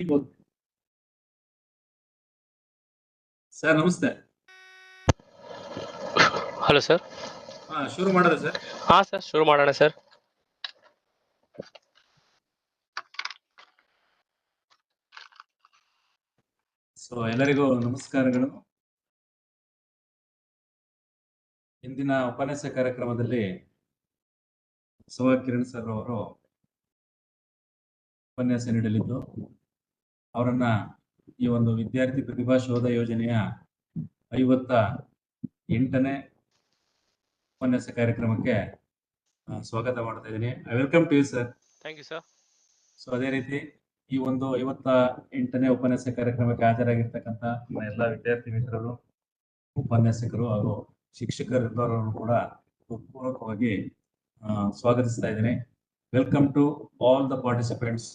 ಈಗ ಸರ್ ನಮಸ್ತೆ. Hello sir. ಶುರು ಮಾಡೋದು ಸರ್. ಹಾ ಸರ್, ಶುರು ಮಾಡೋಣ ಸರ್. ಸೊ ಎಲ್ಲರಿಗೂ ನಮಸ್ಕಾರಗಳು. ಇಂದಿನ ಉಪನ್ಯಾಸ ಕಾರ್ಯಕ್ರಮದಲ್ಲಿ ಬಸವಕಿರಣ್ ಸರ್ ಅವರು ಉಪನ್ಯಾಸ ನೀಡಲಿದ್ದು, ಅವರನ್ನ ಈ ಒಂದು ವಿದ್ಯಾರ್ಥಿ ಪ್ರತಿಭಾ ಶೋಧ ಯೋಜನೆಯ 58ನೇ ಉಪನ್ಯಾಸ ಕಾರ್ಯಕ್ರಮಕ್ಕೆ ಸ್ವಾಗತ ಮಾಡ್ತಾ ಇದ್ದೀನಿ. I welcome to you sir. Thank you sir. So ಅದೇ ರೀತಿ ಈ ಒಂದು 58ನೇ ಉಪನ್ಯಾಸ ಕಾರ್ಯಕ್ರಮಕ್ಕೆ ಹಾಜರಾಗಿರ್ತಕ್ಕಂಥ ನಮ್ಮ ಎಲ್ಲ ವಿದ್ಯಾರ್ಥಿ ಮಿತ್ರರು, ಉಪನ್ಯಾಸಕರು ಹಾಗೂ ಶಿಕ್ಷಕರೆಲ್ಲರನ್ನು ಕೂಡ ಪೂರ್ವಕವಾಗಿ ಸ್ವಾಗತಿಸ್ತಾ ಇದ್ದೀನಿ. Welcome to all the participants.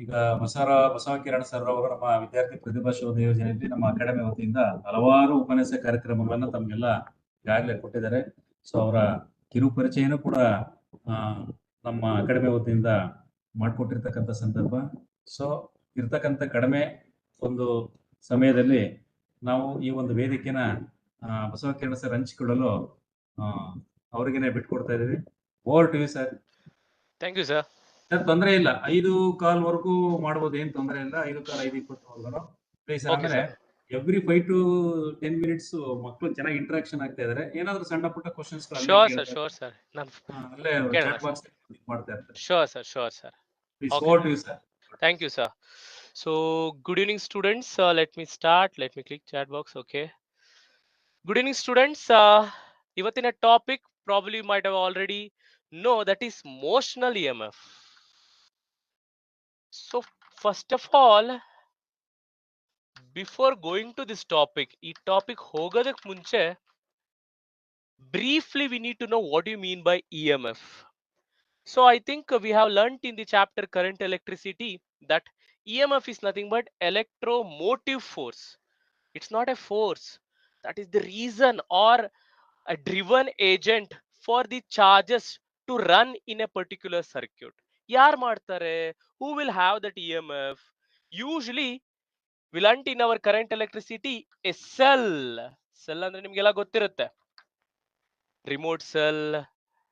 ಈಗ ಬಸವಕಿರಣ್ ಸರ್ ಅವರು ನಮ್ಮ ವಿದ್ಯಾರ್ಥಿ ಪ್ರತಿಭಾ ಶೋಧ ಯೋಜನೆಯಲ್ಲಿ ನಮ್ಮ ಅಕಾಡೆಮಿ ವತಿಯಿಂದ ಹಲವಾರು ಉಪನ್ಯಾಸ ಕಾರ್ಯಕ್ರಮಗಳನ್ನ ತಮಗೆಲ್ಲ ಈಗಾಗಲೇ ಕೊಟ್ಟಿದ್ದಾರೆ. ಸೊ ಅವರ ಕಿರು ಪರಿಚಯನೂ ಕೂಡ ನಮ್ಮ ಅಕಾಡೆಮಿ ವತಿಯಿಂದ ಮಾಡಿಕೊಟ್ಟಿರ್ತಕ್ಕಂಥ ಸಂದರ್ಭ. ಸೊ ಇರ್ತಕ್ಕಂಥ ಕಡಿಮೆ ಒಂದು ಸಮಯದಲ್ಲಿ ನಾವು ಈ ಒಂದು ವೇದಿಕೆನ ಬಸವಕಿರಣ್ ಸರ್ ಹಂಚಿಕೊಳ್ಳಲು ಅವ್ರಿಗೇನೆ ಬಿಟ್ಕೊಡ್ತಾ ಇದೀವಿ. Over to you sir. Thank you sir. Sir ತೊಂದರೆ ಇಲ್ಲ, 5:15 ಮಾಡ್ಬೋದು, ಏನ್ ತೊಂದರೆ ಇಲ್ಲ. 5:15 ಪ್ಲೀಸ್. ಆಮೇಲೆ ಎವ್ರಿ 5 to 10 minutes ಮಕ್ಕಳು ಚೆನ್ನಾಗಿ ಇಂಟರಾಕ್ಷನ್ ಆಗ್ತಾ ಇದಾರೆ. ಏನಾದ್ರು ಸಣ್ಣ ಪುಟ್ಟ ಕ್ವಶನ್ಸ್ ಶೋರ್ ಸರ್ ಅಲ್ಲೇ ಚಾಟ್ ಬಾಕ್ಸ್ ಮಾಡ್ತಾ ಇರ್ತಾರೆ. Sure sir. Please over to you sir. Thank you sir. So good evening students. Let me start. Let me click chat box. Okay. Good evening students. ಇವತ್ತಿನ topic probably you might have already know, that is motional EMF. So first of all, before going to this topic, ಈ topic ಹೋಗೋದಕ್ಕೆ ಮುಂಚೆ briefly we need to know what do you mean by EMF. So I think we have learnt in the chapter current electricity that EMF is nothing but electromotive force. It's not a force. That is the reason or a driven agent for the charges to run in a particular circuit. Yaar ಮಾಡ್ತಾರೆ? Who will have that EMF? Usually we learnt in our current electricity a cell. Cell ಅಂದ್ರೆ ನಿಮಗೆಲ್ಲ ಗೊತ್ತಿರುತ್ತೆ. Remote cell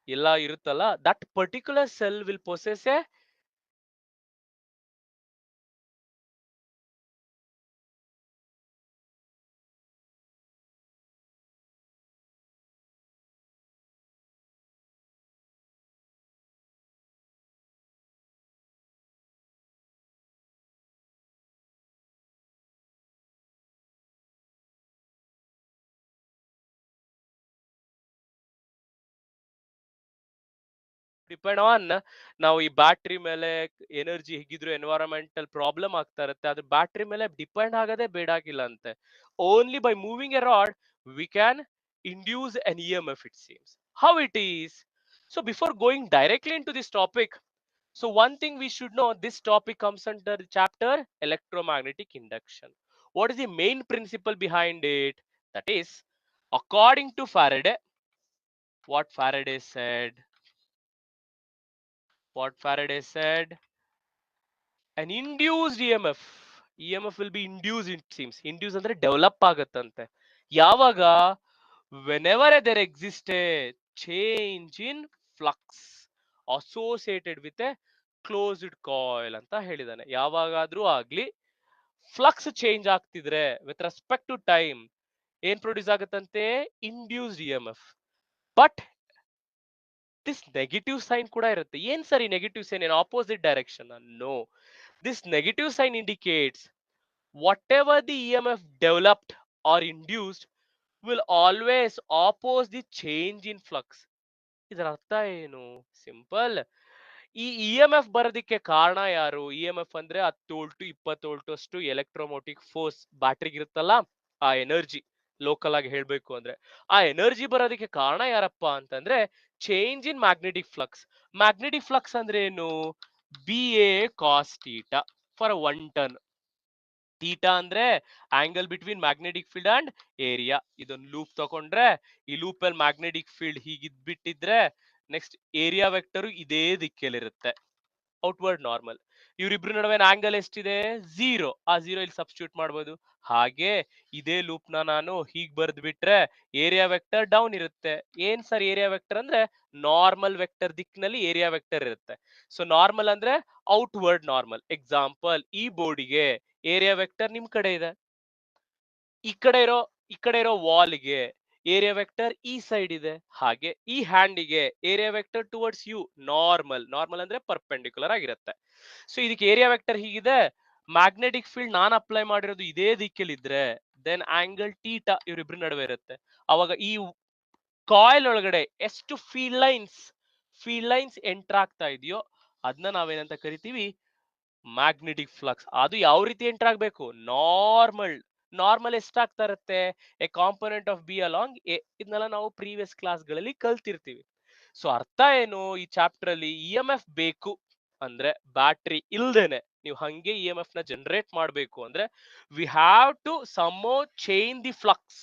ಎಲ್ಲ ಇರುತ್ತಲ್ಲ, that particular cell will possess a depend on ನಾವು ಈ battery ಮೇಲೆ energy ಹೇಗಿದ್ರು ಎನ್ವೈರನ್ಮೆಂಟಲ್ ಪ್ರಾಬ್ಲಮ್ ಆಗ್ತಾ ಇರುತ್ತೆ, ಅದ್ರ ಬ್ಯಾಟ್ರಿ ಮೇಲೆ ಡಿಪೆಂಡ್ ಆಗದೆ ಬೇಡಾಗಿಲ್ಲ ಅಂತೆ. Only by moving A rod we can induce N EMF, it seems. How it is? So before going directly into this topic, so one thing we should know, this topic comes under the chapter electromagnetic induction. What is the main principle behind it? That is, according to Faraday, what Faraday said, an induced EMF will be induced, it seems. Induced ಅಂದ್ರೆ develop ಆಗತ್ತಂತೆ. ಯಾವಾಗ? whenever there exists a change in flux associated with a closed coil ಅಂತ ಹೇಳಿದಾನೆ. ಯಾವಾಗಾದ್ರೂ ಆಗ್ಲಿ flux change ಆಗ್ತಿದ್ರೆ with respect to time ಏನ್ produce ಆಗತ್ತಂತೆ? Induced EMF. But this negative sign ಕೂಡ ಇರುತ್ತೆ. ಏನ್ ಸರಿ negative sign? in opposite direction? No. This negative sign indicates whatever the EMF developed or induced will always oppose the change in flux. ಇದರ ಅರ್ಥ ಏನು? Simple. ಈ EMF ಬರೋದಕ್ಕೆ ಕಾರಣ ಯಾರು? EMF ಅಂದ್ರೆ 10 ವೋಲ್ಟ್ 20 ವೋಲ್ಟ್ ಅಷ್ಟು ಎಲೆಕ್ಟ್ರೋಮೋಟಿಕ್ ಫೋರ್ಸ್ ಬ್ಯಾಟ್ರಿಗೆ ಇರುತ್ತಲ್ಲ, ಆ ಎನರ್ಜಿ ಲೋಕಲ್ ಆಗಿ ಹೇಳ್ಬೇಕು ಅಂದ್ರೆ, ಆ ಎನರ್ಜಿ ಬರೋದಕ್ಕೆ ಕಾರಣ ಯಾರಪ್ಪ ಅಂತಂದ್ರೆ change in magnetic flux. Magnetic flux ಅಂದ್ರೆ ಏನು? BA cos theta for 1 turn. Theta ಅಂದ್ರೆ angle between magnetic field and area. ಇದೊಂದು ಲೂಪ್ ತಗೊಂಡ್ರೆ ಈ ಲೂಪ್ ಅಲ್ಲಿ ಮ್ಯಾಗ್ನೆಟಿಕ್ ಫೀಲ್ಡ್ ಹೀಗಿದ್ಬಿಟ್ಟಿದ್ರೆ ನೆಕ್ಸ್ಟ್ ಏರಿಯಾ ವೆಕ್ಟರ್ ಇದೇ ದಿಕ್ಕಲ್ಲಿರುತ್ತೆ. Outward normal. ಇವರಿಬ್ರು ನಡುವೆ ಆಂಗಲ್ ಎಷ್ಟಿದೆ? 0. ಆ 0 ಇಲ್ಲಿ ಸಬ್ಸ್ಟಿಟ್ಯೂಟ್ ಮಾಡ್ಬೋದು. ಹಾಗೆ ಇದೇ ಲೂಪ್ ನಾನು ಹೀಗ್ ಬರ್ದ್ ಬಿಟ್ರೆ ಏರಿಯಾ ವೆಕ್ಟರ್ ಡೌನ್ ಇರುತ್ತೆ. ಏನ್ ಸರ್ ಏರಿಯಾ ವೆಕ್ಟರ್ ಅಂದ್ರೆ? ನಾರ್ಮಲ್ ವೆಕ್ಟರ್ ದಿಕ್ಕಿನಲ್ಲಿ ಏರಿಯಾ ವೆಕ್ಟರ್ ಇರುತ್ತೆ. ಸೊ ನಾರ್ಮಲ್ ಅಂದ್ರೆ ಔಟ್ವರ್ಡ್ ನಾರ್ಮಲ್. ಎಕ್ಸಾಂಪಲ್, ಈ ಬೋರ್ಡಿಗೆ ಏರಿಯಾ ವೆಕ್ಟರ್ ನಿಮ್ ಕಡೆ ಇದೆ. ಈ ಕಡೆ ಇರೋ ವಾಲ್ಗೆ ಏರಿಯಾ ವೆಕ್ಟರ್ ಈ ಸೈಡ್ ಇದೆ. ಹಾಗೆ ಈ ಹ್ಯಾಂಡಿಗೆ area vector towards you normal ಅಂದ್ರೆ ಪರ್ಪೆಂಡಿಕ್ಯುಲರ್ ಆಗಿರುತ್ತೆ. ಸೊ ಇದಕ್ಕೆ ಏರಿಯಾ ವೆಕ್ಟರ್ ಹೀಗಿದೆ. ಮ್ಯಾಗ್ನೆಟಿಕ್ ಫೀಲ್ಡ್ ನಾನು ಅಪ್ಲೈ ಮಾಡಿರೋದು ಇದೇ ದಿಕ್ಕಲ್ಲಿದ್ರೆ ದೆನ್ ಆಂಗಲ್ ಟೀಟಾ ಇವರಿಬ್ರು ನಡುವೆ ಇರುತ್ತೆ. ಅವಾಗ ಈ ಕಾಯಿಲ್ ಒಳಗಡೆ ಎಷ್ಟು ಫೀಲ್ಡ್ ಲೈನ್ಸ್ ಎಂಟರ್ ಆಗ್ತಾ ಇದೆಯೋ ಅದನ್ನ ನಾವೇನಂತ ಕರಿತೀವಿ? Magnetic flux. ಅದು ಯಾವ ರೀತಿ ಎಂಟರ್ ಆಗ್ಬೇಕು? ನಾರ್ಮಲ್ ಎಷ್ಟಾಗ್ತಾ ಇರುತ್ತೆ? A component of B along A. ಇದನ್ನೆಲ್ಲ ನಾವು ಪ್ರೀವಿಯಸ್ ಕ್ಲಾಸ್ಗಳಲ್ಲಿ ಕಲ್ತಿರ್ತೀವಿ. ಸೊ ಅರ್ಥ ಏನು ಈ ಚಾಪ್ಟರ್ ಅಲ್ಲಿ? ಇ ಎಂ ಎಫ್ ಬೇಕು ಅಂದ್ರೆ ಬ್ಯಾಟ್ರಿ ಇಲ್ದೇನೆ ನೀವು ಹಂಗೆ ಇ ಎಂ ಎಫ್ ನ ಜನರೇಟ್ ಮಾಡಬೇಕು ಅಂದ್ರೆ we have to somehow change the flux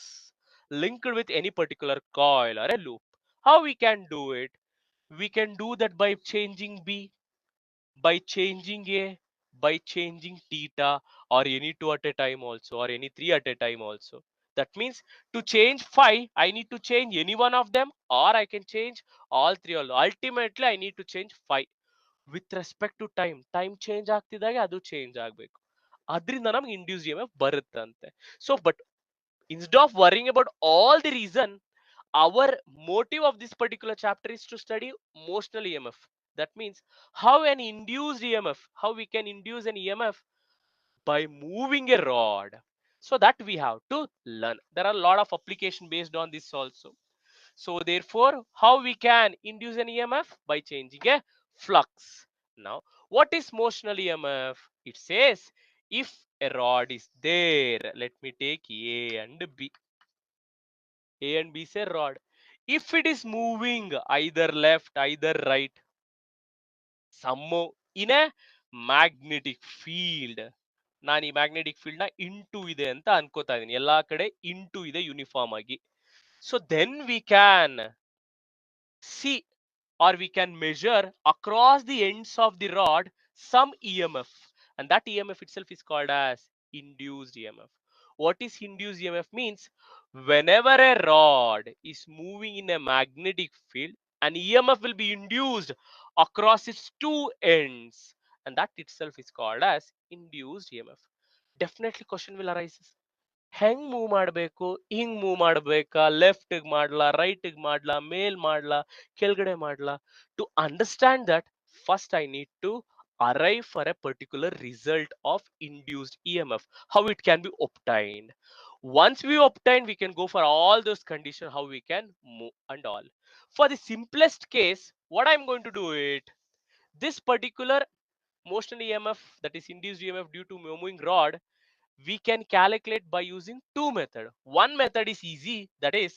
linked with any particular coil or a loop. How we can do it? We can do that by changing B, by changing A, by changing theta, or any two at a time also, or any three at a time also. That means to change phi, I need to change any one of them, or I can change all three. Ultimately, I need to change phi with respect to time. Time change ಆಗ್ತಿದ್ದಾಗೆ ಅದು change ಆಗಬೇಕು. ಅದರಿಂದ ನಮ್ಗೆ induce E M F ಬರುತ್ತಂತೆ. So but instead of worrying about all the reason, our motive of this particular chapter is to study motional EMF. That means how an induced EMF, how we can induce an EMF by moving a rod. So that we have to learn. There are a lot of application based on this also. So therefore, how we can induce an EMF? By changing a flux. Now, what is motional EMF? It says if a rod is there, let me take A and B. A and B say rod. If it is moving either left, either right, somehow in a magnetic field, ನಾನು ಈ magnetic field ನ into ಇದೆ ಅಂತ ಅನ್ಕೋತಾ ಇದೀನಿ. ಎಲ್ಲಾ ಕಡೆ into ಇದೆ uniform ಆಗಿ. So then we can see or we can measure across the ends of the rod some EMF, and that EMF itself is called as induced EMF. What is induced EMF means? Whenever a rod is moving in a magnetic field, an EMF will be induced across its two ends, and that itself is called as induced EMF. Definitely question will arise. ಹೆಂಗ್ move ಮಾಡಬೇಕು? ಹಿಂಗ್ move ಮಾಡ್ಬೇಕಾ? Left ಮಾಡ್ಲಾ, right ಮಾಡ್ಲಾ, ಮೇಲ್ ಮಾಡ್ಲಾ, ಕೆಳಗಡೆ ಮಾಡ್ಲಾ? To understand that first I need to arrive for a particular result of induced EMF, how it can be obtained. Once we obtain, we can go for all those conditions, how we can move and all. For the simplest case, what I'm going to do it, this particular motion EMF, that is induced EMF due to moving rod, we can calculate by using two methods. One method is easy, that is,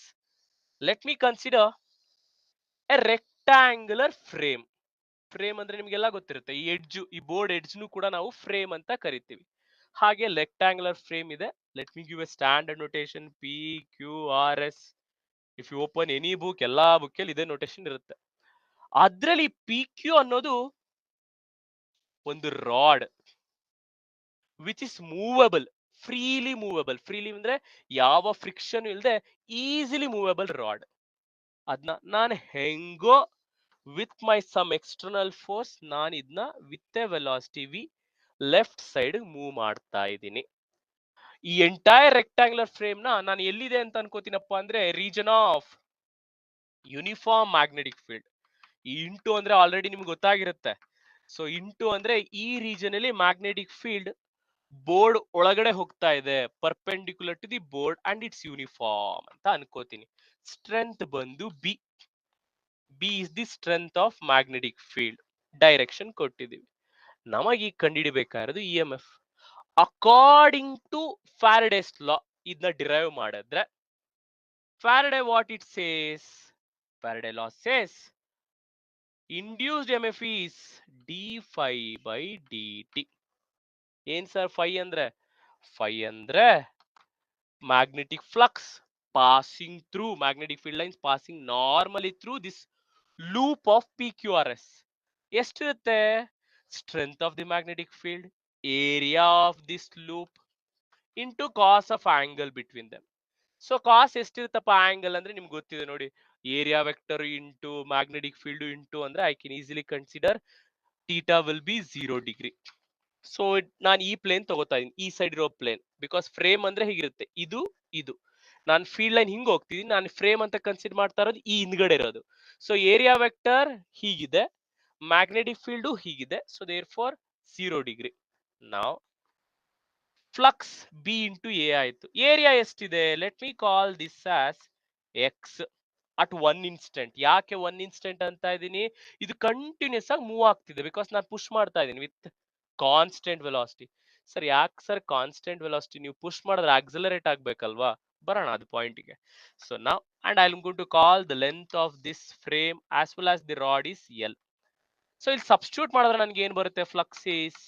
let me consider a rectangular frame. Frame ಅಂದ್ರೆ ನಿಮಗೆಲ್ಲ ಗೊತ್ತಿರುತ್ತೆ, ಈ edge, ಈ board edge ನು ಕೂಡ ನಾವು frame ಅಂತ ಕರಿತೀವಿ. ಹಾಗೆ ರೆಕ್ಟಾಂಗುಲರ್ ಫ್ರೇಮ್ ಇದೆ. Let me give a standard notation PQRS. If you open any book, ಎಲ್ಲಾ ಬುಕ್ ಅಲ್ಲಿ ಇದೇ ನೊಟೇಶನ್ ಇರುತ್ತೆ. ಅದ್ರಲ್ಲಿ PQ ಅನ್ನೋದು ಒಂದು rod which is movable, freely ಅಂದ್ರೆ ಯಾವ ಫ್ರಿಕ್ಷನ್ ಇಲ್ಲದೆ ಈಸಿಲಿ ಮೂವಬಲ್ ರಾಡ್. ಅದನ್ನ ನಾನು ಹೆಂಗೋ with my some external force ನಾನು ಇದನ್ನ with a velocity v left side move ಮಾಡ್ತಾ ಇದ್ದೀನಿ. ಈ ಎಂಟೈರ್ ರೆಕ್ಟಾಂಗುಲರ್ ಫ್ರೇಮ್ ನಾನು ಎಲ್ಲಿದೆ ಅಂತ ಅನ್ಕೋತೀನಪ್ಪ ಅಂದ್ರೆ region of uniform magnetic field. ಈ ಇಂಟು ಅಂದ್ರೆ ಆಲ್ರೆಡಿ ನಿಮ್ಗೆ ಗೊತ್ತಾಗಿರುತ್ತೆ. ಸೊ ಇಂಟು ಅಂದ್ರೆ ಈ ರೀಜನ್ ಅಲ್ಲಿ ಮ್ಯಾಗ್ನೆಟಿಕ್ ಫೀಲ್ಡ್ ಬೋರ್ಡ್ ಒಳಗಡೆ ಹೋಗ್ತಾ ಇದೆ, perpendicular to the board and it's uniform ಅಂತ ಅನ್ಕೋತೀನಿ. ಸ್ಟ್ರೆಂತ್ ಬಂದು B is the strength of magnetic field. Direction ಕೊಟ್ಟಿದ್ದೀವಿ. ನಮಗೆ ಕಂಡುಹಿಡಿಬೇಕಾಗಿರೋದು E M F. According to Faraday's law ಇದನ್ನ ಡಿರೈವ್ ಮಾಡಿದ್ರೆ, Faraday what it says? Faraday law says induced EMF is d phi by dt. ಏನ್ sir phi ಅಂದ್ರೆ? Phi ಅಂದ್ರೆ magnetic flux passing through magnetic field lines, passing normally through this loop of PQRS. ಎಷ್ಟಿರುತ್ತೆ? strength of the magnetic field, area of this loop into cos of angle between them. So cos ಎಷ್ಟಿರುತ್ತಪ್ಪ angle ಅಂದ್ರೆ ನಿಮ್ಗೆ ಗೊತ್ತಿದೆ ನೋಡಿ, area vector into magnetic field into ಅಂದ್ರೆ I can easily consider theta will be 0 degree. So ನಾನು ಈ plane ತಗೋತಾ ಇದೀನಿ, ಈ ಸೈಡ್ ಇರೋ ಪ್ಲೇನ್, ಬಿಕಾಸ್ ಫ್ರೇಮ್ ಅಂದ್ರೆ ಹೀಗಿರುತ್ತೆ, ಇದು ಇದು ನಾನು ಫೀಲ್ಡ್ ಲೈನ್ ಹಿಂಗ್ ಹೋಗ್ತಿದೀನಿ, ನಾನು ಫ್ರೇಮ್ ಅಂತ ಕನ್ಸಿಡರ್ ಮಾಡ್ತಾ ಇರೋದು ಈ ಹಿಂದ್ಗಡೆ ಇರೋದು. ಸೊ ಏರಿಯಾ ವೆಕ್ಟರ್ ಹೀಗಿದೆ, ಮ್ಯಾಗ್ನೆಟಿಕ್ ಫೀಲ್ಡ್ ಹೀಗಿದೆ, ಸೊ ದೇರ್ ಫಾರ್ 0 ಡಿಗ್ರಿ. ನಾವು ಫ್ಲಕ್ಸ್ ಬಿ ಇಂಟು ಎ ಆಯ್ತು. ಏರಿಯಾ ಎಷ್ಟಿದೆ? Let me call this as X at 1 instant. ಯಾಕೆ 1 ಇನ್ಸ್ಟೆಂಟ್ ಅಂತ ಇದ್ದೀನಿ? ಇದು ಕಂಟಿನ್ಯೂಸ್ ಆಗಿ ಮೂವ್ ಆಗ್ತಿದೆ, ಬಿಕಾಸ್ ನಾನು ಪುಷ್ ಮಾಡ್ತಾ ಇದ್ದೀನಿ ವಿತ್ ಕಾನ್ಸ್ಟೆಂಟ್ ವೆಲಾಸಿಟಿ. ಸರ್ ಯಾಕೆ ಸರ್ ಕಾನ್ಸ್ಟೆಂಟ್ ವೆಲಾಸಿಟಿ? ನೀವು ಪುಷ್ ಮಾಡಿದ್ರೆ ಆಕ್ಸಲರೇಟ್ ಆಗ್ಬೇಕಲ್ವಾ? ಬರೋಣ ಅದು ಪಾಯಿಂಟಿಗೆ. ಸೊ ನಾವ್ and I am going to call the length of this frame as well as the rod is L. So ಇಲ್ಲಿ ಸಬ್ಸ್ಟಿಟ್ಯೂಟ್ ಮಾಡಿದ್ರೆ ನನಗೆ ಏನ್ ಬರುತ್ತೆ? Flux is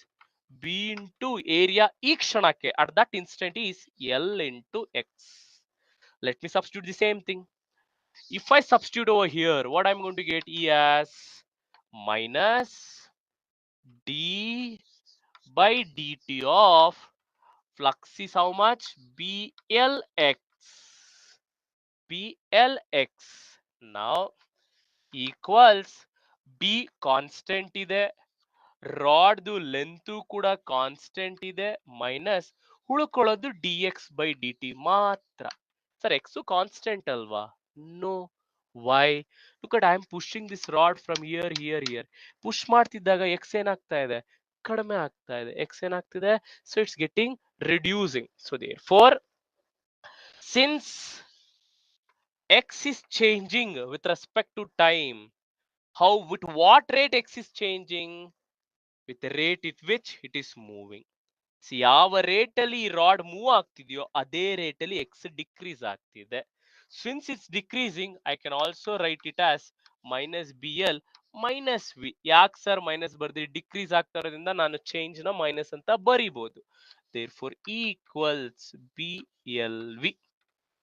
B into area ಈ ಕ್ಷಣಕ್ಕೆ at that instant is L into X. Let me substitute the same thing. If I substitute over here, what I'm going to get as minus d by dt of flux is how much? blx. blx now equals b constant ಇದೆ, ರಾಡ್ದು length ಕೂಡ constant ಇದೆ, minus ಉಳ್ಕೊಳ್ಳೋದು D X by D T ಮಾತ್ರ. Sir X constant ಅಲ್ವಾ? No. Why? Look at I am pushing this rod from here here here. Push ಮಾಡ್ತಿದ್ದಾಗ X ಏನಾಗ್ತಾ ಇದೆ? ಕಡಿಮೆ ಆಗ್ತಾ ಇದೆ. ಎಕ್ಸ್ ಏನಾಗ್ತಿದೆ? So it's getting reducing. So therefore since x is changing with respect to time, how with what rate x is changing? With the rate at which it is moving. So ಯಾವ rate ಅಲ್ಲಿ ಈ rod move ಆಗ್ತಿದೆಯೋ ಅದೇ rate ಅಲ್ಲಿ X decrease ಆಗ್ತಿದೆ. Since it's decreasing I can also write it as minus B L minus V. ಯಾಕೆ sir minus ಬರ್ದಿ? Decrease ಆಗ್ತಾ ಇರೋದ್ರಿಂದ ನಾನು ಚೇಂಜ್ ನ ಮೈನಸ್ ಅಂತ ಬರಿಬಹುದು. Therefore equals B L V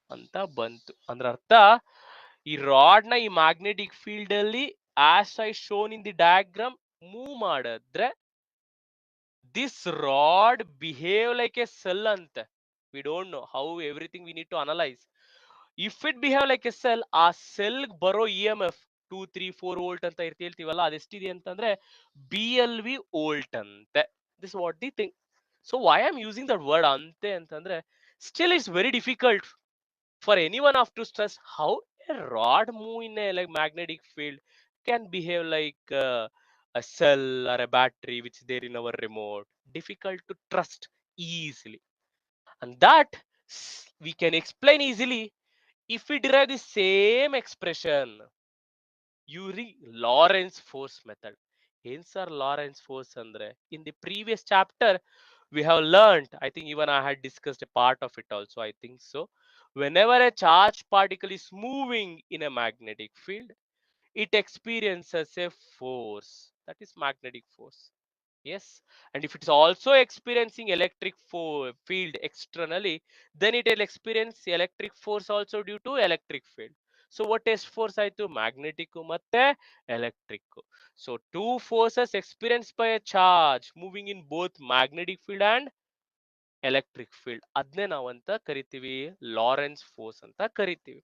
ಅಂತ ಬಂತು. ಅಂದ್ರ ಅರ್ಥ, ಈ ರಾಡ್ ನ ಈ ಮ್ಯಾಗ್ನೆಟಿಕ್ ಫೀಲ್ಡ್ ಅಲ್ಲಿ as I shown in the diagram move ಮಾಡಿದ್ರೆ this rod behave like a cell ante. We don't know how, everything we need to analyze. If it behave like a cell, ಆ cell ಬರೋ E M F 2, 3, 4 volt ಅಂತ ಹೇಳ್ತೀವಲ್ಲ, ಅದೆಷ್ಟಿದೆ ಅಂತಂದ್ರೆ B L V volt ಅಂತೆ. This what the thing. So why am using that word ಅಂತೆ ಅಂತಂದ್ರೆ, still it's very difficult for anyone of to stress how a rod move in a like magnetic field can behave like a cell or a battery which is there in our remote. Difficult to trust easily, and that we can explain easily if we derive the same expression using Lorentz force method. ಏನ್ sir Lawrence force ಅಂದ್ರೆ? In the previous chapter we have learned, I think even I had discussed a part of it also, I think so. Whenever a charged particle is moving in a magnetic field, it experiences a force, that is magnetic force. Yes, and if it's also experiencing electric field externally, then it will experience electric force also due to electric field. So what is force ಆಯ್ತು? magnetic ಮತ್ತೆ electric. So two forces experienced by a charge moving in both magnetic field and electric field, ಅದನ್ನೇ ನಾವಂತ ಕರಿತೀವಿ Lawrence force ಅಂತ ಕರಿತೀವಿ.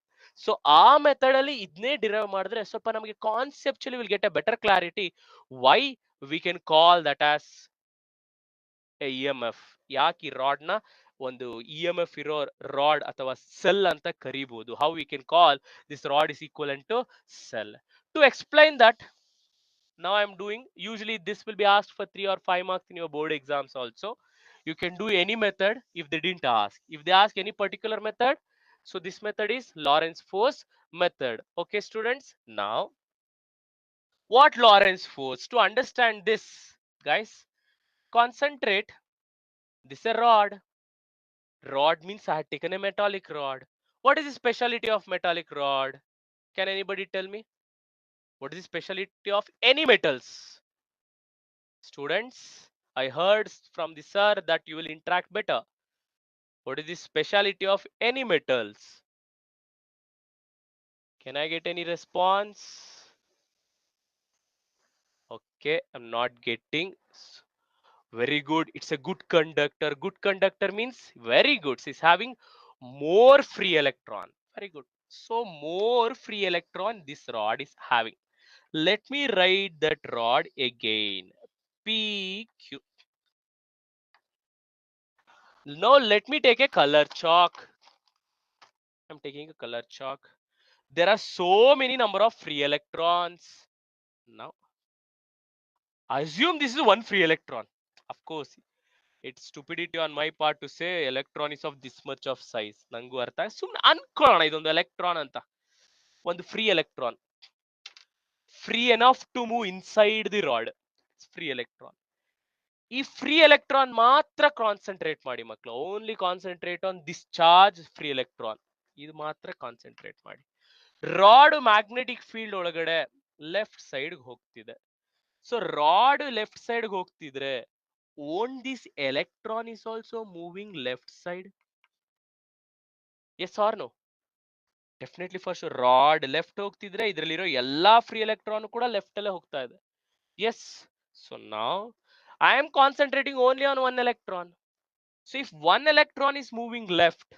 So ಆ method ಅಲ್ಲಿ ಇದನ್ನೇ derive ಮಾಡಿದ್ರೆ ಸ್ವಲ್ಪ ನಮಗೆ conceptually will get a better clarity why we can call that as a E M F. ಯಾಕೆ ಈ ರಾಡ್ ನ ಒಂದು ಇ ಎಂ ಎಫ್ ಇರೋ ರಾಡ್ ಅಥವಾ ಸೆಲ್ ಅಂತ ಕರಿಬಹುದು. How we can call this rod is equivalent to cell. To explain that, now I'm doing, usually this will be asked for 3 or 5 marks in your board exams also. You can do any method if they didn't ask. If they ask any particular method, so this method is Lorentz force method. Okay students, now what Lorentz force? To understand this, guys, concentrate. This is a rod. Rod means I had taken a metallic rod. What is the speciality of metallic rod? Can anybody tell me? What is the speciality of any metals? Students, I heard from the sir that you will interact better. What is the speciality of any metals? Can I get any response? Okay, I'm not getting. Very good. It's a good conductor. Good conductor means very good. So it's having more free electron. Very good. So more free electron this rod is having. Let me write that rod again. PQ. Now let me take a color chalk. I'm taking a color chalk. There are so many number of free electrons. Now assume this is one free electron. Of course, it's stupidity on my part to say electron is of this much of size. Nangu artha ಸುಮ್ನೆ ಅನ್ಕೊಳ್ಳೋಣ ಇದೊಂದು electron ಅಂತ. ಒಂದು free electron. Free enough to move inside the rod. It's free electron. ಈ free electron ಮಾತ್ರ concentrate ಮಾಡಿ ಮಕ್ಕಳು. Only concentrate on this charge free electron. ಇದು ಮಾತ್ರ ಕಾನ್ಸಂಟ್ರೇಟ್ ಮಾಡಿ. ರಾಡ್ ಮ್ಯಾಗ್ನೆಟಿಕ್ ಫೀಲ್ಡ್ ಒಳಗಡೆ ಲೆಫ್ಟ್ ಸೈಡ್ ಹೋಗ್ತಿದೆ. ಸೊ ರಾಡ್ ಲೆಫ್ಟ್ ಸೈಡ್ ಹೋಗ್ತಿದ್ರೆ won't this electron is also moving left side? Yes or no? Definitely for sure. Rod left ಹೋಗ್ತಿದ್ರೆ ಇದರಲ್ಲಿರೋ ಎಲ್ಲಾ free electron ಕೂಡ left ಅಲ್ಲೇ ಹೋಗ್ತಾ ಇದೆ. Yes. So now I am concentrating only on one electron. So if one electron is moving left,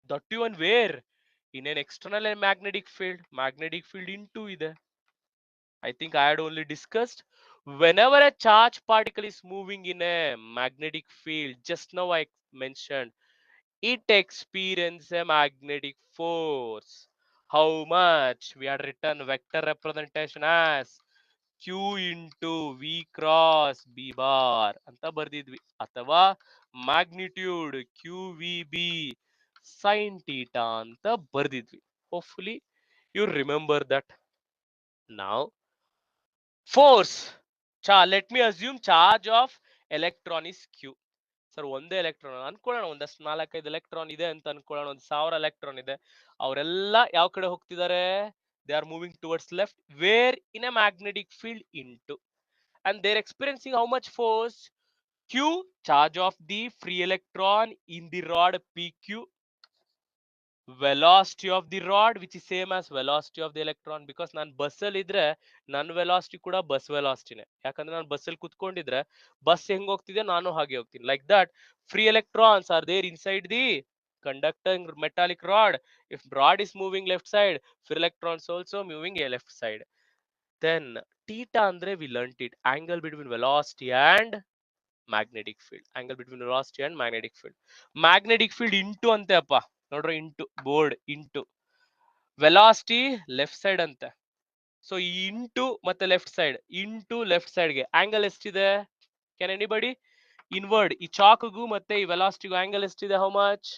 that even where? In an external magnetic field. Magnetic field into ಇದೆ. I think I had only discussed whenever a charge particle is moving in a magnetic field, just now I mentioned it experiences a magnetic force. How much? We had written vector representation as q into v cross b bar ಅಂತ ಬರ್ದಿದ್ವಿ, ಅಥವಾ magnitude qvb sin theta ಅಂತ ಬರ್ದಿದ್ವಿ. Hopefully you remember that. Now force. Let me assume charge of electron is q. Sir ಒಂದೇ electron ಅನ್ಕೊಳ್ಳೋಣ, ಒಂದಷ್ಟು 4-5 electron ಇದೆ ಅಂತ ಅನ್ಕೊಳ್ಳೋಣ, 1000 electron ಇದೆ. ಅವರೆಲ್ಲ ಯಾವ ಕಡೆ ಹೋಗ್ತಿದ್ದಾರೆ? They are moving towards left, where in a magnetic field into, and they're experiencing how much force? Q, charge of the free electron in the rod PQ, velocity of the rod which is same as velocity of the electron. Because ನಾನು bus ಅಲ್ಲಿ ಇದ್ರೆ ನನ್ನ velocity ಕೂಡ bus ವೆಲಾಸಿಟಿನೇ, ಯಾಕಂದ್ರೆ ನಾನು bus ಅಲ್ಲಿ ಕುತ್ಕೊಂಡಿದ್ರೆ bus ಹೆಂಗ್ ಹೋಗ್ತಿದೆ ನಾನು ಹಾಗೆ ಹೋಗ್ತೀನಿ. Like that free electrons are there inside the conducting metallic rod. If rod is moving left side, free electrons also moving a left side. Then theta andre we learnt it, angle between velocity and magnetic field. Angle between velocity and magnetic field. Magnetic field into ante appa ನೋಡ್ರಿ, into board, into velocity left side ಅಂತೆ. So into ಮತ್ತೆ left side, into left ಸೈಡ್ಗೆ angle ಎಷ್ಟಿದೆ? Can anybody inward? ಈ ಚಾಕ್ಗೂ ಮತ್ತೆ ಈ ವೆಲಾಸಿಟಿಗೂ ಆಂಗಲ್ ಎಷ್ಟಿದೆ? How much?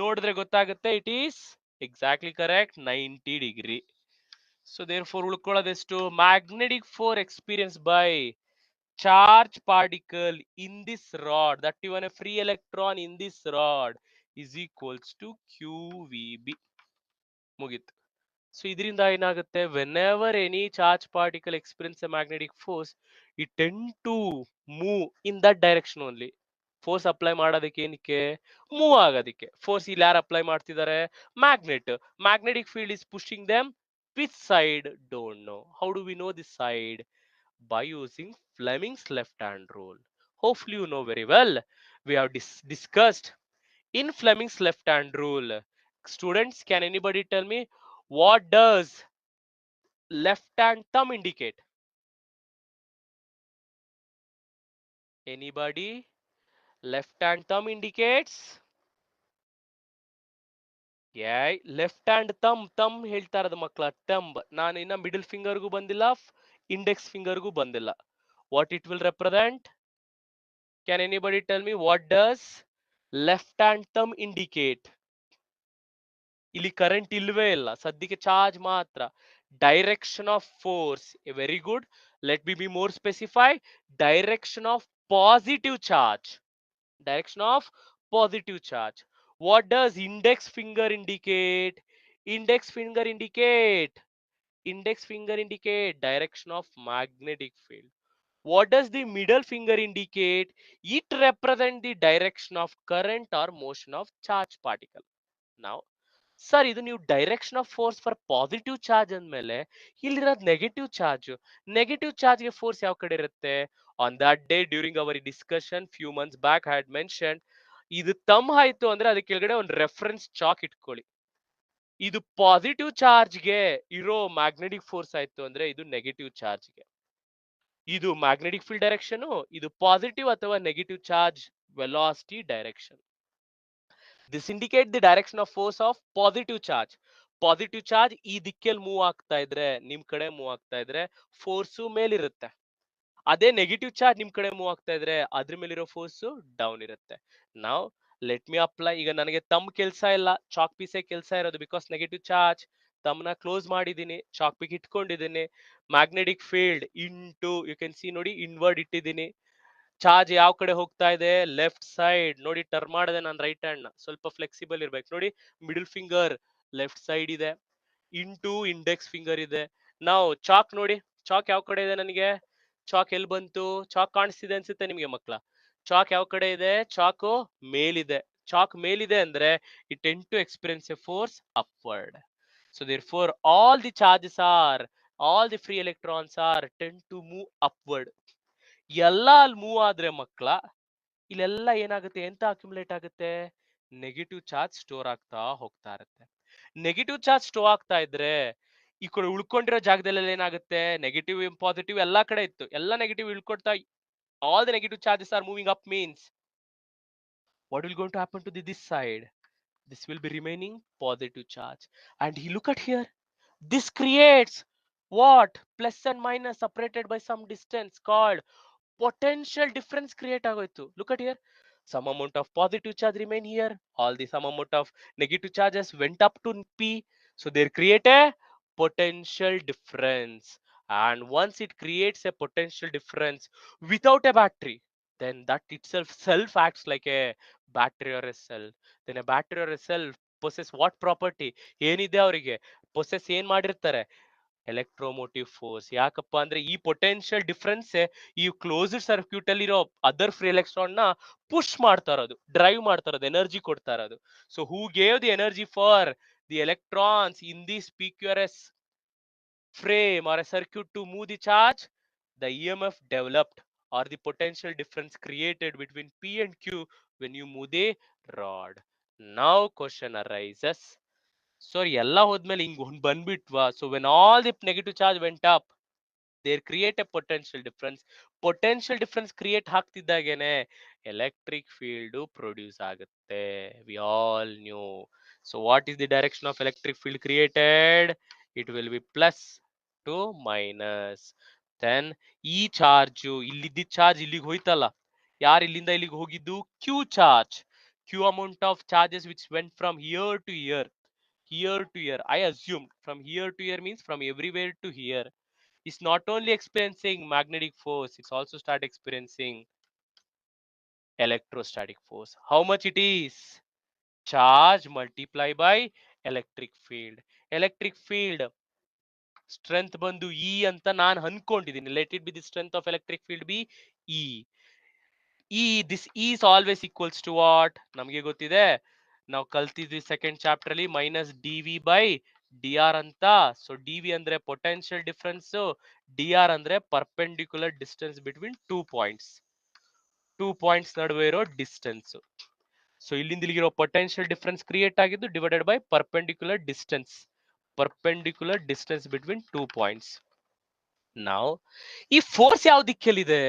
ನೋಡಿದ್ರೆ ಗೊತ್ತಾಗುತ್ತೆ. It is exactly correct, 90 degree. So therefore ಉಳ್ಕೊಳ್ಳೋದೆಷ್ಟು? Magnetic force experience by charge particle in this rod, that even a free electron in this rod is equals to qvb. ಮುಗೀತು. So ಇದರಿಂದ ಏನಾಗುತ್ತೆ? whenever any charge particle experience a magnetic force, it tend to move in that direction only. Force apply ಮಾಡೋದಕ್ಕೆ ಏನಕ್ಕೆ? Move ಆಗೋದಕ್ಕೆ. Force ಇಲ್ಲಿ ಯಾರು apply ಮಾಡ್ತಿದ್ದಾರೆ? Magnet. Magnetic field is pushing them. Which side? Don't know. How do we know this side? By using Fleming's left hand rule. Hopefully you know very well. We have discussed in Fleming's left hand rule. Students, can anybody tell me what does left hand thumb indicate? Anybody? Left hand thumb indicates? Yeah, left hand thumb ಹೇಳ್ತಾ ಇರೋದು ಮಕ್ಕಳ, thumb. ನಾನು ಇನ್ನ middle ಫಿಂಗರ್ಗೂ ಬಂದಿಲ್ಲ, index ಫಿಂಗರ್ಗೂ ಬಂದಿಲ್ಲ. What it will represent? Can anybody tell me what does left hand thumb indicate? ಇಲ್ಲಿ current ಇಲ್ವೇ ಇಲ್ಲ, ಸದ್ಯಕ್ಕೆ ಚಾರ್ಜ್ ಮಾತ್ರ. Direction of force. Very good. Let be more specify. Direction of positive charge. Direction of positive charge. What does index finger indicate? Index finger indicate. Index finger indicate direction of magnetic field. What does the middle finger indicate? It represents the direction of current or motion of charge particle. Now, sir ಇದು ನೀವು direction of force for positive charge ಅಂದ್ಮೇಲೆ ಇಲ್ಲಿರೋದು negative charge. Negative ಚಾರ್ಜ್ಗೆ force ಯಾವ ಕಡೆ ಇರುತ್ತೆ? On that day during our discussion few months back had mention, ಇದು ತಮ್ ಆಯ್ತು ಅಂದ್ರೆ ಅದಕ್ಕೆ ಕೆಳಗಡೆ ಒಂದು ರೆಫರೆನ್ಸ್ ಚಾಕ್ ಇಟ್ಕೊಳ್ಳಿ. ಇದು ಪಾಸಿಟಿವ್ ಚಾರ್ಜ್ಗೆ ಇರೋ ಮ್ಯಾಗ್ನೆಟಿಕ್ ಫೋರ್ಸ್ ಆಯ್ತು ಅಂದ್ರೆ ಇದು ನೆಗೆಟಿವ್ ಚಾರ್ಜ್ಗೆ. ಇದು ಮ್ಯಾಗ್ನೆಟಿಕ್ ಫೀಲ್ಡ್ ಡೈರೆಕ್ಷನ್, ಇದು ಪಾಸಿಟಿವ್ ಅಥವಾ negative charge velocity direction. This indicate the direction of force of positive charge. Positive charge ಈ ದಿಕ್ಕಲ್ಲಿ ಮೂವ್ ಆಗ್ತಾ ಇದ್ರೆ, ನಿಮ್ ಕಡೆ ಮೂವ್ ಆಗ್ತಾ ಇದ್ರೆ ಫೋರ್ಸು ಮೇಲಿರುತ್ತೆ. ಅದೇ ನೆಗೆಟಿವ್ ಚಾರ್ಜ್ ನಿಮ್ ಕಡೆ ಮೂವ್ ಆಗ್ತಾ ಇದ್ರೆ ಅದ್ರ ಮೇಲಿರೋ ಫೋರ್ಸು ಡೌನ್ ಇರುತ್ತೆ. ನಾವ್ ಲೆಟ್ ಮಿ ಅಪ್ಲೈ. ಈಗ ನನಗೆ ತಮ್ ಕೆಲ್ಸ ಇಲ್ಲ, ಚಾಕ್ ಪೀಸೇ ಕೆಲ್ಸ ಇರೋದು, ಬಿಕಾಸ್ ನೆಗೆಟಿವ್ ಚಾರ್ಜ್. ತಮ್ನ ಕ್ಲೋಸ್ ಮಾಡಿದೀನಿ, ಚಾಕ್ ಪೀಕ್ ಇಟ್ಕೊಂಡಿದ್ದೀನಿ. Magnetic field into you can see ನೋಡಿ ಇನ್ವರ್ಡ್ ಇಟ್ಟಿದ್ದೀನಿ. ಚಾರ್ಜ್ ಯಾವ ಕಡೆ ಹೋಗ್ತಾ ಇದೆ? Left side. ನೋಡಿ ಟರ್ನ್ ಮಾಡಿದೆ ನಾನು ರೈಟ್ ಹ್ಯಾಂಡ್ ನ, ಸ್ವಲ್ಪ ಫ್ಲೆಕ್ಸಿಬಲ್ ಇರ್ಬೇಕು ನೋಡಿ. ಮಿಡಲ್ ಫಿಂಗರ್ ಲೆಫ್ಟ್ ಸೈಡ್ ಇದೆ, ಇಂಟು ಇಂಡೆಕ್ಸ್ ಫಿಂಗರ್ ಇದೆ. ನಾವು ಚಾಕ್ ನೋಡಿ, ಚಾಕ್ ಯಾವ ಕಡೆ ಇದೆ ನನಗೆ? ಚಾಕ್ ಎಲ್ಲಿ ಬಂತು? ಚಾಕ್ ಕಾಣಿಸ್ತಿದೆ ಅನ್ಸುತ್ತೆ ನಿಮ್ಗೆ ಮಕ್ಳ. ಚಾಕ್ ಯಾವ ಕಡೆ ಇದೆ? ಚಾಕು ಮೇಲಿದೆ. ಚಾಕ್ ಮೇಲಿದೆ ಅಂದ್ರೆ it tend to experience a force upward. So therefore all the charges are, all the free electrons are tend to move upward. ಎಲ್ಲ ಅಲ್ಲಿ ಮೂವ್ ಆದ್ರೆ ಮಕ್ಳ ಇಲ್ಲೆಲ್ಲ ಏನಾಗುತ್ತೆ? ಎಂತ ಅಕ್ಯುಮುಲೇಟ್ ಆಗುತ್ತೆ? ನೆಗೆಟಿವ್ ಚಾರ್ಜ್ ಸ್ಟೋರ್ ಆಗ್ತಾ ಹೋಗ್ತಾ ಇರುತ್ತೆ. ನೆಗೆಟಿವ್ ಚಾರ್ಜ್ ಸ್ಟೋರ್ ಆಗ್ತಾ ಇದ್ರೆ ಈ ಕಡೆ ಉಳ್ಕೊಂಡಿರೋ ಜಾಗದಲ್ಲೆಲ್ಲ ಏನಾಗುತ್ತೆ? ನೆಗೆಟಿವ್ ಪಾಸಿಟಿವ್ ಎಲ್ಲಾ ಕಡೆ ಇತ್ತು, ಎಲ್ಲ negative ಇಳ್ಕೊಡ್ತಾ, all the negative charges are moving up means what will going to happen to this side? This will be remaining positive charge. And he look at here, this creates what? Plus and minus separated by some distance called potential difference create agoitu. Look at here, some amount of positive charge remain here, all the some amount of negative charges went up to P, so they create a potential difference. And once it creates a potential difference without a battery, then that itself self acts like a battery or a cell. Then a battery or a cell possess what property? ಏನಿದೆ ಅವರಿಗೆ possess ಏನ್ ಮಾಡಿರ್ತಾರೆ? Electromotive force. ಯಾಕಪ್ಪ ಅಂದ್ರೆ ಈ potential difference ಈ closed circuit ಅಲ್ಲಿರೋ other free electron ನ ಪುಷ್ ಮಾಡ್ತಾ ಇರೋದು, ಡ್ರೈವ್ ಮಾಡ್ತಾ ಇರೋದು, ಎನರ್ಜಿ ಕೊಡ್ತಾ ಇರೋದು. So who gave the energy for the electrons in this PQRS frame or a circuit to move the charge? The EMF developed or the potential difference created between P and Q when you move the rod. Now question arises, so ಎಲ್ಲ ಹೋದ್ಮೇಲೆ ಹಿಂಗ್ ಬಂದ್ಬಿಟ್ವಾ? So when all the negative charge went up, they create a potential difference. Potential difference create ಆಗ್ತಿದ್ದಾಗೇನೆ electric field produce ಆಗುತ್ತೆ. We all knew. So what is the direction of electric field created? It will be plus to minus. Then ಈ charge, ಇಲ್ಲಿದ್ದ charge ಇಲ್ಲಿಗೆ ಹೋಯ್ತಲ್ಲ, ಯಾರು ಇಲ್ಲಿಂದ ಇಲ್ಲಿಗೆ ಹೋಗಿದ್ದು? Q charge. Q amount of charges which went from here to here. Here to here, I assumed from here to here means from everywhere to here, is not only experiencing magnetic force, it's also start experiencing electrostatic force. How much it is? Charge multiplied by electric field. Electric field strength ಬಂದು E ಅಂತ ನಾನು ಅನ್ಕೊಂಡಿದ್ದೀನಿ. Let it be the strength of electric field be E. This E is always equals to what? ನಮಗೆ ಗೊತ್ತಿದೆ, ನಾವು ಕಲ್ತಿದ್ವಿ second chapter ಅಲ್ಲಿ minus D V by D R ಅಂತ. ಸೊ ಡಿ ವಿ ಅಂದ್ರೆ ಪೊಟೆನ್ಶಿಯಲ್ ಡಿಫರೆನ್ಸ್, ಡಿ ಆರ್ ಅಂದ್ರೆ perpendicular distance between two points ನಡುವೆ ಇರೋ ಡಿಸ್ಟೆನ್ಸ್. ಸೊ ಇಲ್ಲಿಂದ ಇಲ್ಲಿಗಿರೋ ಪೊಟೆನ್ಶಿಯಲ್ ಡಿಫರೆನ್ಸ್ ಕ್ರಿಯೇಟ್ ಆಗಿದ್ದು divided by perpendicular distance between two points. ನಾವು ಈ ಫೋರ್ಸ್ ಯಾವ ದಿಕ್ಕಲ್ಲಿದೆ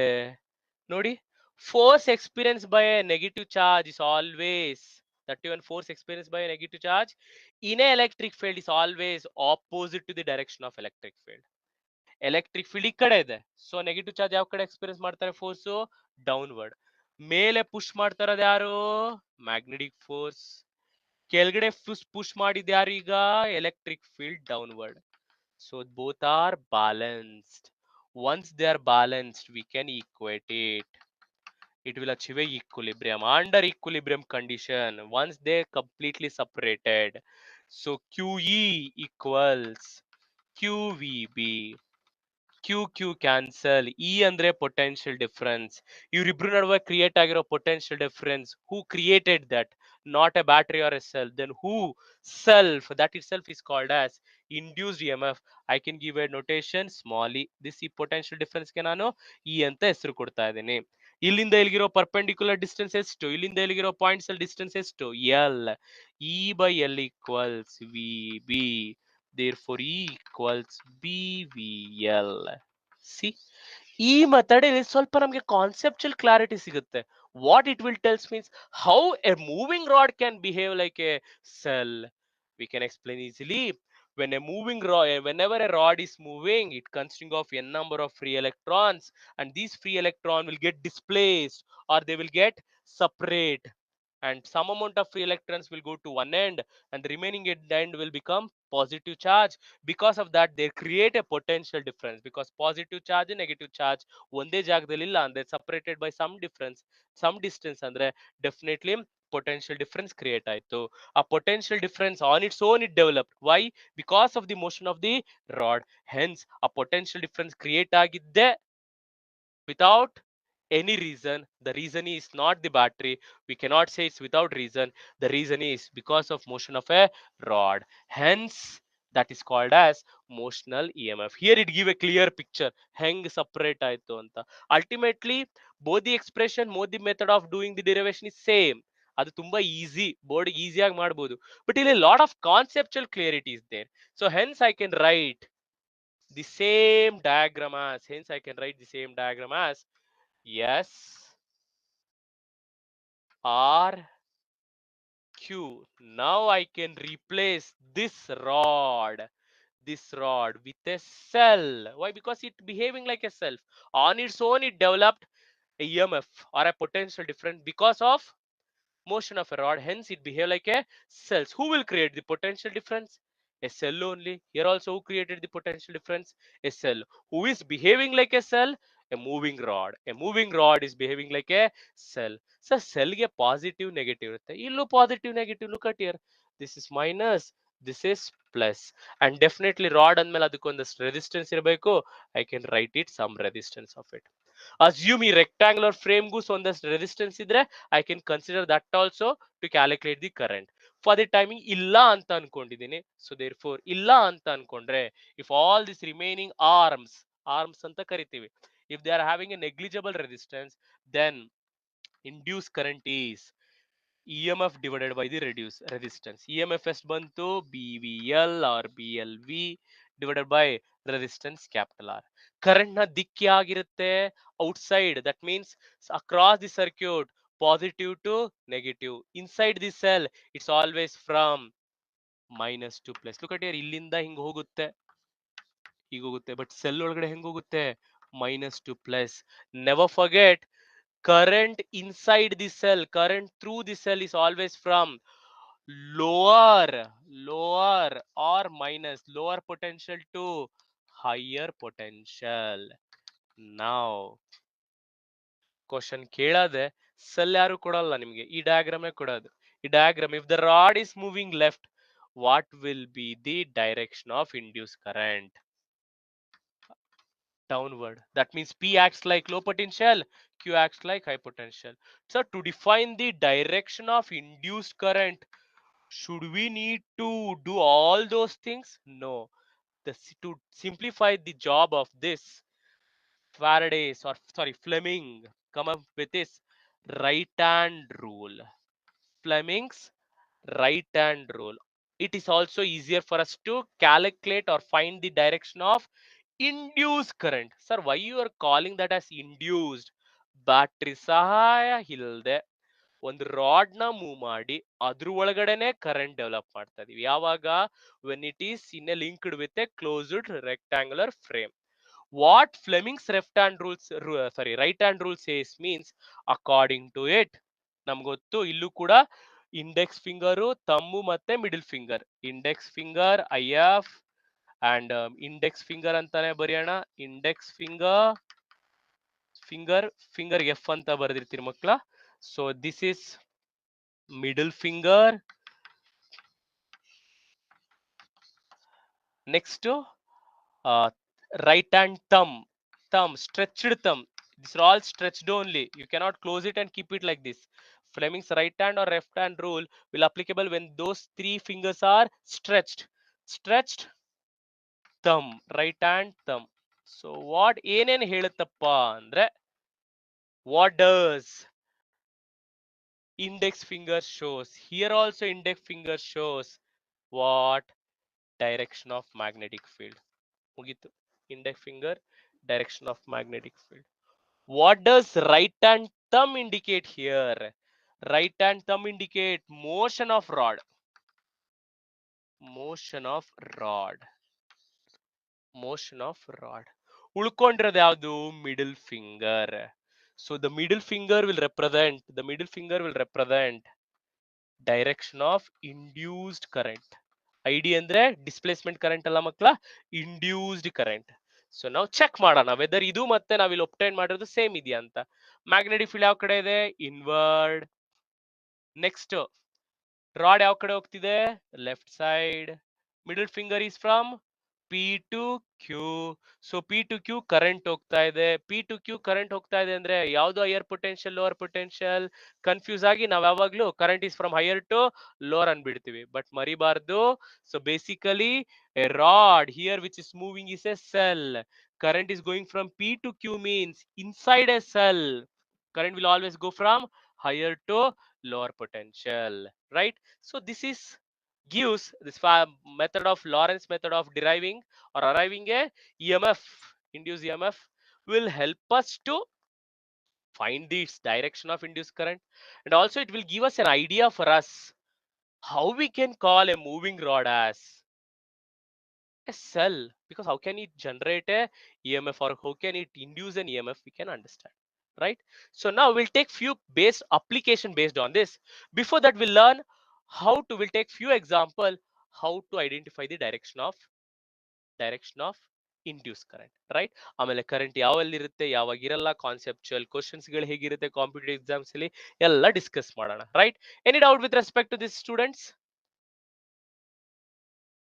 ನೋಡಿ. Force experienced by a negative charge is always, that even force experienced by a negative charge in a electric field is always opposite to the direction of electric field. Electric field ಈ ಕಡೆ ಇದೆ, so negative charge ಯಾವ ಕಡೆ experience ಮಾಡ್ತಾರೆ? Force downward. ಮೇಲೆ push ಮಾಡ್ತಾ ಇರೋದು ಯಾರು? Magnetic force. ಕೆಳಗಡೆ ಪುಷ್ ಮಾಡಿದ ಯಾರು ಈಗ? Electric field downward. So both are balanced. Once they are balanced, we can equate it. It will achieve a equilibrium. Under equilibrium condition, once they completely separated, so QE equals QVB. Q cancel. E andre potential difference. ಇವರಿಬ್ರು ನಡುವೆ create ಆಗಿರೋ potential difference. Who created that? Not a battery or a cell. Then who? Self. That itself is called as induced EMF. I can give a notation small e. This potential difference ಗೆ ನಾನು E ಅಂತ ಹೆಸರು ಕೊಡ್ತಾ ಇದ್ದೀನಿ. ಇಲ್ಲಿಂದ ಇಲ್ಲಿಗಿರೋ perpendicular distance ಎಷ್ಟು? ಇಲ್ಲಿಂದ ಇಲ್ಲಿಗಿರೋ points ಅಲ್ಲಿ ಡಿಸ್ಟೆನ್ಸ್ ಎಷ್ಟು? L. E by L equals VB. Therefore E equals BVL. See, ಈ ಮೆಥಡ್ ಇಲ್ಲಿ ಸ್ವಲ್ಪ ನಮಗೆ ಕಾನ್ಸೆಪ್ಚುಯಲ್ ಕ್ಲಾರಿಟಿ ಸಿಗುತ್ತೆ. What it will tells means how A moving rod can behave like a cell. We can explain easily. When a moving rod, whenever a rod is moving, it consisting of n number of free electrons, and these free electron will get displaced or they will get separate, and some amount of free electrons will go to one end and the remaining end will become positive charge. Because of that, they create a potential difference, because positive charge and negative charge ಒಂದೇ ಜಾಗದಲ್ಲಿ ಇಲ್ಲ ಅಂದ್ರೆ separated by some difference, some distance, ಅಂದ್ರೆ definitely potential difference create ಆಯ್ತು. A potential difference on its own it developed. Why? Because of the motion of the rod. Hence a potential difference create ಆಗಿದ್ದೆ without any reason. The reason is not the battery. We cannot say it's without reason. The reason is because of motion of a rod. Hence that is called as motional EMF. Here it give a clear picture hang separate ಆಯ್ತು ಅಂತ. Ultimately both the expression, both the method of doing the derivation is same. ಅದು ತುಂಬಾ easy, board ಈಸಿಯಾಗಿ ಮಾಡಬಹುದು. But ಇಲ್ಲಿ lot of conceptual clarity is there. So hence I can write the same diagram as, hence I can write the same diagram as S R Q. Now I can replace this rod with a cell. Why? Because it behaving like a cell. On its own it developed a EMF or a potential difference because of motion of a rod. Hence it behave like a cells. Who will create the potential difference? A cell only. Here also who created the potential difference? A cell. Who is behaving like a cell? A moving rod. A moving rod is behaving like a cell. So cell ಗೆ positive negative ಇರುತ್ತೆ. ಇಲ್ಲೂ positive negative. Look at here. This is minus, this is plus. And definitely rod ಅಂದ್ಮೇಲೆ ಅದಕ್ಕೊಂದಷ್ಟು resistance ಇರಬೇಕು. I can write it some resistance of it. Assume ಈ rectangular frame ಗೂ ಒಂದಷ್ಟು resistance ಇದ್ರೆ I can consider that also to calculate the current. For the timing ಇಲ್ಲ ಅಂತ ಅನ್ಕೊಂಡಿದ್ದೀನಿ. So therefore ಇಲ್ಲ ಅಂತ ಅನ್ಕೊಂಡ್ರೆ if all these remaining arms ಅಂತ ಕರಿತೀವಿ, if they are having a negligible resistance, then induced current is EMF divided by the reduced resistance. EMF ಎಷ್ಟು ಬಂತು? BVL or BLV divided by resistance capital R. Current ನ ದಿಕ್ಕಿ ಆಗಿರುತ್ತೆ outside. That means across the circuit positive to negative. Inside the cell it's always from minus to plus. Look at here, ಇಲ್ಲಿಂದ ಹಿಂಗ್ ಹೋಗುತ್ತೆ, ಹೀಗೋಗುತ್ತೆ. But cell ಒಳಗಡೆ ಹೆಂಗ್ ಹೋಗುತ್ತೆ? Minus to plus. Never forget, current inside the cell, current through the cell is always from lower or minus, lower potential to higher potential. Now question ಕೇಳದೆ cell ಯಾರು ಕೊಡಲ್ಲ ನಿಮ್ಗೆ, ಈ ಡಯಾಗ್ರಾಮೇ ಕೊಡೋದು. ಈ diagram, if the rod is moving left, what will be the direction of induce current? Downward. That means P acts like low potential, Q acts like high potential. So to define the direction of induced current, should we need to do all those things? No. To simplify the job of this, Fleming come up with this right hand rule. Fleming's right hand rule. It is also easier for us to calculate or find the direction of induced current. Sir, why you are calling that as induced? Battery ಸಹಾಯ ಇಲ್ಲದೆ ಒಂದು rod ನ move ಮಾಡಿ ಅದ್ರ ಒಳಗಡೆನೆ current develop ಮಾಡ್ತಾ ಇದೀವಿ. ಯಾವಾಗ? When it is in a linked with a closed rectangular frame. What Fleming's right hand rule says means, according to it, ನಮ್ಗೊತ್ತು ಇಲ್ಲೂ ಕೂಡ ಇಂಡೆಕ್ಸ್ ಫಿಂಗರು, ತಮ್ಮು ಮತ್ತೆ middle finger. Index finger IF and index finger ಅಂತಾನೆ ಬರೆಯೋಣ. Index finger F ಅಂತ ಬರೆದಿರ್ತೀರಿ ಮಕ್ಕಳ. So this is middle finger. Next right hand thumb, stretched thumb. These are all stretched only. You cannot close it and keep it like this. Fleming's right hand or left hand rule will applicable when those three fingers are stretched. Stretched thumb, right hand thumb. So what ಏನೇನ್ ಹೇಳುತ್ತಪ್ಪ ಅಂದ್ರೆ, what does index finger shows? Here also index finger shows what? Direction of magnetic field. ಮುಗೀತು. Index finger, direction of magnetic field. What does right hand thumb indicate here? Right hand thumb indicate motion of rod. Motion of rod. Motion of rod. ಉಳ್ಕೊಂಡಿರೋದು ಯಾವುದು? Middle finger. So the middle finger will represent direction of induced current. ID ಅಂದ್ರೆ displacement current ಅಲ್ಲ ಮಕ್ಕಳ, induced current. So ನಾವು check ಮಾಡೋಣ weather ಇದು ಮತ್ತೆ ನಾವಿಲ್ಲಿ obtain ಮಾಡಿರೋದು ಸೇಮ್ ಇದೆಯಾ ಅಂತ. ಮ್ಯಾಗ್ನೆಟಿಕ್ ಫೀಲ್ಡ್ ಯಾವ ಕಡೆ ಇದೆ? ಇನ್ವರ್ಡ್. ನೆಕ್ಸ್ಟ್ ರಾಡ್ ಯಾವ ಕಡೆ ಹೋಗ್ತಿದೆ? Left side. Middle finger is from P to Q. So P to Q current ಹೋಗ್ತಾ ಇದೆ. ಪಿ ಟು ಕ್ಯೂ ಕರೆಂಟ್ ಹೋಗ್ತಾ ಇದೆ ಅಂದ್ರೆ ಯಾವ್ದು higher potential lower potential? Confuse ಆಗಿ ನಾವ್ ಯಾವಾಗ್ಲೂ current is from higher to lower ಅನ್ಬಿಡ್ತೀವಿ, ಬಟ್ ಮರಿಬಾರ್ದು. So basically a rod here which is moving is a cell. Current is going from P to Q means inside a cell current will always go from higher to lower potential, right? So this is gives this method of Lorentz method of deriving or arriving a EMF, induced EMF, will help us to find this direction of induced current, and also it will give us an idea for us how we can call a moving rod as a cell, because how can it generate a EMF or how can it induce an EMF, we can understand, right? So now we'll take few base application based on this. Before that we'll learn how to, we'll take few example how to identify the direction of induced current, right? ಆಮೇಲೆ current ಯಾವಲ್ಲಿರುತ್ತೆ ಯಾವಾಗಿರಲ್ಲ, conceptual questions ಗಳು ಹೇಗಿರುತ್ತೆ competitive exams ಅಲ್ಲಿ ಎಲ್ಲ discuss ಮಾಡೋಣ, right? Any doubt with respect to this students?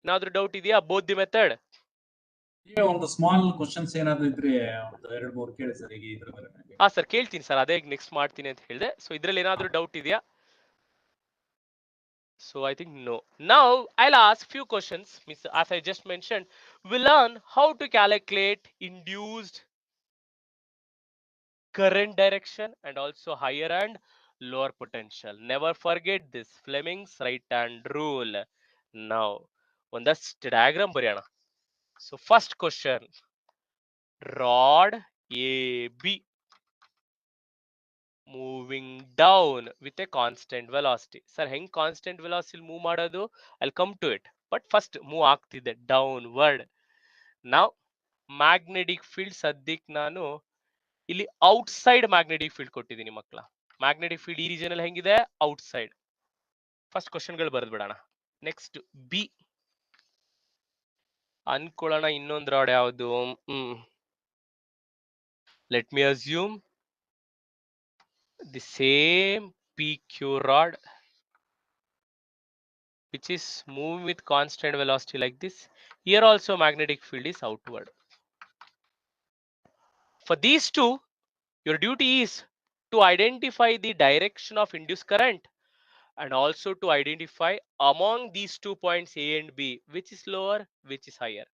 ಏನಾದ್ರೂ doubt ಇದೆಯಾ ಬೋತ್ ದಿ ಮೆಥಡ್? ಈಗ ಒಂದು ಸ್ಮಾಲ್ ಕ್ವಶನ್ಸ್ ಏನಾದ್ರು ಇದ್ರೆ ಒಂದು 2-3 ಕೇಳಿ ಸರ್. ಈಗ ಇದ್ರ ಮೇಲೆ ಹಾ ಸರ್ ಕೇಳ್ತೀನಿ ಸರ್, ಅದೇ ನೆಕ್ಸ್ಟ್ ಮಾಡ್ತೀನಿ ಅಂತ ಹೇಳಿದೆ. ಸೊ ಇದ್ರಲ್ಲಿ ಏನಾದ್ರೂ ಡೌಟ್ ಇದೆಯಾ? So I think no. Now I'll ask few questions. As I just mentioned, we'll learn how to calculate induced current direction and also higher and lower potential. Never forget this Fleming's right hand rule. Now ಒಂದಷ್ಟು diagram ಬರೆಯೋಣ. So first question, rod AB moving down with a constant velocity. Sir ಹೆಂಗ್ constant velocity move ಮಾಡೋದು? I'll come to it, but first move ಆಗ್ತಿದೆ downward. Now magnetic field ಸದ್ಯಕ್ಕೆ ನಾನು ಇಲ್ಲಿ outside magnetic field ಕೊಟ್ಟಿದ್ದೀನಿ ಮಕ್ಕಳ. ಮ್ಯಾಗ್ನೆಟಿಕ್ ಫೀಲ್ಡ್ ಈ region ಅಲ್ಲಿ ಹೆಂಗಿದೆ? ಔಟ್ಸೈಡ್. ಫಸ್ಟ್ ಕ್ವಶನ್ ಗಳು ಬರೆದು ಬಿಡೋಣ. ನೆಕ್ಸ್ಟ್ ಬಿ ಅನ್ಕೊಳ್ಳೋಣ, ಇನ್ನೊಂದು ರಾಡ್ ಯಾವುದು? Let me assume the same P Q rod which is moving with constant velocity like this. Here also magnetic field is outward. For these two, your duty is to identify the direction of induced current and also to identify among these 2 points A and B which is lower, which is higher.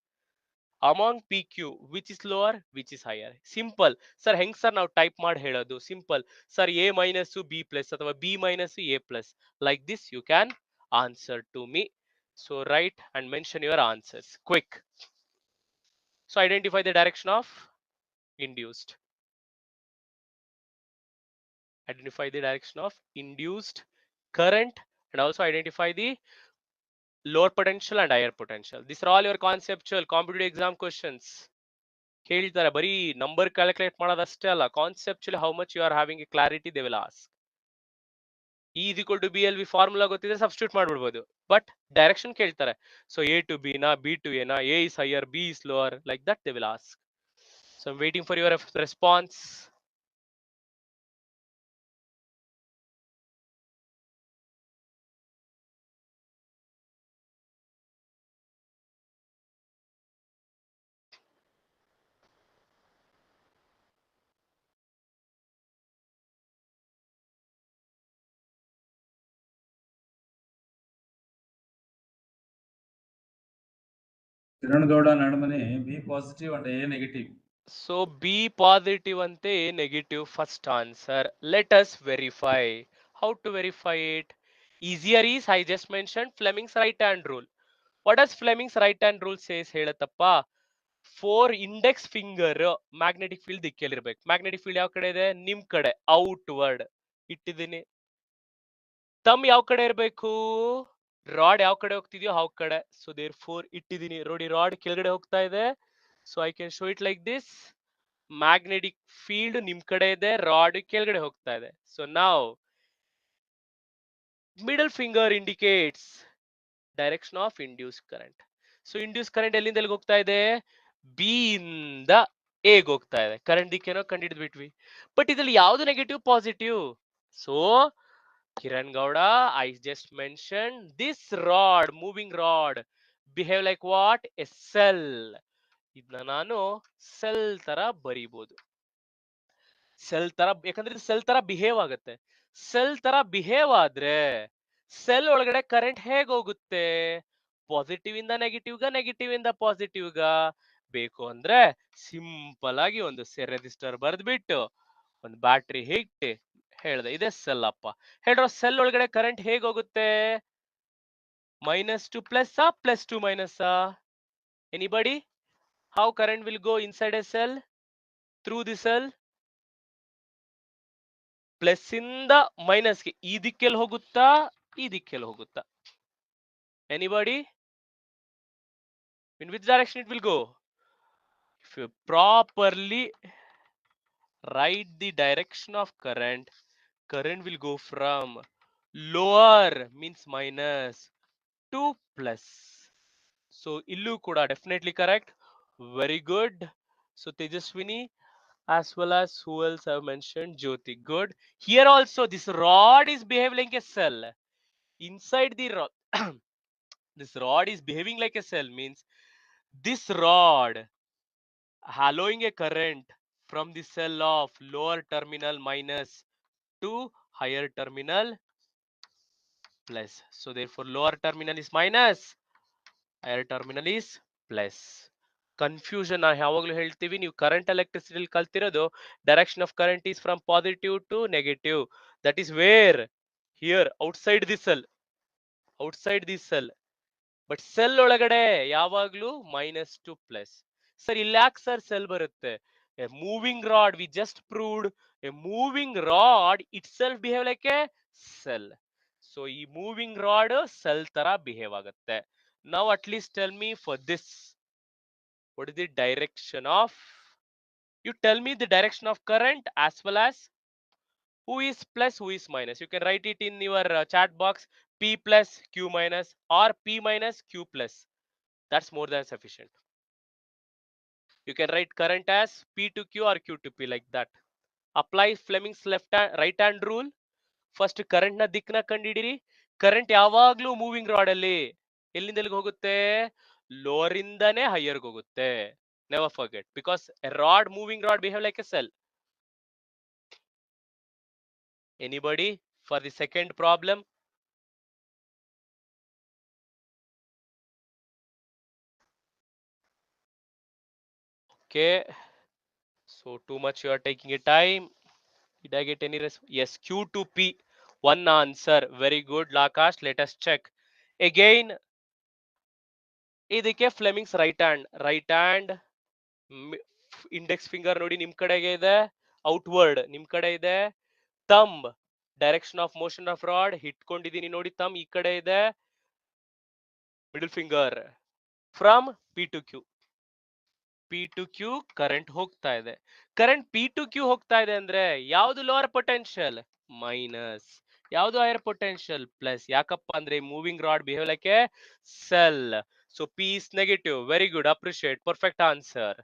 Among PQ which is lower, which is higher. Simple. Sir ಹೆಂಗ್ sir ನಾವು type ಮಾಡಿ ಹೇಳೋದು? Simple sir, A minus B plus ಅಥವಾ B minus A plus. Like this you can answer to me. So write and mention your answers quick. So identify the direction of induced. Identify the direction of induced current and also identify the lower potential and higher potential. These are all your conceptual competitive exam questions. ಕೇಳ್ತಾರೆ ಬರೀ number calculate ಮಾಡೋದಷ್ಟೇ ಅಲ್ಲ, conceptually how much you are having a clarity they will ask. E is equal to B L V formula ಗೊತ್ತಿದ್ರೆ substitute ಮಾಡ್ಬಿಡ್ಬೋದು, but direction ಕೇಳ್ತಾರೆ. So A to B ನಾ, B to A ನಾ, A is higher B is lower, like that they will ask. So I am waiting for your response. Kiran Gowda Nadamani B positive and A negative. So B positive ante A negative, first answer. Let us verify. How to verify it? Easier is, I just mentioned Fleming's right hand rule. What does Fleming's right hand rule says ಹೇಳತ್ತಪ್ಪ? 4 index finger magnetic field ದಿಕ್ಕಲ್ಲಿರ್ಬೇಕು. Magnetic field ಯಾವ ಕಡೆ ಇದೆ? ನಿಮ್ ಕಡೆ, outward ಇಟ್ಟಿದ್ದೀನಿ. ತಮ್ ಯಾವ ಕಡೆ ಇರಬೇಕು? ರಾಡ್ ಯಾವ ಕಡೆ ಹೋಗ್ತಿದ್ಯೋ ಆ ಕಡೆ. ಸೊ ದೇರ್ ಫೋರ್ ಇಟ್ಟಿದ್ದೀನಿ. ನೋಡಿ, ರಾಡ್ ಕೆಳಗಡೆ ಹೋಗ್ತಾ ಇದೆ. So I can show it like this. Magnetic field ನಿಮ್ ಕಡೆ ಇದೆ, ರಾಡ್ ಕೆಳಗಡೆ ಹೋಗ್ತಾ ಇದೆ. ಸೊ ನಾವ್ middle finger indicates direction of induce current. So induce current ಎಲ್ಲಿಂದ ಎಲ್ಲಿಗೆ ಹೋಗ್ತಾ ಇದೆ? ಬಿ ಇಂದ ಎಗ್ ಹೋಗ್ತಾ ಇದೆ. ಕರೆಂಟ್ ದಿಕ್ಕೇನೋ ಕಂಡಿಡಿದ್ ಬಿಟ್ವಿ. ಬಟ್ ಇದ್ರಲ್ಲಿ ಯಾವ್ದು negative positive? So Kiran Gowda, I just mention this rod, moving rod behave like what? A cell. ಇದನ್ನ ನಾನು ಸೆಲ್ ತರ ಬರೀಬಹುದು. ಸೆಲ್ ತರ, ಯಾಕಂದ್ರೆ ಇದು ಸೆಲ್ ತರ ಬಿಹೇವ್ ಆಗುತ್ತೆ. ಸೆಲ್ ತರ ಬಿಹೇವ್ ಆದ್ರೆ ಸೆಲ್ ಒಳಗಡೆ ಕರೆಂಟ್ ಹೇಗ್ ಹೋಗುತ್ತೆ? ಪಾಸಿಟಿವ್ ಇಂದ ನೆಗೆಟಿವ್ಗ, ನೆಗೆಟಿವ್ ಇಂದ ಪಾಸಿಟಿವ್ಗ. ಬೇಕು ಅಂದ್ರೆ ಸಿಂಪಲ್ ಆಗಿ ಒಂದು ರೆಸಿಸ್ಟರ್ ಬರೆದ್ಬಿಟ್ಟು ಒಂದು ಬ್ಯಾಟ್ರಿ ಹಿಟ್ಟು ಹೇಳ್ದೆ, ಇದೆ ಸೆಲ್ ಅಪ್ಪ. ಹೇಳ್ರೋ, ಸೆಲ್ ಒಳಗಡೆ ಕರೆಂಟ್ ಹೇಗ್ ಹೋಗುತ್ತೆ? -2 plus +2 minus? Anybody? How current will go inside A cell? Through the cell? Plus ಇಂದ ಮೈನಸ್ಗೆ ಈ ದಿಕ್ಕೆಲ್ಲಿ ಹೋಗುತ್ತಾ, ಈ ದಿಕ್ಕೆಲ್ಲಿ ಹೋಗುತ್ತಾ? Anybody? In which direction it will go? If you properly write the direction of current, current will go from lower means minus to plus. So illu kuda definitely correct. Very good. So Tejaswini, as well as who else have mentioned? Jyoti. Good. Here also this rod is behaving like a cell. Inside the rod, this rod is behaving like a cell, means this rod allowing a current from the cell of lower terminal minus to higher terminal plus. So therefore lower terminal is minus, higher terminal is plus. Confusion ನಾವು ಯಾವಾಗಲೂ ಹೇಳ್ತೀವಿ, ನೀವು current electricity ಕಲ್ತಿರೋದು direction of current is from positive to negative. That is where? Here outside the cell, outside the cell. But cell ಒಳಗಡೆ ಯಾವಾಗ್ಲೂ minus to plus. Sir ಇಲ್ಲಿ ಯಾಕೆ sir cell ಬರುತ್ತೆ? A moving rod, we just proved a moving rod itself behave like a cell. So ಈ moving rod cell ತರ behave ಆಗುತ್ತೆ. Now at least tell me for this, what is the direction of, you tell me the direction of current as well as who is plus, who is minus. You can write it in your chat box, P plus Q minus or P minus Q plus. That's more than sufficient. You can write current as P to Q or Q to P like that. Apply Fleming's right hand rule. First current na ದಿಕ್ಕನ್ನ ಕಂಡಿಡಿರಿ. Current ಯಾವಾಗ್ಲೂ moving rod ಅಲ್ಲಿ ಎಲ್ಲಿಂದ ಎಲ್ಲಿಗೆ ಹೋಗುತ್ತೆ? Lower ಇಂದಾನೆ higher ಹೋಗುತ್ತೆ. Never forget, because a rod, moving rod behave like a cell. Anybody for the second problem? Okay, so too much you are taking a time. Did I get any response? Yes, Q to P. One answer. Very good, Lakash. Let us check again. ಇದಕ್ಕೆ Fleming's right hand index finger ನೋಡಿ ನಿಮ್ ಕಡೆಗೆ ಇದೆ, outward ನಿಮ್ ಕಡೆ ಇದೆ. Thumb direction of motion of rod ಹಿಟ್ಕೊಂಡಿದೀನಿ ನೋಡಿ, ಥಂಬ್ ಈ ಕಡೆ ಇದೆ. Middle finger from P to Q. P to Q current ಹೋಗ್ತಾ ಇದೆ. ಕರೆಂಟ್ ಪಿ ಟು ಕ್ಯೂ ಹೋಗ್ತಾ ಇದೆ ಅಂದ್ರೆ ಯಾವ್ದು ಲೋವರ್ ಪೊಟೆನ್ಶಿಯಲ್? ಮೈನಸ್. ಯಾವ್ದು ಹೈಯರ್ ಪೊಟೆನ್ಶಿಯಲ್? ಪ್ಲಸ್. ಯಾಕಪ್ಪ ಅಂದ್ರೆ moving rod behave like a cell. So P is negative. Very good, appreciate, perfect answer.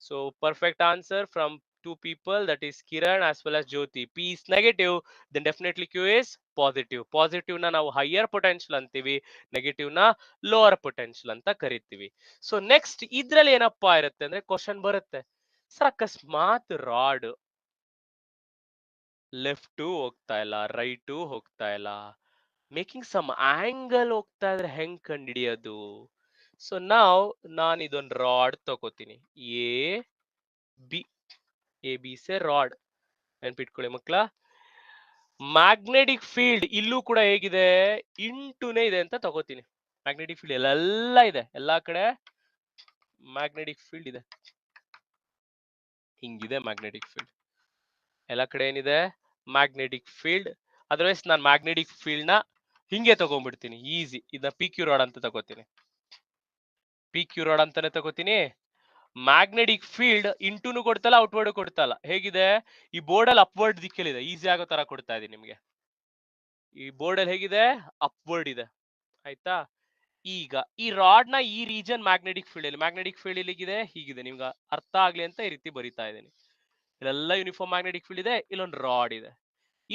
So perfect answer from two people, that is Kiran as well as Jyoti. P is negative, then definitely Q is positive. Positive na ನಾವು higher potential ಅಂತೀವಿ, negative ನ lower potential ಅಂತ ಕರಿತೀವಿ. So next ಇದ್ರಲ್ಲಿ ಏನಪ್ಪಾ ಇರುತ್ತೆ ಅಂದ್ರೆ question ಬರುತ್ತೆ, ಸರ್ ಅಕಸ್ಮಾತ್ ರಾಡ್ ಲೆಫ್ಟ್ ಹೋಗ್ತಾ ಇಲ್ಲ, ರೈಟ್ ಹೋಗ್ತಾ ಇಲ್ಲ, ಮೇಕಿಂಗ್ ಸಮ್ ಆಂಗಲ್ ಹೋಗ್ತಾ ಇದ್ರೆ ಹೆಂಗ್ ಕಂಡಿಡಿಯೋದು? ಸೊ ನಾವು ನಾನು ಇದೊಂದು ರಾಡ್ ತಗೋತೀನಿ, ಎ ಬಿ, ಎ ಬಿ ಸೆ ರಾಡ್. ನೆನ್ಪಿಟ್ಕೊಳ್ಳಿ ಮಕ್ಕಳ, ಮ್ಯಾಗ್ನೆಟಿಕ್ ಫೀಲ್ಡ್ ಇಲ್ಲೂ ಕೂಡ ಹೇಗಿದೆ, ಇಂಟುನೇ ಇದೆ ಅಂತ ತಗೋತೀನಿ. ಮ್ಯಾಗ್ನೆಟಿಕ್ ಫೀಲ್ಡ್ ಎಲ್ಲ ಇದೆ, ಎಲ್ಲಾ ಕಡೆ ಮ್ಯಾಗ್ನೆಟಿಕ್ ಫೀಲ್ಡ್ ಇದೆ. ಹಿಂಗಿದೆ ಮ್ಯಾಗ್ನೆಟಿಕ್ ಫೀಲ್ಡ್, ಎಲ್ಲ ಕಡೆ ಏನಿದೆ ಮ್ಯಾಗ್ನೆಟಿಕ್ ಫೀಲ್ಡ್. ಅದರ್ವೈಸ್ ನಾನು ಮ್ಯಾಗ್ನೆಟಿಕ್ ಫೀಲ್ಡ್ ನ ಹಿಂಗೆ ತಗೊಂಡ್ಬಿಡ್ತೀನಿ, ಈಸಿ. ಇದನ್ನ ಪಿ ಕ್ಯೂ ರಾಡ್ ಅಂತ ತಗೋತೀನಿ, ಪಿ ಕ್ಯೂ ರಾಡ್ ಅಂತಾನೆ ತಗೋತೀನಿ. ಮ್ಯಾಗ್ನೆಟಿಕ್ ಫೀಲ್ಡ್ ಇಂಟುನು ಕೊಡ್ತಲ್ಲ, ಔಟ್ವರ್ಡ್ ಕೊಡ್ತಲ್ಲ. ಹೇಗಿದೆ, ಈ ಬೋರ್ಡ್ ಅಲ್ಲಿ ಅಪ್ವರ್ಡ್ ದಿಕ್ಕಲ್ಲಿದೆ, ಈಸಿ ಆಗೋ ತರ ಕೊಡ್ತಾ ಇದೀನಿ ನಿಮ್ಗೆ. ಈ ಬೋರ್ಡ್ ಅಲ್ಲಿ ಹೇಗಿದೆ, ಅಪ್ವರ್ಡ್ ಇದೆ, ಆಯ್ತಾ. ಈಗ ಈ ರಾಡ್ ನ ಈ ರೀಜನ್ ಮ್ಯಾಗ್ನೆಟಿಕ್ ಫೀಲ್ಡ್ ಅಲ್ಲಿ, ಮ್ಯಾಗ್ನೆಟಿಕ್ ಫೀಲ್ಡ್ ಇಲ್ಲಿಗಿದೆ, ಹೀಗಿದೆ. ನಿಮ್ಗೆ ಅರ್ಥ ಆಗ್ಲಿ ಅಂತ ಈ ರೀತಿ ಬರಿತಾ ಇದ್ದೀನಿ. ಇಲ್ಲೆಲ್ಲ ಯೂನಿಫಾರ್ಮ್ ಮ್ಯಾಗ್ನೆಟಿಕ್ ಫೀಲ್ಡ್ ಇದೆ, ಇಲ್ಲೊಂದು ರಾಡ್ ಇದೆ.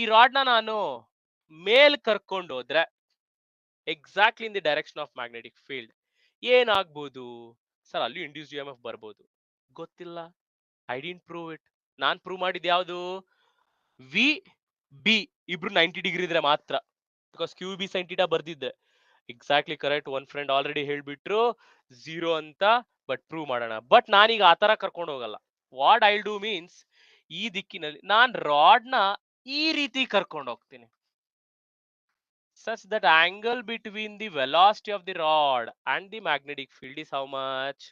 ಈ ರಾಡ್ ನ ನಾನು ಮೇಲ್ ಕರ್ಕೊಂಡು ಹೋದ್ರೆ exactly in the direction of magnetic field ಏನಾಗ್ಬೋದು ಸರ್, ಅಲ್ಲಿ ಇಂಡ್ಯೂಸ್ ಇ ಎಂ ಎಫ್ ಬರ್ಬೋದು. ಗೊತ್ತಿಲ್ಲ, ಐ ಡಿಂಟ್ ಪ್ರೂವ್ ಇಟ್. ನಾನ್ ಪ್ರೂವ್ ಮಾಡಿದ್ ಯಾವುದು, ವಿ ಬಿ ಇಬ್ರು 90 ಡಿಗ್ರಿ ಇದ್ರೆ ಮಾತ್ರ, because Q B sine theta ಬರ್ದಿದ್ದೆ. Exactly correct. One friend already ಹೇಳ್ಬಿಟ್ರು 0 ಅಂತ, ಬಟ್ ಪ್ರೂವ್ ಮಾಡೋಣ. ಬಟ್ ನಾನೀಗ ಆ ತರ ಕರ್ಕೊಂಡು ಹೋಗಲ್ಲ. ವಾಟ್ ಐ ಡೂ ಮೀನ್ಸ್, ಈ ದಿಕ್ಕಿನಲ್ಲಿ ನಾನ್ ರಾಡ್ ನ ಈ ರೀತಿ ಕರ್ಕೊಂಡು ಹೋಗ್ತೀನಿ, such that angle between the velocity of the rod and the magnetic field is how much,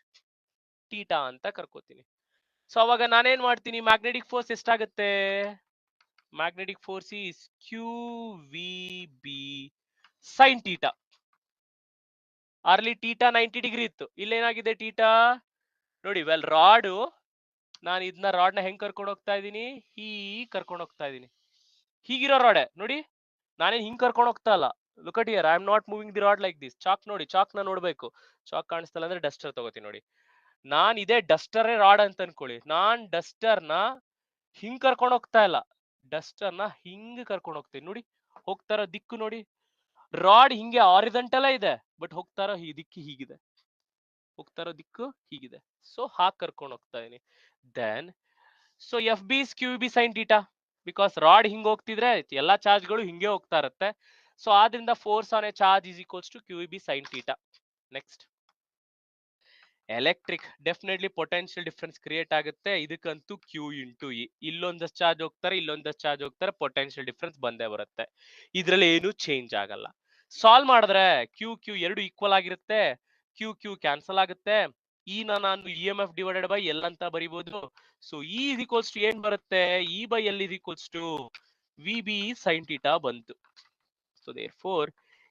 theta ಅಂತ ಕರ್ಕೋತೀನಿ. ಸೊ ಅವಾಗ ನಾನೇನ್ ಮಾಡ್ತೀನಿ, ಮ್ಯಾಗ್ನೆಟಿಕ್ ಫೋರ್ಸ್ ಎಷ್ಟಾಗುತ್ತೆ, magnetic force is Q V B sine theta. Early theta 90 degree ಇತ್ತು, ಇಲ್ಲೇನಾಗಿದೆ theta ನೋಡಿ. Well rod, ನಾನು ಇದನ್ನ ರಾಡ್ ನ ಹೆಂಗ್ ಕರ್ಕೊಂಡು ಹೋಗ್ತಾ ಇದ್ದೀನಿ, ಹೀಗ್ ಕರ್ಕೊಂಡು ಹೋಗ್ತಾ ಇದ್ದೀನಿ. ಹೀಗಿರೋ ರಾಡೆ ನೋಡಿ, ನಾನೇನ್ ಹಿಂಗ್ ಕರ್ಕೊಂಡು ಹೋಗ್ತಾ ಇಲ್ಲ. Look at here, I am not moving the rod like this. Chalk ನೋಡಿ, ಚಾಕ್ ನ ನೋಡ್ಬೇಕು. ಚಾಕ್ ಕಾಣಿಸ್ತಲ್ಲ ಅಂದ್ರೆ ಡಸ್ಟರ್ ತಗೋತೀನಿ ನೋಡಿ. ನಾನ್ ಇದೇ ಡಸ್ಟರ್ ರಾಡ್ ಅಂತ ಅನ್ಕೊಳ್ಳಿ, ನಾನ್ ಡಸ್ಟರ್ ನ ಹಿಂಗ್ ಕರ್ಕೊಂಡು ಹೋಗ್ತಾ ಇಲ್ಲ, ಡಸ್ಟರ್ ನ ಹಿಂಗ್ ಕರ್ಕೊಂಡು ಹೋಗ್ತೀನಿ. ನೋಡಿ ಹೋಗ್ತಾರೋ ದಿಕ್ಕು ನೋಡಿ, ರಾಡ್ ಹಿಂಗೆ ಆರಿಜೆಂಟಲ್ ಇದೆ, ಬಟ್ ಹೋಗ್ತಾರೋ ಈ ದಿಕ್ಕಿ ಹೀಗಿದೆ, ಹೋಗ್ತಾರೋ ದಿಕ್ಕು ಹೀಗಿದೆ. ಸೊ ಹಾಗೆ ಕರ್ಕೊಂಡು ಹೋಗ್ತಾ ಇದೀನಿ. Then so F B is Q B sine theta, because rod ಹಿಂಗ್ ಹೋಗ್ತಿದ್ರೆ ಎಲ್ಲಾ ಚಾರ್ಜ್ಗಳು ಹಿಂಗೆ ಹೋಗ್ತಾ ಇರುತ್ತೆ. ಸೊ ಆದ್ರಿಂದ force on a charge is equals to Q B sine theta. Next electric, definitely potential difference create ಆಗುತ್ತೆ. ಇದಕ್ಕಂತೂ ಕ್ಯೂ ಇಂಟು ಇ, ಇಲ್ಲೊಂದಷ್ಟು ಚಾರ್ಜ್ ಹೋಗ್ತಾರೆ, ಇಲ್ಲೊಂದಷ್ಟು ಚಾರ್ಜ್ ಹೋಗ್ತಾರೆ, ಪೊಟೆನ್ಶಿಯಲ್ ಡಿಫರೆನ್ಸ್ ಬಂದೇ ಬರುತ್ತೆ. ಇದ್ರಲ್ಲಿ ಏನು ಚೇಂಜ್ ಆಗಲ್ಲ. ಸಾಲ್ವ್ ಮಾಡಿದ್ರೆ ಕ್ಯೂ ಕ್ಯೂ ಎರಡು ಈಕ್ವಲ್ ಆಗಿರುತ್ತೆ, ಕ್ಯೂ ಕ್ಯೂ ಕ್ಯಾನ್ಸಲ್ ಆಗುತ್ತೆ. ಈ ನಾನು E M F divided by L ಅಂತ ಬರಿಬಹುದು. So E is equals to ಏನ್ ಬರುತ್ತೆ, E by L is equals to V B sine theta ಬಂತು. So therefore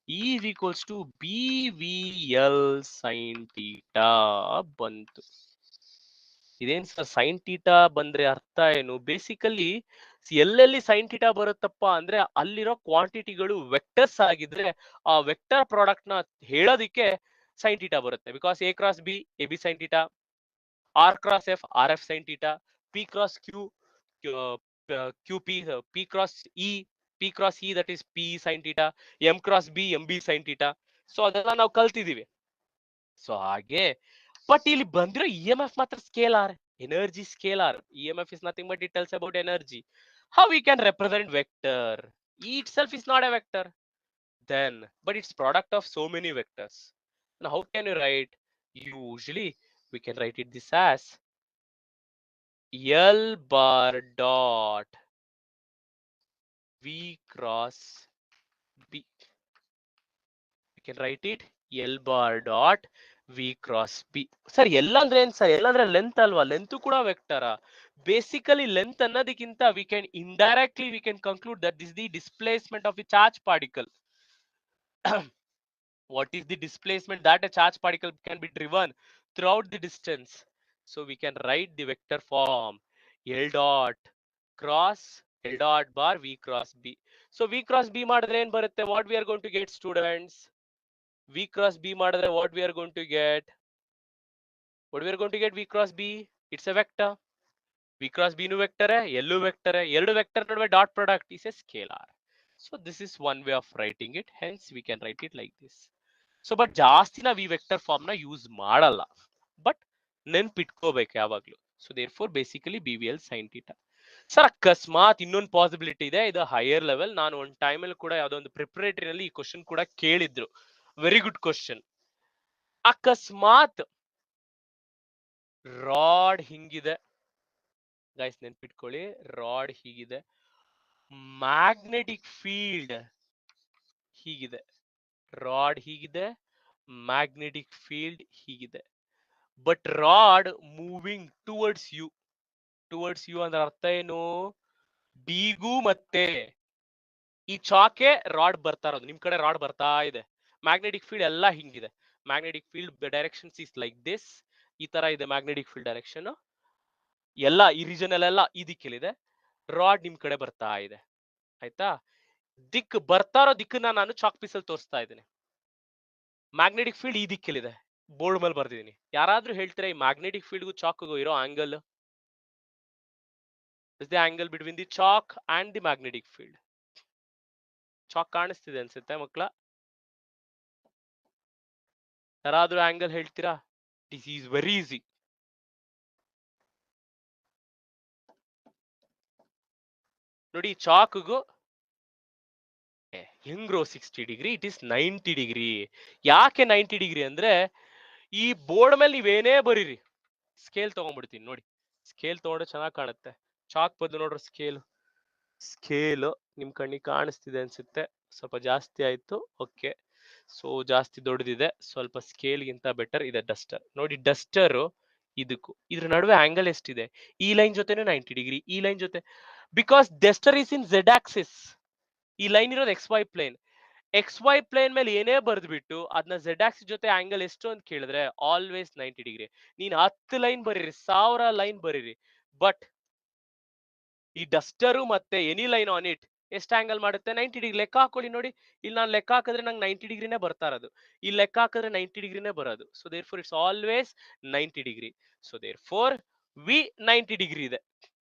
E is equals to BVL sin theta ಬಂತು. ಇದೇನ್ ಸರ್ ಸೈನ್ ಟೀಟಾ ಬಂದ್ರೆ ಅರ್ಥ ಏನು, ಬೇಸಿಕಲಿ ಎಲ್ಲೆಲ್ಲಿ ಸೈನ್ ಟೀಟಾ ಬರುತ್ತಪ್ಪ ಅಂದ್ರೆ ಅಲ್ಲಿರೋ ಕ್ವಾಂಟಿಟಿಗಳು ವೆಕ್ಟರ್ಸ್ ಆಗಿದ್ರೆ ಆ ವೆಕ್ಟರ್ ಪ್ರಾಡಕ್ಟ್ ನ ಹೇಳೋದಿಕ್ಕೆ ಸೈನ್ ಟೀಟಾ ಬರುತ್ತೆ. Because A cross B A B sine theta, R cross F R F sine theta, P cross Q Q P cross E P cross E that is P sine theta, M cross B M B sine theta. So ಅದೆಲ್ಲ ನಾವು ಕಲ್ತಿದೀವಿ. So ಹಾಗೆ but ಇಲ್ಲಿ ಬಂದಿರೋ E M F ಮಾತ್ರ scalar, energy scalar. E M F is nothing but it tells about energy. How we can represent vector, E it self is not A vector then, but it's product of so many vectors. Now how can you write, usually we can write it this as L bar dot V cross B. We can write it L bar dot V cross B. Sir, L andre ಏನು sir, L ಅಂದ್ರೆ length ಅಲ್ವಾ, length ಕೂಡ vector. Basically length ಅನ್ನೋದಕ್ಕಿಂತ we can indirectly we can conclude that this is the displacement of a charge particle. What is the displacement that a charge particle can be driven throughout the distance? So we can write the vector form L dot cross L dot bar V cross B. So V cross B ಮಾಡಿದ್ರೆ ಏನು ಬರುತ್ತೆ, what we are going to get students, V cross B ಮಾಡಿದ್ರೆ what we are going to get, V cross B, it's a vector. V cross B nu vector hai, L vector hai, ಎರಡು vector ನಡುವೆ dot product is a scalar. So this is one way of writing it, hence we can write it like this. So but ಜಾಸ್ತಿ ನಾವು ಈ vector form ನ use ಮಾಡಲ್ಲ, but ನೆನ್ಪಿಟ್ಕೋಬೇಕು ಯಾವಾಗ್ಲೂ. So therefore basically B V L sine theta. Sir ಅಕಸ್ಮಾತ್ ಇನ್ನೊಂದು possibility ಇದೆ, ಇದು ಹೈಯರ್ ಲೆವೆಲ್. ನಾನು ಒಂದು ಟೈಮಲ್ಲಿ ಕೂಡ ಯಾವುದೋ ಒಂದು ಪ್ರಿಪರೇಟರಿನಲ್ಲಿ ಈ ಕ್ವಶನ್ ಕೂಡ ಕೇಳಿದ್ರು, ವೆರಿ ಗುಡ್ ಕ್ವಶನ್. ಅಕಸ್ಮಾತ್ ರಾಡ್ ಹಿಂಗಿದೆ, ಗೈಸ್ ನೆನ್ಪಿಟ್ಕೊಳ್ಳಿ, ರಾಡ್ ಹೀಗಿದೆ, ಮ್ಯಾಗ್ನೆಟಿಕ್ ಫೀಲ್ಡ್ ಹೀಗಿದೆ, ರಾಡ್ ಹೀಗಿದೆ, ಮ್ಯಾಗ್ನೆಟಿಕ್ ಫೀಲ್ಡ್ ಹೀಗಿದೆ, but rod moving towards you ಅಂದ್ರೆ ಅರ್ಥ ಏನು? ಡಿಗೂ ಮತ್ತೆ ಈ ಚಾಕೆ ರಾಡ್ ಬರ್ತಾ ಇರೋದು, ನಿಮ್ ಕಡೆ ರಾಡ್ ಬರ್ತಾ ಇದೆ, ಮ್ಯಾಗ್ನೆಟಿಕ್ ಫೀಲ್ಡ್ ಎಲ್ಲ ಹಿಂಗಿದೆ, magnetic field direction is like this, ಈ ತರ ಇದೆ ಮ್ಯಾಗ್ನೆಟಿಕ್ ಫೀಲ್ಡ್ ಡೈರೆಕ್ಷನ್, ಎಲ್ಲ ಈ ರೀಜನ್ ಅಲ್ಲೆಲ್ಲ ಈ ದಿಕ್ಕಲ್ಲಿದೆ, ರಾಡ್ ನಿಮ್ ಕಡೆ ಬರ್ತಾ ಇದೆ, ಆಯ್ತಾ? ಬರ್ತಾ ಇರೋ ದಿಕ್ಕನ್ನ ನಾನು ಚಾಕ್ ಪೀಸಲ್ಲಿ ತೋರಿಸ್ತಾ ಇದ್ದೀನಿ. ಮ್ಯಾಗ್ನೆಟಿಕ್ ಫೀಲ್ಡ್ ಈ ದಿಕ್ಕಲ್ಲಿದೆ, ಬೋರ್ಡ್ ಮೇಲೆ ಬರ್ದಿದ್ದೀನಿ. ಯಾರಾದ್ರೂ ಹೇಳ್ತೀರಾ ಈ ಮ್ಯಾಗ್ನೆಟಿಕ್ ಫೀಲ್ಡ್ಗೂ ಚಾಕ್ಗೂ ಇರೋ angle? Is the angle between the chalk and the magnetic field? Chalk ಕಾಣಿಸ್ತಿದೆ ಅನ್ಸುತ್ತೆ ಮಕ್ಕಳ? ಯಾರಾದ್ರೂ ಆಂಗಲ್ ಹೇಳ್ತೀರಾ? This is very easy. ನೋಡಿ ಚಾಕ್ಗೂ ಹೆಂಗ್ರೋ 60 ಡಿಗ್ರಿ, ಇಟ್ ಇಸ್ 90 ಡಿಗ್ರಿ. ಯಾಕೆ 90 ಡಿಗ್ರಿ ಅಂದ್ರೆ, ಈ ಬೋರ್ಡ್ ಮೇಲೆ ನೀವೇನೇ ಬರೀರಿ, ಸ್ಕೇಲ್ ತಗೊಂಡ್ಬಿಡ್ತೀನಿ ನೋಡಿ, ಸ್ಕೇಲ್ ತಗೊಂಡ್ರೆ ಚೆನ್ನಾಗಿ ಕಾಣುತ್ತೆ, ಚಾಕ್ ಬದಲು ನೋಡ್ರಿ ಸ್ಕೇಲ್ ನಿಮ್ ಕಣ್ಣಿಗೆ ಕಾಣಿಸ್ತಿದೆ ಅನ್ಸುತ್ತೆ, ಸ್ವಲ್ಪ ಜಾಸ್ತಿ ಆಯ್ತು, ಓಕೆ, ಸೊ ಜಾಸ್ತಿ ದೊಡ್ಡದಿದೆ, ಸ್ವಲ್ಪ ಸ್ಕೇಲ್ಗಿಂತ ಬೆಟರ್ ಇದೆ ಡಸ್ಟರ್. ನೋಡಿ ಡಸ್ಟರ್ ಇದಕ್ಕೂ ಇದ್ರ ನಡುವೆ ಆಂಗಲ್ ಎಷ್ಟಿದೆ? ಈ ಲೈನ್ ಜೊತೆನೂ 90 ಡಿಗ್ರಿ, ಈ ಲೈನ್ ಜೊತೆ, because Duster is in Z Axis, ಈ ಲೈನ್ ಇರೋದು XY ಪ್ಲೇನ್, XY ಪ್ಲೇನ್ ಮೇಲೆ ಏನೇ ಬರೆದ್ಬಿಟ್ಟು ಅದನ್ನ ಝೆಡ್ ಆಕ್ಸಿಸ್ ಜೊತೆ ಆಂಗಲ್ ಎಷ್ಟು ಅಂತ ಕೇಳಿದ್ರೆ ಆಲ್ವೇಸ್ 90 ಡಿಗ್ರಿ. ನೀನ್ 10 ಲೈನ್ ಬರೀರಿ, 1000 ಲೈನ್ ಬರೀರಿ, ಬಟ್ ಈ ಡಸ್ಟರು ಮತ್ತೆ ಎನಿ ಲೈನ್ ಆನ್ ಇಟ್ ಎಷ್ಟು ಆಂಗಲ್ ಮಾಡುತ್ತೆ? 90 ಡಿಗ್ರಿ. ಲೆಕ್ಕ ಹಾಕೊಳ್ಳಿ ನೋಡಿ, ಇಲ್ಲಿ ನಾನು ಲೆಕ್ಕ ಹಾಕಿದ್ರೆ ನಂಗೆ 90 ಡಿಗ್ರಿನೇ ಬರ್ತಾ ಇರೋದು, ಇಲ್ಲಿ ಲೆಕ್ಕ ಹಾಕಿದ್ರೆ 90 ಡಿಗ್ರಿನೇ ಬರೋದು. So therefore it's always 90 degree. So therefore V 90 degree ಇದೆ.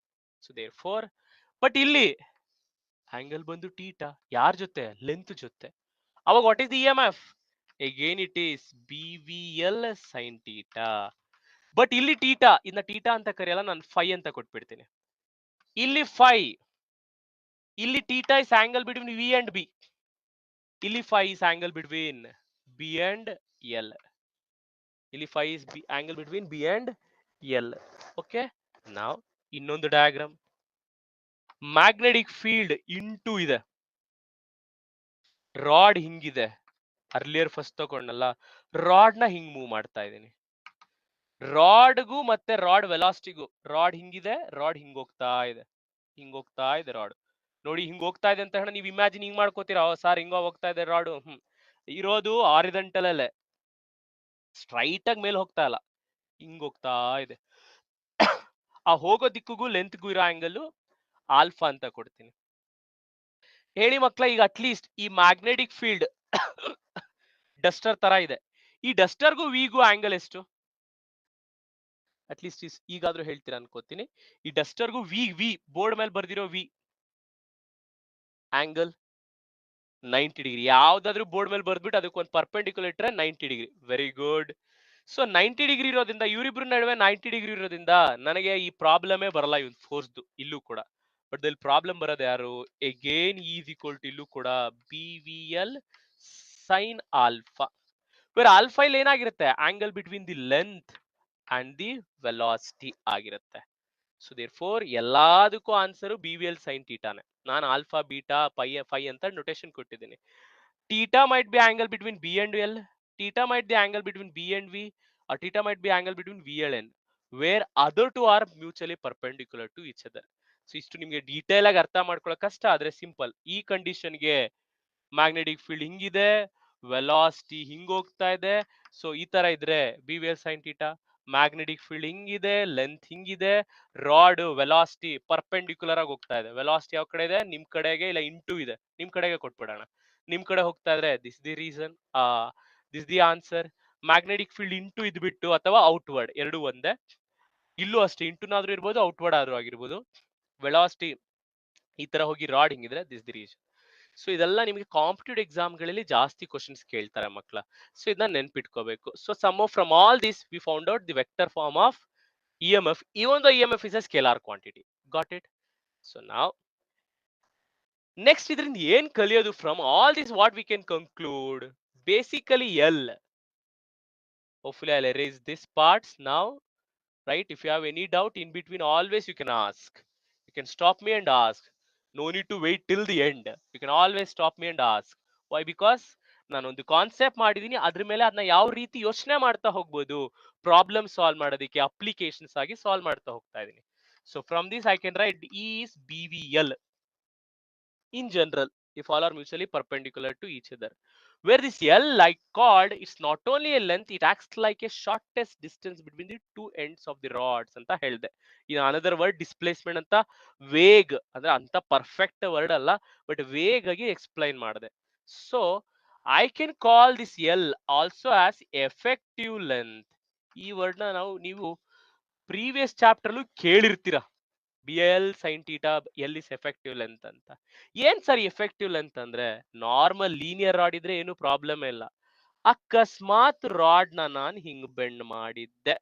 ಸೊ ದೇರ್ ಫೋರ್, ಬಟ್ ಇಲ್ಲಿ ಆಂಗಲ್ ಬಂದು ಟೀಟಾ, ಯಾರ ಜೊತೆ? ಲೆಂತ್ ಜೊತೆ. ಅವಾಗ what is the EMF? Again it is BVL sin theta. But ಇಲ್ಲಿ ಟೀಟಾ, ಇದನ್ನ ಟೀಟಾ ಅಂತ ಕರೆಯಲ್ಲ, ನಾನು ಫೈ ಅಂತ ಕೊಟ್ಬಿಡ್ತೀನಿ. ಇಲ್ಲಿ ಫೈ, ಇಲ್ಲಿ theta is angle between V and B, ಇಲ್ಲಿ phi is angle between B and L, ಇಲ್ಲಿ phi is angle between B and L. Okay, ನಾವ್ ಇನ್ನೊಂದು ಡಯಾಗ್ರಾಮ್, ಮ್ಯಾಗ್ನೆಟಿಕ್ ಫೀಲ್ಡ್ ಇಂಟು ಇದೆ, ರಾಡ್ ಹಿಂಗಿದೆ, ಅರ್ಲಿಯರ್ ಫಸ್ಟ್ ತಗೊಂಡಲ್ಲ, ರಾಡ್ ನ ಹಿಂಗ್ ಮೂವ್ ಮಾಡ್ತಾ ಇದ್ದೀನಿ, ರಾಡ್ಗೂ ಮತ್ತೆ ರಾಡ್ ವೆಲಾಸಿಟಿಗೂ, ರಾಡ್ ಹಿಂಗಿದೆ, ರಾಡ್ ಹಿಂಗ್ ಹೋಗ್ತಾ ಇದೆ, ಹಿಂಗ್ ಹೋಗ್ತಾ ಇದೆ ರಾಡ್, ನೋಡಿ ಹಿಂಗ್ ಹೋಗ್ತಾ ಇದೆ ಅಂತ ಹೇಳಿ ನೀವು ಇಮ್ಯಾಜಿನ್ ಹಿಂಗ್ ಮಾಡ್ಕೋತೀರಾ, ಸಾರ್ ಹಿಂಗ ಹೋಗ್ತಾ ಇದೆ ರಾಡು, ಇರೋದು ಹಾರಿಜಾಂಟಲ್ ಅಲ್ಲೇ, ಸ್ಟ್ರೈಟ್ ಆಗಿ ಮೇಲೆ ಹೋಗ್ತಾ ಇಲ್ಲ, ಹಿಂಗ್ ಹೋಗ್ತಾ ಇದೆ. ಆ ಹೋಗೋ ದಿಕ್ಕುಗೂ ಲೆಂತ್ಗೂ ಇರೋ ಆಂಗಲ್ ಆಲ್ಫಾ ಅಂತ ಕೊಡ್ತೀನಿ. ಹೇಳಿ ಮಕ್ಳ, ಈಗ ಅಟ್ಲೀಸ್ಟ್ ಈ ಮ್ಯಾಗ್ನೆಟಿಕ್ ಫೀಲ್ಡ್ ಡಸ್ಟರ್ ತರ ಇದೆ, ಈ ಡಸ್ಟರ್ಗೂ ವಿಗೂ ಆಂಗಲ್ ಎಷ್ಟು? ಅಟ್ಲೀಸ್ಟ್ ಈಗಾದ್ರೂ ಹೇಳ್ತೀರಾ ಅನ್ಕೋತೀನಿ. ಈ ಡಸ್ಟರ್ಗೂ ವಿ ಬೋರ್ಡ್ ಮೇಲೆ ಬರ್ದಿರೋ ವಿ ಆಂಗಲ್ 90 ಡಿಗ್ರಿ. ಯಾವ್ದಾದ್ರು ಬೋರ್ಡ್ ಮೇಲೆ ಬರ್ದ್ಬಿಟ್ಟು ಅದಕ್ಕೆ ಒಂದು ಪರ್ಪೆಂಡಿಕ್ಯುಲರ್ ಇಟ್ಟರೆ 90 degree. Very good. So 90 degree ಇರೋದ್ರಿಂದ, ಇವರಿಬ್ರು ನಡುವೆ 90 ಡಿಗ್ರಿ ಇರೋದ್ರಿಂದ ನನಗೆ ಈ ಪ್ರಾಬ್ಲಮೇ ಬರಲ್ಲ ಇವನ್ ಫೋರ್ಸ್ದು ಇಲ್ಲೂ ಕೂಡ. ಬಟ್ ಇಲ್ಲಿ ಪ್ರಾಬ್ಲಮ್ ಬರೋದು ಯಾರು? ಅಗೇನ್ ಈಸ್ ಈಕ್ವಲ್ ಟು ಇಲ್ಲೂ ಕೂಡ BVL sin alpha, where alpha ಇಲ್ಲಿ ಏನಾಗಿರುತ್ತೆ? Angle between the length and the velocity ಆಗಿರುತ್ತೆ. ಸೊ ದೇರ್ ಫೋರ್ ಎಲ್ಲದಕ್ಕೂ ಆನ್ಸರ್ BVL sin ಟೀಟಾನೆ. ನಾನು ಆಲ್ಫಾ ಬೀಟಾ ಫೈ ಅಂತ ನೊಟೇಶನ್ ಕೊಟ್ಟಿದ್ದೀನಿ. Theta might be angle between B and L, theta might be angle between B and V, or theta might be angle between V and N, where other two are mutually perpendicular to each other. So ಇಷ್ಟು ನಿಮ್ಗೆ detail ಆಗಿ ಅರ್ಥ ಮಾಡ್ಕೊಳ್ಳೋ ಕಷ್ಟ, ಆದ್ರೆ simple. ಈ ಕಂಡೀಷನ್ಗೆ magnetic field ಹಿಂಗಿದೆ, velocity ಹಿಂಗ್ ಹೋಗ್ತಾ ಇದೆ, ಸೊ ಈ ತರ ಇದ್ರೆ BVL sin theta, magnetic field ಹಿಂಗಿದೆ, ಲೆಂತ್ ಹಿಂಗಿದೆ, ರಾಡ್ ವೆಲಾಸಿಟಿ ಪರ್ಪೆಂಡಿಕ್ಯುಲರ್ ಆಗಿ ಹೋಗ್ತಾ ಇದೆ. ವೆಲಾಸಿಟಿ ಯಾವ ಕಡೆ ಇದೆ? ನಿಮ್ ಕಡೆಗೆ, ಇಲ್ಲ ಇಂಟು ಇದೆ, ನಿಮ್ ಕಡೆಗೆ ಕೊಟ್ಬಿಡೋಣ. ನಿಮ್ ಕಡೆ ಹೋಗ್ತಾ ಇದ್ರೆ this the reason, this the answer. Magnetic field into ಇದ್ಬಿಟ್ಟು ಅಥವಾ ಔಟ್ವರ್ಡ್ ಎರಡು ಒಂದೇ, ಇಲ್ಲೂ ಅಷ್ಟೇ, ಇಂಟುನಾದ್ರೂ ಇರ್ಬೋದು, ಔಟ್ವರ್ಡ್ ಆದ್ರೂ ಆಗಿರ್ಬೋದು. ವೆಲಾಸಿಟಿ ಈ ತರ ಹೋಗಿ ರಾಡ್ ಹಿಂಗಿದ್ರೆ ದಿಸ್ ದಿ ರೀಸನ್. ಸೊ ಇದೆಲ್ಲ ನಿಮಗೆ ಕಾಂಪಿಟೇಟಿವ್ ಎಕ್ಸಾಮ್ಗಳಲ್ಲಿ ಜಾಸ್ತಿ ಕ್ವಶನ್ಸ್ ಕೇಳ್ತಾರೆ ಮಕ್ಕಳ. ಸೊ ಇದನ್ನ ನೆನ್ಪಿಟ್ಕೋಬೇಕು. So sum from all this we found out the vector form of EMF, even though EMF is a scalar quantity. Got it? So now next ಇದರಿಂದ ಏನ್ ಕಲಿಯೋದು? From all this what we can conclude, basically Hopefully I'll erase this parts now, right? If you have any doubt in between, always you can ask. You can stop me and ask. No need to wait till the end. You can always stop me and ask. Why? Because ನಾನೊಂದು concept ಮಾಡಿದೀನಿ, ಅದ್ರ ಮೇಲೆ ಅದನ್ನ ಯಾವ ರೀತಿ ಯೋಚನೆ ಮಾಡ್ತಾ ಹೋಗ್ಬೋದು, ಪ್ರಾಬ್ಲಮ್ ಸಾಲ್ವ್ ಮಾಡೋದಕ್ಕೆ ಅಪ್ಲಿಕೇಶನ್ಸ್ ಆಗಿ ಸಾಲ್ವ್ ಮಾಡ್ತಾ ಹೋಗ್ತಾ ಇದೀನಿ. So from this I can right is BVL in general if all are mutually perpendicular to each other, where this L like chord is not only a length, it acts like a shortest distance between the two ends of the rods ಅಂತ ಹೇಳ್ದೆ. in another word displacement ಅಂತ vague ಅಂದ್ರೆ ಅಂತ perfect word ಅಲ್ಲ, but vague ಆಗಿ explain ಮಾಡಿದೆ. So I can call this L also as effective length. ಈ word ನೀವು ಪ್ರೀವಿಯಸ್ ಚಾಪ್ಟರ್ ಅಲ್ಲೂ ಕೇಳಿರ್ತೀರಾ. BL sin theta L is effective length ಅಂತ. ಏನ್ ಸರ್ ಎಫೆಕ್ಟಿವ್ ಲೆಂತ್ ಅಂದ್ರೆ, ನಾರ್ಮಲ್ ಲೀನಿಯರ್ ರಾಡ್ ಇದ್ರೆ ಏನು ಪ್ರಾಬ್ಲಮ್ ಇಲ್ಲ. ಅಕಸ್ಮಾತ್ ರಾಡ್ ನಾನು ಹಿಂಗ್ ಬೆಂಡ್ ಮಾಡಿದ್ದೆ,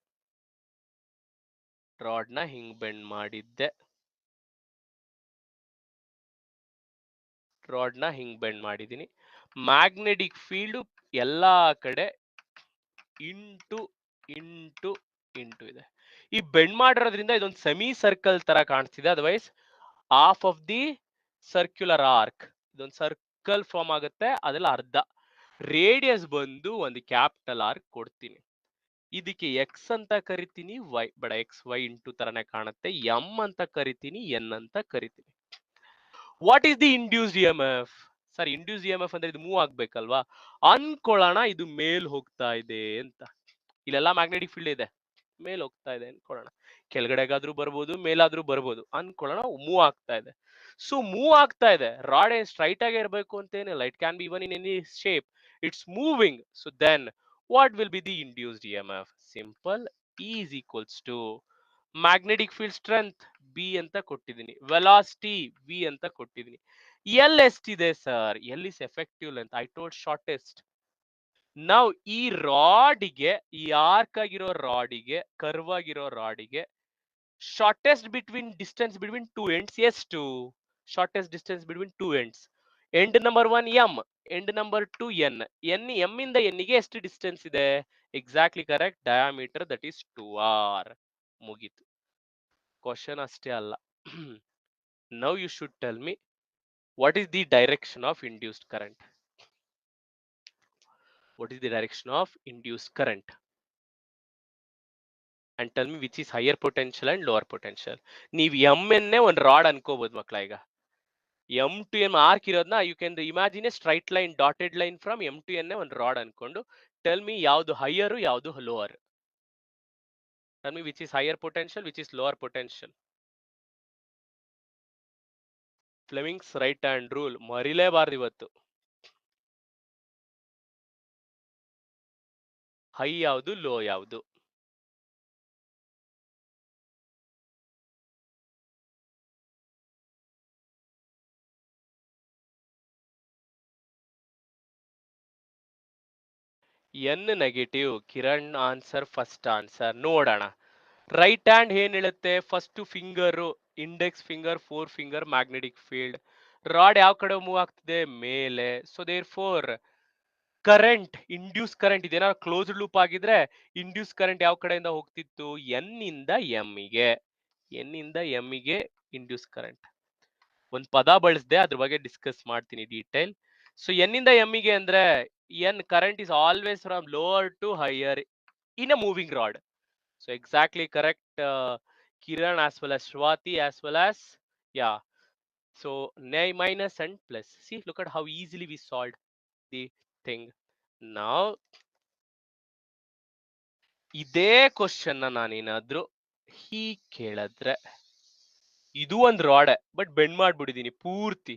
ಮಾಡಿದೀನಿ, ಮ್ಯಾಗ್ನೆಟಿಕ್ ಫೀಲ್ಡ್ ಎಲ್ಲಾ ಕಡೆ ಇಂಟು ಇಂಟು ಇಂಟು ಇದೆ. ಈ ಬೆಂಡ್ ಮಾಡಿರೋದ್ರಿಂದ ಇದೊಂದು ಸೆಮಿ ಸರ್ಕಲ್ ತರ ಕಾಣಿಸ್ತಿದೆ, otherwise half of the circular arc, ಇದೊಂದು ಸರ್ಕಲ್ ಫಾರ್ಮ್ ಆಗುತ್ತೆ, ಅದೆಲ್ಲ ಅರ್ಧ. ರೇಡಿಯಸ್ ಬಂದು ಒಂದು ಕ್ಯಾಪಿಟಲ್ ಆರ್ಕ್ ಕೊಡ್ತೀನಿ. ಇದಕ್ಕೆ ಎಕ್ಸ್ ಅಂತ ಕರಿತೀನಿ, ವೈ ಬೇಡ, ಎಕ್ಸ್ ವೈ ಇಂಟು ತರನೇ ಕಾಣುತ್ತೆ. ಎಂ ಅಂತ ಕರಿತೀನಿ, ಎನ್ ಅಂತ ಕರಿತೀನಿ. What is the induced EMF? Sir induced EMF ಅಂದ್ರೆ ಇದು ಮೂವ್ ಆಗ್ಬೇಕಲ್ವಾ, ಅನ್ಕೊಳ್ಳೋಣ ಇದು ಮೇಲ್ ಹೋಗ್ತಾ ಇದೆ ಅಂತ. ಇಲ್ಲೆಲ್ಲ ಮ್ಯಾಗ್ನೆಟಿಕ್ ಫೀಲ್ಡ್ ಇದೆ, ಮೇಲ್ ಹೋಗ್ತಾ ಇದೆ ಅನ್ಕೊಳ್ಳೋಣ. ಕೆಳಗಡೆಗಾದ್ರೂ ಬರ್ಬೋದು, ಮೇಲಾದ್ರೂ ಬರ್ಬೋದು ಅನ್ಕೊಳ್ಳೋಣ. ಮೂವ್ ಆಗ್ತಾ ಇದೆ. ಸೊ ಮೂವ್ ಆಗ್ತಾ ಇದೆ, ರಾಡ್ ಏನ್ ಸ್ಟ್ರೈಟ್ ಆಗಿ ಇರಬೇಕು ಅಂತ ಏನಿಲ್ಲ, it can be even in any shape, it's moving. So then what will be the induced EMF? Simple, E is equals to magnetic field strength B ಅಂತ ಕೊಟ್ಟಿದ್ದೀನಿ, ವೆಲಾಸಿಟಿ V ಅಂತ ಕೊಟ್ಟಿದ್ದೀನಿ. L ಎಷ್ಟಿದೆ sir? L is effective length, I told shortest. ನಾವು ಈ ರಾಡಿಗೆ, ಈ arc ಆಗಿರೋ ರಾಡಿಗೆ, ಕರ್ವ್ ಆಗಿರೋ ರಾಡಿಗೆ shortest distance between two ends ಎಷ್ಟು? Shortest distance between two ends, end number 1 M, end number 2 N. M ಇಂದ N ಗೆ ಎಷ್ಟು ಡಿಸ್ಟೆನ್ಸ್ ಇದೆ? Exactly correct, diameter, that is 2R. ಮುಗೀತು. ಕ್ವಶನ್ ಅಷ್ಟೇ ಅಲ್ಲ. Now you should tell me what is the direction of induced current. What is the direction of induced current? And tell me which is higher potential and lower potential. ನೀವು M ಒಂದು rod ಅನ್ಕೋಬಹುದು ಮಕ್ಕಳ. ಈಗ M to M arc ಇರೋದನ್ನ you can imagine a straight line, dotted line from M to N ಒಂದು rod ಅನ್ಕೊಂಡು tell me ಯಾವುದು higher ಯಾವುದು lower. Tell me which is higher potential, which is lower potential. Fleming's right hand rule ಮರಿಲೇಬಾರ್ದು ಇವತ್ತು. High ಯಾವುದು, low ಯಾವುದು? N negative. Kiran answer first answer. ನೋಡೋಣ. Right hand ಏನ್ ಹೇಳುತ್ತೆ? First finger, index finger, 4 finger, magnetic field. Rod ಯಾವ ಕಡೆ move ಆಗ್ತಿದೆ? ಮೇಲೆ. So therefore current, induce current ಇದೇನಾದ್ರು ಕ್ಲೋಸ್ಡ್ ಲೂಪ್ ಆಗಿದ್ರೆ ಇಂಡ್ಯೂಸ್ ಕರೆಂಟ್ ಯಾವ ಕಡೆಯಿಂದ ಹೋಗ್ತಿತ್ತು? N ಇಂದ M ಗೆ. N ಇಂದ M ಗೆ ಇಂಡ್ಯೂಸ್ ಕರೆಂಟ್. ಒಂದ್ ಪದ ಬಳಸ್ದೆ, ಅದ್ರ ಬಗ್ಗೆ ಡಿಸ್ಕಸ್ ಮಾಡ್ತೀನಿ ಡೀಟೇಲ್. ಸೊ N ಇಂದ M ಗೆ ಅಂದ್ರೆ N current is always from lower to higher in a moving rod. So exactly correct, Kiran as well as Swati as well as, yeah. So minus and plus. See, look at how easily we solved the thing. Now, ಇದೇ question ನಾನೇನಾದ್ರೂ ಹೀಗ್ ಕೇಳಿದ್ರೆ, ಇದು ಒಂದ್ rod but bend ಮಾಡ್ಬಿಟ್ಟಿದೀನಿ ಪೂರ್ತಿ,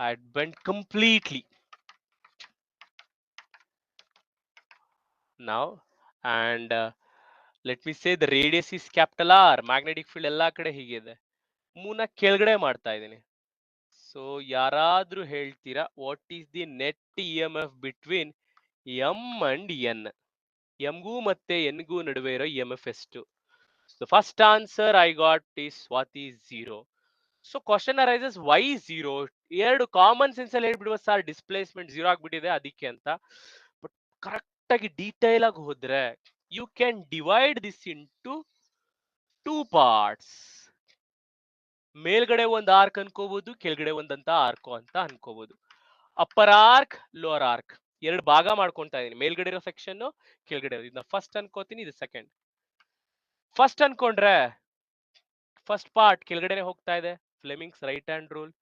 I bent completely. Now, and let me say the radius is capital R, magnetic field ಎಲ್ಲಾ ಕಡೆ ಹೀಗಿದೆ. ಮೂನ ಕೆಳಗಡೆ ಮಾಡ್ತಾ ಇದ್ದೀನಿ. ಸೊ ಯಾರಾದ್ರೂ ಹೇಳ್ತೀರಾ what is the net EMF between M and N? Mಗೂ ಮತ್ತೆ Nಗೂ ನಡುವೆ ಇರೋ EMF ಎಷ್ಟು? The first answer I got is Swati 0. So question arises, why 0? ಎರಡು ಕಾಮನ್ ಸೆನ್ಸ್ ಅಲ್ಲಿ ಹೇಳ್ಬಿಡುವ ಸರ್, ಡಿಸ್ಪ್ಲೇಸ್ಮೆಂಟ್ 0 ಆಗ್ಬಿಟ್ಟಿದೆ ಅದಕ್ಕೆ ಅಂತ. ಬಟ್ ಕರೆಕ್ಟ್ ಆಗಿ ಡೀಟೇಲ್ ಆಗಿ ಹೋದ್ರೆ you can divide this into 2 parts. ಮೇಲ್ಗಡೆ ಒಂದು ಆರ್ಕ್ ಅನ್ಕೋಬಹುದು, ಕೆಳಗಡೆ ಒಂದಂತ ಆರ್ಕ್ ಅಂತ ಅನ್ಕೋಬಹುದು. ಅಪ್ಪರ್ ಆರ್ಕ್, ಲೋವರ್ ಆರ್ಕ್ ಎರಡು ಭಾಗ ಮಾಡ್ಕೊಂತಾ ಇದೀನಿ. ಮೇಲ್ಗಡೆ ಇರೋ ಸೆಕ್ಷನ್, ಕೆಳಗಡೆ ಇದನ್ನ ಫಸ್ಟ್ ಅನ್ಕೋತೀನಿ, ಇದು ಸೆಕೆಂಡ್. ಫಸ್ಟ್ ಅನ್ಕೊಂಡ್ರೆ ಫಸ್ಟ್ ಪಾರ್ಟ್ ಕೆಳಗಡೆ ಹೋಗ್ತಾ ಇದೆ, Fleming's right hand rule.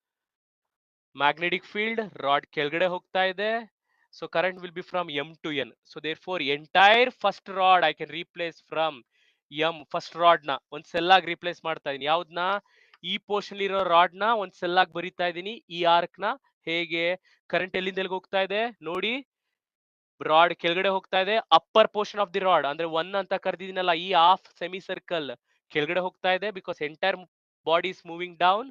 Magnetic field rod ಕೆಳಗಡೆ ಹೋಗ್ತಾ ಇದೆ, so current will be from M to N. So therefore entire first rod I can replace from M. First rod ನ ಒಂದ್ cell ಆಗಿ ರಿಪ್ಲೇಸ್ ಮಾಡ್ತಾ ಇದೀನಿ. ಯಾವ್ದನ್ನ? ಈ ಪೋರ್ಷನ್ ಇರೋ ರಾಡ್ ನ ಒಂದ್ ಸೆಲ್ ಆಗಿ ಬರಿತಾ ಇದೀನಿ. ಈ ಆರ್ಕ್ ನ ಹೇಗೆ? ಕರೆಂಟ್ ಎಲ್ಲಿಂದ ಎಲ್ಲಿಗೆ ಹೋಗ್ತಾ ಇದೆ ನೋಡಿ, ರಾಡ್ ಕೆಳಗಡೆ ಹೋಗ್ತಾ ಇದೆ. Upper portion of the rod ಅಂದ್ರೆ 1 ಅಂತ ಕರೆದಿದ್ದೀನಲ್ಲ, ಈ ಹಾಫ್ ಸೆಮಿ ಸರ್ಕಲ್ ಕೆಳಗಡೆ ಹೋಗ್ತಾ ಇದೆ, because entire body is moving down.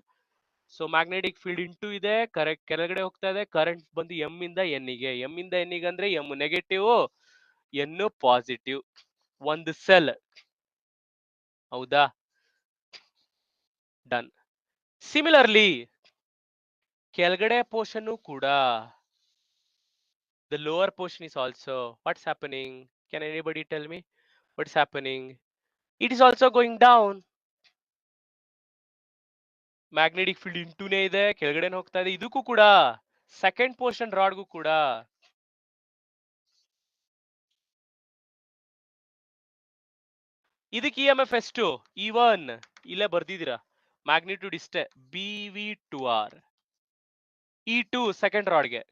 So magnetic field into ಇದೆ, ಕರೆಕ್ಟ್ ಕೆಳಗಡೆ ಹೋಗ್ತಾ ಇದೆ. ಕರೆಂಟ್ ಬಂದು ಎಂ ಇಂದ ಎನ್ ಗೆ, ಎಂ ಇಂದ ಎನ್ ಗೆ ಅಂದ್ರೆ ಎಂ ನೆಗೆಟಿವ್, ಎನ್ ಪಾಸಿಟಿವ್. ಒಂದು ಸೆಲ್, ಹೌದಾ? ಡನ್. ಸಿಮಿಲರ್ಲಿ ಕೆಳಗಡೆ ಪೋರ್ಷನ್ ಕೂಡ, the lower portion is also, what's happening? Can anybody tell me what's happening? It is also going down. Magnetic field ಇಂಟೂನೇ ಇದೆ, ಕೆಳಗಡೆ ಹೋಗ್ತಾ ಇದೆ. ಇದಕ್ಕೂ ಕೂಡ ಸೆಕೆಂಡ್ ಪೋರ್ಷನ್ ರಾಡ್ಗೂ ಕೂಡ ಇದಕ್ಕೆ ಇ ಎಂ ಎಫ್ ಎಷ್ಟು? E1 ಇಲ್ಲೇ ಬರ್ದಿದ್ದೀರಾ, ಮ್ಯಾಗ್ನಿಟ್ಯೂಡ್ ಇಷ್ಟೇ, BV2R. E2 ಸೆಕೆಂಡ್ ರಾಡ್ಗೆ,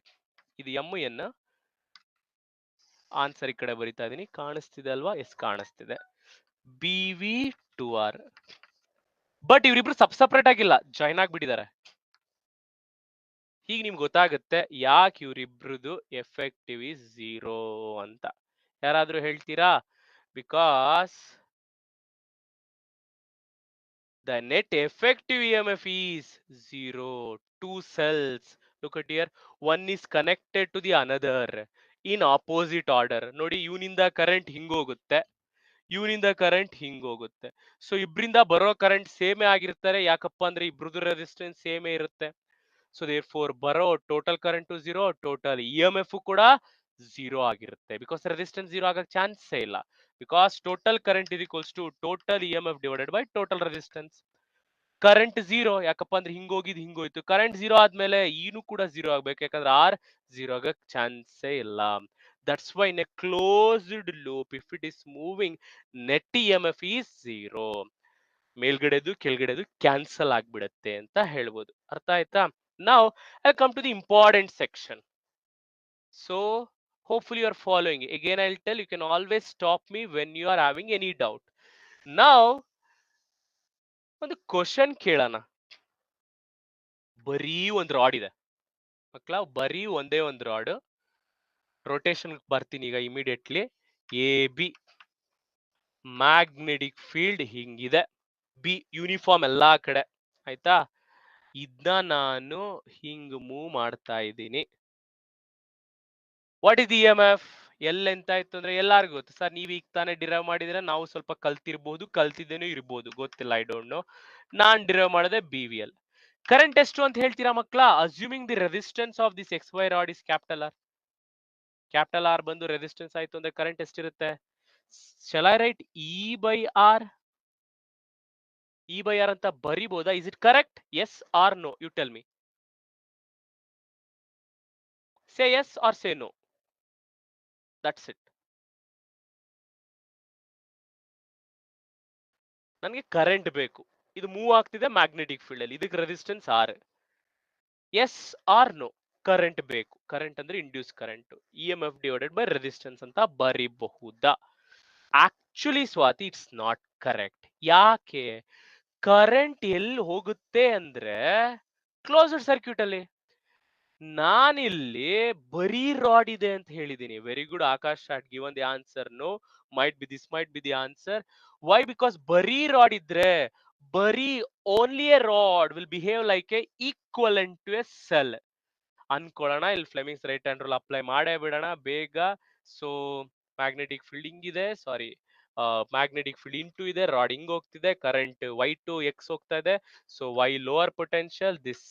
ಇದು ಎಂ ಎನ್. ಆನ್ಸರ್ ಈ ಕಡೆ ಬರಿತಾ ಇದೀನಿ, ಕಾಣಿಸ್ತಿದೆ ಅಲ್ವಾ? ಎಸ್ ಕಾಣಿಸ್ತಿದೆ, BV2R. ಬಟ್ ಇವರಿಬ್ರು ಸಪ್ರೇಟ್ ಆಗಿಲ್ಲ, ಜಾಯ್ನ್ ಆಗ್ಬಿಟ್ಟಿದ್ದಾರೆ. ಹೀಗೆ ನಿಮ್ಗೆ ಗೊತ್ತಾಗುತ್ತೆ ಯಾಕೆ ಇವರಿಬ್ರದ್ದು ಎಫೆಕ್ಟಿವ್ ಇಸ್ 0 ಅಂತ. ಯಾರಾದ್ರೂ ಹೇಳ್ತೀರಾ? Because the net effective EMF is 0. Two cells, look at here, one is connected to the another in opposite order. ನೋಡಿ, ಇವನಿಂದ ಕರೆಂಟ್ ಹಿಂಗೋಗುತ್ತೆ, ಇವನಿಂದ ಕರೆಂಟ್ ಹಿಂಗೋಗುತ್ತೆ. ಸೊ ಇಬ್ರಿಂದ ಬರೋ ಕರೆಂಟ್ ಸೇಮೇ ಆಗಿರ್ತಾರೆ. ಯಾಕಪ್ಪ ಅಂದ್ರೆ ಇಬ್ರದ್ದು ರೆಸಿಸ್ಟೆನ್ಸ್ ಸೇಮೇ ಇರುತ್ತೆ. ಸೊ therefore ಬರೋ total current 0, total E M F ಕೂಡ 0 ಆಗಿರುತ್ತೆ. ಬಿಕಾಸ್ ರೆಸಿಸ್ಟೆನ್ಸ್ 0 ಆಗಕ್ಕೆ ಚಾನ್ಸೇ ಇಲ್ಲ. Because total current is equals to total E M F divided by total resistance. Current 0, ಯಾಕಪ್ಪ ಅಂದ್ರೆ ಹಿಂಗೋಗಿದ್ ಹಿಂಗೋಯ್ತು. ಕರೆಂಟ್ 0 ಆದ್ಮೇಲೆ ಈನು ಕೂಡ 0 ಆಗ್ಬೇಕು, ಯಾಕಂದ್ರೆ ಆರ್ 0 ಆಗಕ್ ಚಾನ್ಸೇ ಇಲ್ಲ. That's why in a closed loop if it is moving, net E M F is 0. ಮೇಲ್ಗಡೆದು ಕೆಳಗಡೆದು ಕ್ಯಾನ್ಸಲ್ ಆಗ್ಬಿಡತ್ತೆ ಅಂತ ಹೇಳ್ಬೋದು. ಅರ್ಥ ಆಯ್ತಾ? Now I'll come to the important section. So hopefully you are following. Again I'll tell, you can always stop me when you are having any doubt. Now ಒಂದು question ಕೇಳೋಣ. ಬರೀ ಒಂದು ರಾಡ್ ಇದೆ ಮಕ್ಕಳ, ಬರೀ ಒಂದೇ ಒಂದು ರಾಡ್. ರೊಟೇಷನ್ ಬರ್ತೀನಿ ಈಗ immediately. A B magnetic field ಹಿಂಗಿದೆ, ಬಿ ಯೂನಿಫಾರ್ಮ್ ಎಲ್ಲಾ ಕಡೆ, ಆಯ್ತಾ? ಇದನ್ನ ನಾನು ಹಿಂಗ್ ಮೂವ್ ಮಾಡ್ತಾ ಇದ್ದೀನಿ. What is E M F? L ಎಂತ ಆಯ್ತು ಅಂದ್ರೆ ಎಲ್ಲಾರ್ಗು ಗೊತ್ತು ಸರ್, ನೀವ್ ಈಗ ತಾನೇ ಡಿರೈವ್ ಮಾಡಿದ್ರೆ, ನಾವು ಸ್ವಲ್ಪ ಕಲ್ತಿರ್ಬೋದು, ಕಲ್ತಿದ್ದೇನೂ ಇರ್ಬೋದು, ಗೊತ್ತಿಲ್ಲ, ಐ ಡೋಂಟ್ ನೋ. ನಾನ್ ಡಿರೈವ್ ಮಾಡಿದೆ ಬಿ ವಿ ಎಲ್. ಕರೆಂಟ್ ಎಷ್ಟು ಅಂತ ಹೇಳ್ತೀರಾ ಮಕ್ಕಳ? Assuming the resistance of this X Y rod is capital R. Capital R ಬಂದು ರೆಸಿಸ್ಟೆನ್ಸ್ ಆಯ್ತು ಅಂದ್ರೆ ಕರೆಂಟ್ ಎಷ್ಟಿರುತ್ತೆ? Shall I write E by R? E by R ಅಂತ ಬರಿಬೋದಾ? Is it correct? Yes or no? You tell me. Say yes or say no. That's it. ನನಗೆ current ಬೇಕು, ಇದು move ಆಗ್ತಿದೆ ಮ್ಯಾಗ್ನೆಟಿಕ್ ಫೀಲ್ಡ್ ಅಲ್ಲಿ, ಇದಕ್ಕೆ resistance R. Yes or no? Current ಬೇಕು. Current ಅಂದ್ರೆ induce current, E M F divided by resistance ಅಂತ ಬರಿಬಹುದಾ? Actually Swathi, it's not correct. ಯಾಕೆ? ಕರೆಂಟ್ ಎಲ್ಲಿ ಹೋಗುತ್ತೆ ಅಂದ್ರೆ ಕ್ಲೋಸ್ಡ್ ಸರ್ಕ್ಯೂಟ್ ಅಲ್ಲಿ. ನಾನಿಲ್ಲಿ ಬರೀ ರಾಡ್ ಇದೆ ಅಂತ ಹೇಳಿದೀನಿ. Very good Akash shot given the answer. No, might be this might be the answer. Why? Because ಬರೀ ರಾಡ್ ಇದ್ರೆ, ಬರೀ only a rod will behave like a equivalent to a cell ಅನ್ಕೊಳ್ಳೋಣ. ಇಲ್ಲಿ Fleming's right hand rule apply ಮಾಡೇ ಬಿಡೋಣ ಬೇಗ. So magnetic field ಹಿಂಗಿದೆ, sorry, magnetic field into ಇದೆ, ರಾಡ್ ಹಿಂಗ್ ಹೋಗ್ತಿದೆ, ಕರೆಂಟ್ ವೈ ಟು ಎಕ್ಸ್ ಹೋಗ್ತಾ ಇದೆ. So Y lower potential, this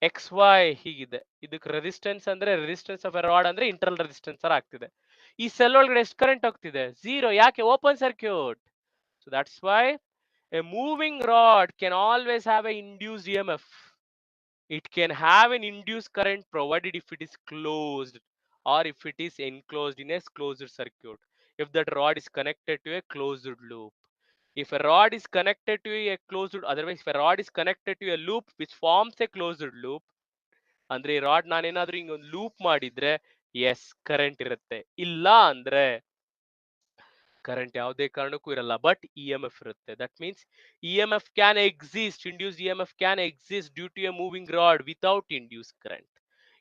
X Y ಹೀಗಿದೆ. ಇದಕ್ಕೆ ರೆಸಿಸ್ಟೆನ್ಸ್ ಅಂದ್ರೆ ರೆಸಿಸ್ಟೆನ್ಸ್ ಆಫ್ ಎ ರಾಡ್ ಅಂದ್ರೆ ಇಂಟರ್ನಲ್ ರೆಸಿಸ್ಟೆನ್ಸ್ ಆಗ್ತಿದೆ. ಈ ಸೆಲ್ ಒಳಗಡೆ ಎಷ್ಟು ಕರೆಂಟ್ ಹೋಗ್ತಿದೆ? 0. ಯಾಕೆ? Open circuit. So that's why A moving rod can always have A induced EMF. It can have an induced current provided if it is closed or if it is enclosed in a closed circuit. If that rod is connected to a closed loop. If a rod is connected to a closed, otherwise if a rod is connected to a loop which forms a closed loop, ಅಂದ್ರೆ ಈ rod ನಾನೇನಾದ್ರೂ ಹಿಂಗೊಂದು loop ಮಾಡಿದ್ರೆ yes current ಇರುತ್ತೆ. ಇಲ್ಲ ಅಂದ್ರೆ current ಯಾವುದೇ ಕಾರಣಕ್ಕೂ ಇರಲ್ಲ, ಬಟ್ EMF ಇರುತ್ತೆ. That means EMF can exist, induce EMF can exist due to a moving rod without induce current.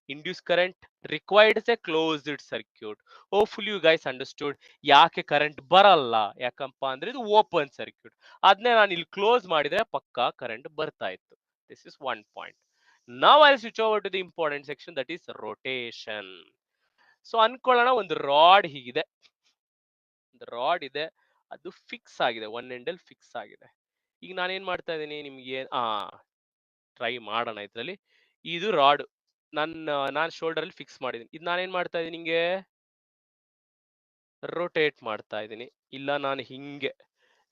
Induced current required a closed circuit. Hopefully you guys understood ಯಾಕೆ current ಬರಲ್ಲ, ಯಾಕಪ್ಪ ಅಂದ್ರೆ ಇದು open circuit. ಅದನ್ನೇ ನಾನು ಇಲ್ಲಿ close ಮಾಡಿದ್ರೆ ಪಕ್ಕಾ ಕರೆಂಟ್ ಬರ್ತಾ ಇತ್ತು. This is one point. Now I'll switch over to the important section, that is rotation. So ಅನ್ಕೊಳ್ಳೋಣ ಒಂದು ರಾಡ್ ಹೀಗಿದೆ, ಒಂದು ರಾಡ್ ಇದೆ, ಅದು ಫಿಕ್ಸ್ ಆಗಿದೆ, ಒನ್ ಎಂಡ್ ಅಲ್ಲಿ ಫಿಕ್ಸ್ ಆಗಿದೆ. ಈಗ ನಾನೇನ್ ಮಾಡ್ತಾ ಇದ್ದೀನಿ ನಿಮ್ಗೆ ಟ್ರೈ ಮಾಡೋಣ ಇದ್ರಲ್ಲಿ. ಇದು ರಾಡ್ ನಾನು ಶೋಲ್ಡರ್ ಅಲ್ಲಿ ಫಿಕ್ಸ್ ಮಾಡಿದ್ದೀನಿ. ಇದು ನಾನೇನ್ ಮಾಡ್ತಾ ಇದ್ದೀನಿ, ನಿಂಗೆ ರೊಟೇಟ್ ಮಾಡ್ತಾ ಇದ್ದೀನಿ. ಇಲ್ಲ ನಾನು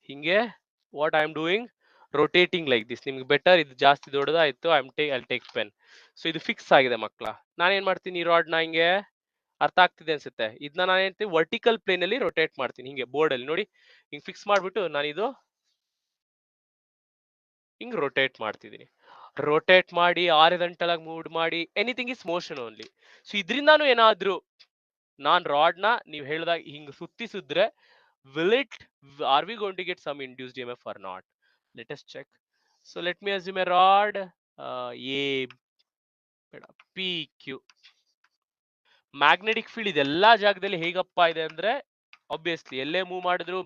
ಹಿಂಗೆ what I am doing, rotating like this. ನಿಮ್ಗೆ ಬೆಟರ್ ಇದು ಜಾಸ್ತಿ ದೊಡ್ಡದಾಯ್ತು, ಐ ಟೇಕ್ ಪೆನ್. ಸೊ ಇದು ಫಿಕ್ಸ್ ಆಗಿದೆ ಮಕ್ಕಳ. ನಾನೇನ್ ಮಾಡ್ತೀನಿ, ಈ ರಾಡ್ನ ಹಿಂಗೆ, ಅರ್ಥ ಆಗ್ತಿದೆ ಅನ್ಸುತ್ತೆ. ಇದನ್ನ ನಾನು ಹೇಳ್ತೀನಿ ವರ್ಟಿಕಲ್ ಪ್ಲೇನ್ ಅಲ್ಲಿ ರೊಟೇಟ್ ಮಾಡ್ತೀನಿ, ಹಿಂಗೆ ಬೋರ್ಡ್ ಅಲ್ಲಿ ನೋಡಿ ಹಿಂಗ್ ಫಿಕ್ಸ್ ಮಾಡ್ಬಿಟ್ಟು ನಾನು ಇದು ಹಿಂಗ್ ರೊಟೇಟ್ ಮಾಡ್ತಿದ್ದೀನಿ. ರೊಟೇಟ್ ಮಾಡಿ ಆರಿಜೆಂಟಲ್ ಆಗಿ ಮೂವ್ ಮಾಡಿ, anything is motion only. So ಇದರಿಂದಾನು ಏನಾದ್ರೂ ನಾನ್ ರಾಡ್ ನ ನೀವು ಹೇಳಿದಾಗ ಹಿಂಗ್ ಸುತ್ತಿಸಿದ್ರೆ are we going to get some induced EMF or not? Let us check. So let me assume a rod A PQ. Magnetic field ಇದೆಲ್ಲಾ ಜಾಗದಲ್ಲಿ ಹೇಗಪ್ಪ ಇದೆ ಅಂದ್ರೆ, ಆಬ್ವಿಯಸ್ಲಿ ಎಲ್ಲೇ ಮೂವ್ ಮಾಡಿದ್ರು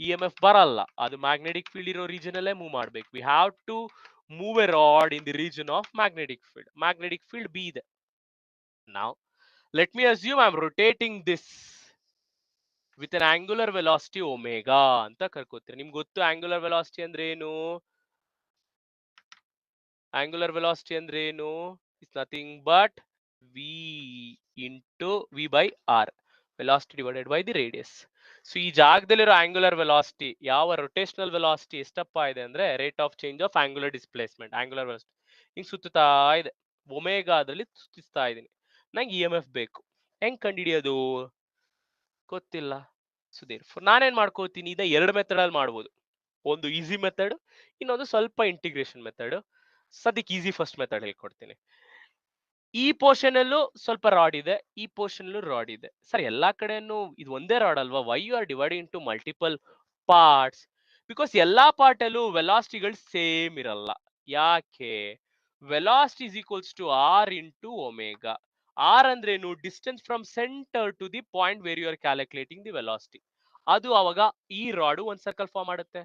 EMF ಬರಲ್ಲ, ಅದು ಮ್ಯಾಗ್ನೆಟಿಕ್ ಫೀಲ್ಡ್ ಇರೋ ರೀಜನ್ ಅಲ್ಲೇ ಮೂವ್ ಮಾಡ್ಬೇಕು. We have to move a rod in the region of magnetic field. Magnetic field B ಇದೆ. ನಾವು let me assume I am rotating this with an angular velocity omega ಅಂತ ಕರ್ಕೋತೀರಿ. ನಿಮ್ಗೆ ಗೊತ್ತು angular velocity ಅಂದ್ರೆ ಏನು? ಆಂಗ್ಯುಲರ್ ವೆಲಾಸಿಟಿ ಅಂದ್ರೆ ಏನು? It's nothing but v into v by r, velocity divided by the radius. So ಈ ಜಾಗದಲ್ಲಿರೋ ಆಂಗ್ಯುಲರ್ ವೆಲಾಸಿಟಿ, ಯಾವ ರೊಟೇಷನಲ್ ವೆಲಾಸಿಟಿ ಎಷ್ಟಪ್ಪ ಇದೆ ಅಂದ್ರೆ rate of change of angular displacement. Angular velocity ಹಿಂಗ್ ಸುತ್ತಾ ಇದೆ, ಒಮೆಗಾ ಅದ್ರಲ್ಲಿ ಸುತ್ತಿಸ್ತಾ ಇದೀನಿ. ನಂಗೆ EMF ಬೇಕು. ಹೆಂಗ್ ಕಂಡುಹಿಡಿಯೋದು ಗೊತ್ತಿಲ್ಲ. ಸೊ ನಾನೇನ್ ಮಾಡ್ಕೋತೀನಿ, ಇದ ಎರಡು ಮೆಥಡ್ ಅಲ್ಲಿ ಮಾಡ್ಬೋದು. ಒಂದು ಈಸಿ ಮೆಥಡ್, ಇನ್ನೊಂದು ಸ್ವಲ್ಪ ಇಂಟಿಗ್ರೇಷನ್ ಮೆಥಡ್. ಸದ್ಯಕ್ಕೆ ಈಸಿ ಫಸ್ಟ್ ಮೆಥಡ್ ಹೇಳ್ಕೊಡ್ತೀನಿ. ಈ ಪೋರ್ಷನ್ ಅಲ್ಲೂ ಸ್ವಲ್ಪ ರಾಡ್ ಇದೆ, ಈ ಪೋರ್ಷನ್ ಅಲ್ಲೂ ರಾಡ್ ಇದೆ. ಸರ್ ಎಲ್ಲಾ ಕಡೆನೂ ಇದು ಒಂದೇ ರಾಡ್ ಅಲ್ವಾ? Why you are dividing to multiple parts? Because ಎಲ್ಲಾ ಪಾರ್ಟ್ ಅಲ್ಲೂ ವೆಲಾಸಿಟಿಗಳು ಸೇಮ್ ಇರಲ್ಲ. ಯಾಕೆ? Velocity is equals to R into omega. R ಅಂದ್ರೇನು? Distance from centre to the point where you are calculating the velocity. ಅದು ಅವಾಗ ಈ ರಾಡು ಒಂದ್ ಸರ್ಕಲ್ ಫಾರ್ಮ್ ಮಾಡುತ್ತೆ,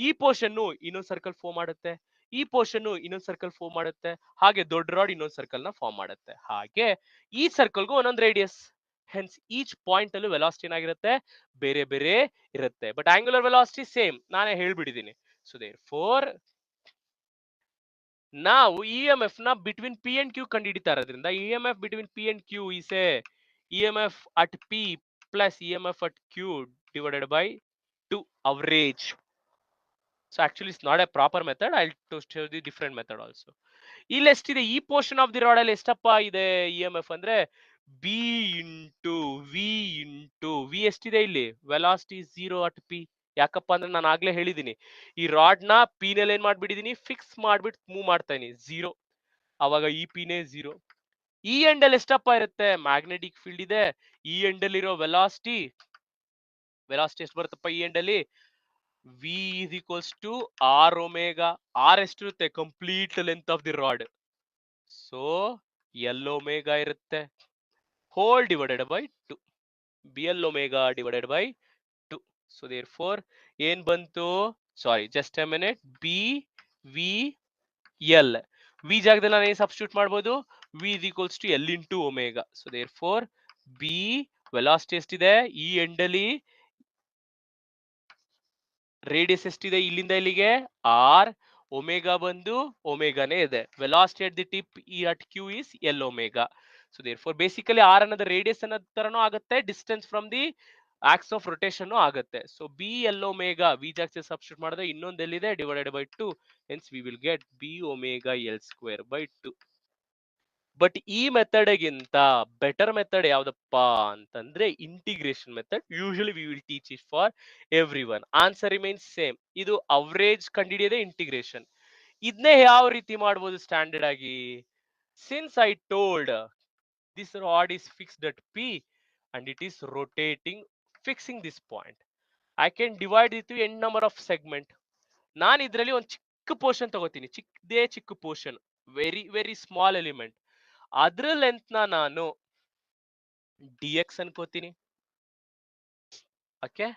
ಈ ಪೋರ್ಷನ್ ಇನ್ನೊಂದ್ ಸರ್ಕಲ್ ಫಾರ್ಮ್ ಮಾಡುತ್ತೆ, ಈ ಪೋರ್ಷನ್ ಇನ್ನೊಂದ್ ಸರ್ಕಲ್ ಫಾರ್ಮ್ ಮಾಡುತ್ತೆ, ಹಾಗೆ ದೊಡ್ಡ ರಾಡ್ ಇನ್ನೊಂದ್ ಸರ್ಕಲ್ ನ ಫಾರ್ಮ್ ಮಾಡುತ್ತೆ. ಹಾಗೆ ಈ ಸರ್ಕಲ್ಗೂ ಒಂದೊಂದು ರೇಡಿಯಸ್. ಹೆನ್ಸ್ ಈಚ್ ಪಾಯಿಂಟ್ ಅಲ್ಲೂ ವೆಲಾಸಿಟಿ ಏನಾಗಿರುತ್ತೆ? ಬೇರೆ ಬೇರೆ ಇರುತ್ತೆ. ಬಟ್ ಆಂಗ್ಯುಲರ್ ವೆಲಾಸಿಟಿ ಸೇಮ್, ನಾನೇ ಹೇಳ್ಬಿಟ್ಟಿದ್ದೀನಿ. ಸೊ ದೇರ್ಫೋರ್ ನಾವು EMF ನ ಬಿಟ್ವೀನ್ P and Q ಕಂಡುಹಿಡಿತಾ ಇರೋದ್ರಿಂದ EMF between P and Q is a EMF at P plus EMF at Q divided by 2 average. So actually it's not a proper method. I'll show the different method also. ಇಲ್ಲಿ ಎಷ್ಟಿದೆ? ಈ portion of the rod ಅಲ್ಲಿ ಎಷ್ಟಪ್ಪ ಇದೆ EMF ಅಂದ್ರೆ B into V ಎಷ್ಟಿದೆ ಇಲ್ಲಿ? Velocity 0 at P. ಯಾಕಪ್ಪ ಅಂದ್ರೆ ನಾನು ಆಗ್ಲೇ ಹೇಳಿದೀನಿ, ಈ ರಾಡ್ ನ P ನಲ್ಲಿ ಏನ್ ಮಾಡ್ಬಿಟ್ಟಿದೀನಿ, ಫಿಕ್ಸ್ ಮಾಡ್ಬಿಟ್ಟು ಮೂವ್ ಮಾಡ್ತಾ ಇದೀನಿ, 0. ಅವಾಗ ಈ P ನೇ 0. ಈ ಎಂಡ್ ಅಲ್ಲಿ ಎಷ್ಟಪ್ಪ ಇರುತ್ತೆ? ಮ್ಯಾಗ್ನೆಟಿಕ್ ಫೀಲ್ಡ್ ಇದೆ, ಈ ಎಂಡ್ ಅಲ್ಲಿ ಇರೋ ವೆಲಾಸಿಟಿ ಎಷ್ಟು ಬರುತ್ತಪ್ಪ ಈ ಎಂಡ್ ಅಲ್ಲಿ? V is equals to R omega. R ಎಷ್ಟಿರುತ್ತೆ? Complete length of the rod. So L omega ಇರುತ್ತೆ, whole divided by 2. BL omega divided by 2. So therefore ಏನ್ ಬಂತು? Sorry, just a minute. BVL. V ಜಾಗದಲ್ಲಿ ನಾನು ಏನ್ substitute ಮಾಡ್ಬೋದು? V is equals to L into omega. So therefore B velocity ಎಷ್ಟಿದೆ? ಈ end ಅಲ್ಲಿ ರೇಡಿಯಸ್ ಎಷ್ಟಿದೆ? ಇಲ್ಲಿಂದ ಇಲ್ಲಿಗೆ R. ಒಮೆಗಾ ಬಂದು ಒಮೆಗಾನೇ ಇದೆ. Velocity at the tip at Q is L omega. So therefore basically R ಅನ್ನೋದು ರೇಡಿಯಸ್ ಅನ್ನೋದ್ ತರನೂ ಆಗುತ್ತೆ, distance from the axis of rotation ಆಗುತ್ತೆ. So B L omega V ಜಾಸ್ತಿ ಸಬ್ಸ್ಟಿಟ್ಯೂಟ್ ಮಾಡಿದ್ರೆ ಇನ್ನೊಂದು ಎಲ್ಲಿದೆ divided by 2, hence we will get B omega L square by 2. But ಈ ಮೆಥಡ್ಗಿಂತ ಬೆಟರ್ ಮೆಥಡ್ ಯಾವ್ದಪ್ಪ ಅಂತಂದ್ರೆ integration method. Usually we will teach it for every one. Answer remains same. ಇದು average ಕಂಡಿಡಿಯೋದೇ integration. ಇದನ್ನೇ ಯಾವ ರೀತಿ ಮಾಡ್ಬೋದು ಸ್ಟ್ಯಾಂಡರ್ಡ್ ಆಗಿ? Since I told this rod is fixed at P and it is rotating fixing this point, I can divide it to n number of segment. ನಾನು ಇದರಲ್ಲಿ ಒಂದು ಚಿಕ್ಕ ಪೋರ್ಷನ್ ತಗೋತೀನಿ, ಚಿಕ್ಕ ಪೋರ್ಷನ್, ವೆರಿ ಸ್ಮಾಲ್ ಎಲಿಮೆಂಟ್. ಅದ್ರ length ನಾನು dx ಅನ್ಕೋತೀನಿ. Okay,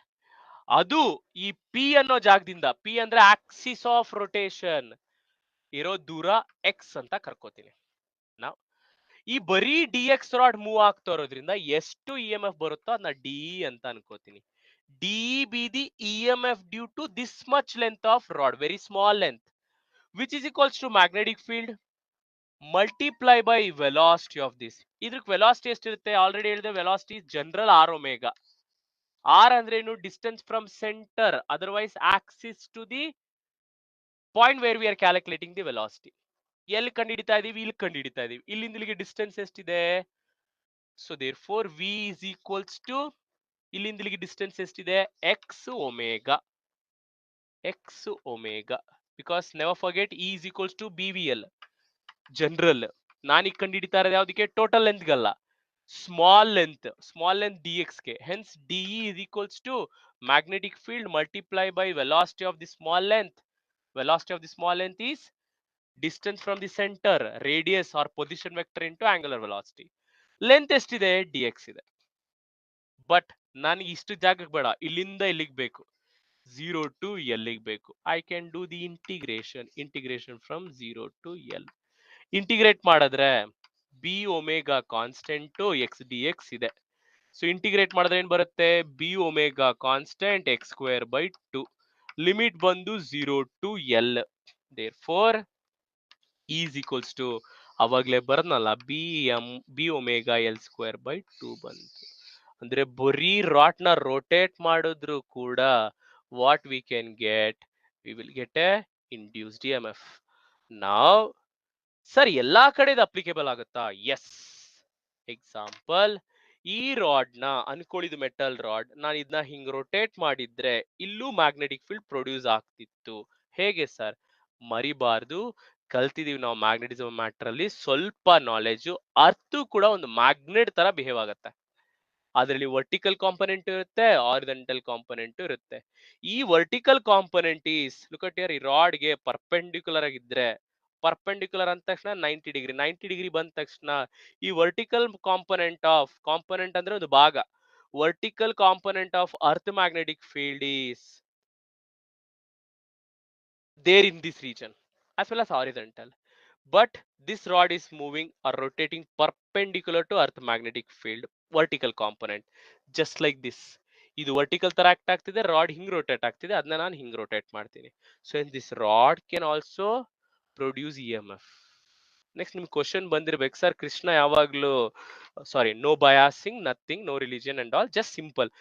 ಅದು ಈ P ಅನ್ನೋ ಜಾಗದಿಂದ, P ಅಂದ್ರೆ ಆಕ್ಸಿಸ್ ಆಫ್ ರೊಟೇಷನ್ ಇರೋ ದೂರ x ಅಂತ ಕರ್ಕೋತೀನಿ. ನಾವು ಈ ಬರೀ ಡಿ ಎಕ್ಸ್ ರಾಡ್ ಮೂವ್ ಆಗ್ತಾ ಇರೋದ್ರಿಂದ ಎಷ್ಟು ಇ ಎಂ ಎಫ್ ಬರುತ್ತೋ ಅದನ್ನ ಡಿ ಅಂತ ಅನ್ಕೋತೀನಿ. D B the E M F due to this much length of rod, very small length, which is equals to magnetic field multiply by velocity of this. ಇದಕ್ಕೆ velocity ಎಷ್ಟಿರುತ್ತೆ? Already ಹೇಳಿದೆ, velocity general R omega. R ಅಂದ್ರೆ ಏನು? Distance from centre, otherwise axis to the point where we are calculating the velocity. ಎಲ್ಲಿ ಕಂಡುಹಿಡಿತಾ ಇದೀವಿ? ಇಲ್ಲಿ ಕಂಡುಹಿಡಿತಾ ಇದೀವಿ. ಇಲ್ಲಿಂದ ಇಲ್ಲಿಗೆ ಡಿಸ್ಟೆನ್ಸ್ ಎಷ್ಟಿದೆ? So therefore V is equals to, ಇಲ್ಲಿಂದ ಇಲ್ಲಿಗೆ ಡಿಸ್ಟೆನ್ಸ್ ಎಷ್ಟಿದೆ? X omega. X omega, because never forget E is equals to B V L general. ನಾನೀಗ ಕಂಡುಹಿಡಿತಾ ಇರೋದು ಯಾವ್ದಕ್ಕೆ? ಟೋಟಲ್ ಲೆಂತ್ ಗಲ್ಲ, ಸ್ಮಾಲ್ ಲೆಂತ್ ಡಿ ಎಕ್ಸ್ ಗೆ. Hence D is equals to magnetic field multiply by velocity of the small length. Velocity of the small length is distance from the center, radius or position vector into angular velocity. Length ಎಷ್ಟಿದೆ? dx ಇದೆ. But ನನಗೆ ಇಷ್ಟು ಜಾಗಕ್ಕೆ ಬೇಡ, ಇಲ್ಲಿಂದ ಇಲ್ಲಿಗೆ ಬೇಕು, 0 to L ಬೇಕು. I can do the integration from 0 to L. Integrate ಮಾಡಿದ್ರೆ B omega constant X D X ಇದೆ. ಸೊ ಇಂಟಿಗ್ರೇಟ್ ಮಾಡಿದ್ರೆ ಏನ್ ಬರುತ್ತೆ? B omega constant X square by 2. Limit ಬಂದು 0 to L. therefore E is equals to, ಅವಾಗ್ಲೇ ಬರ್ನಲ್ಲ, B omega L square by 2 ಬಂತು. ಅಂದ್ರೆ ಬರೀ ರಾಟ್ ನ ರೋಟೇಟ್ ಮಾಡಿದ್ರು ಕೂಡ what we can get? We will get a induced E M F. ನಾವ್ ಸರ್ ಎಲ್ಲಾ ಕಡೆ ಇದು ಅಪ್ಲಿಕೇಬಲ್ ಆಗುತ್ತಾ? ಎಸ್. ಎಕ್ಸಾಂಪಲ್, ಈ ರಾಡ್ ನ ಅನ್ಕೊಳ್ಳಿದ ಮೆಟಲ್ ರಾಡ್, ನಾನು ಇದನ್ನ ಹಿಂಗ್ ರೊಟೇಟ್ ಮಾಡಿದ್ರೆ ಇಲ್ಲೂ ಮ್ಯಾಗ್ನೆಟಿಕ್ ಫೀಲ್ಡ್ ಪ್ರೊಡ್ಯೂಸ್ ಆಗ್ತಿತ್ತು. ಹೇಗೆ ಸರ್? ಮರಿಬಾರ್ದು, ಕಲ್ತಿದೀವಿ ನಾವು ಮ್ಯಾಗ್ನೆಟಿಸಮ್ ಮ್ಯಾಟರ್ ಅಲ್ಲಿ ಸ್ವಲ್ಪ ನಾಲೆಜ್. ಅರ್ಥ ಕೂಡ ಒಂದು ಮ್ಯಾಗ್ನೆಟ್ ತರ ಬಿಹೇವ್ ಆಗುತ್ತೆ. ಅದರಲ್ಲಿ ವರ್ಟಿಕಲ್ ಕಾಂಪೊನೆಂಟ್ ಇರುತ್ತೆ, ಹಾರಿಜಾಂಟಲ್ ಕಾಂಪೊನೆಂಟ್ ಇರುತ್ತೆ. ಈ vertical component is, look at here, ಈ ರಾಡ್ ಗೆ ಪರ್ಪೆಂಡಿಕ್ಯುಲರ್ ಆಗಿದ್ರೆ, ಪರ್ಪೆಂಡಿಕ್ಯುಲರ್ ಅಂದ ತಕ್ಷಣ 90 ಡಿಗ್ರಿ ಬಂದ ತಕ್ಷಣ ಈ ವರ್ಟಿಕಲ್ ಕಾಂಪೊನೆಂಟ್ ಅಂದ್ರೆ ಒಂದು ಭಾಗ, vertical component of earth magnetic field is there in this region as well as horizontal, but this rod is moving or rotating perpendicular to earth magnetic field vertical component, just like this. ಇದು vertical ತರ act ಆಗ್ತಿದೆ, rod ಹಿಂಗ್ rotate ಆಗ್ತಿದೆ, ಅದನ್ನ ನಾನು ಹಿಂಗ್ rotate ಮಾಡ್ತೀನಿ. So in this rod can also produce E M F. Next ನಿಮ್ಗೆ ಕ್ವಶನ್ ಬಂದಿರ್ಬೇಕು, ಸರ್ ಕೃಷ್ಣ ಯಾವಾಗ್ಲೂ sorry no biasing, nothing, no religion and all, just simple.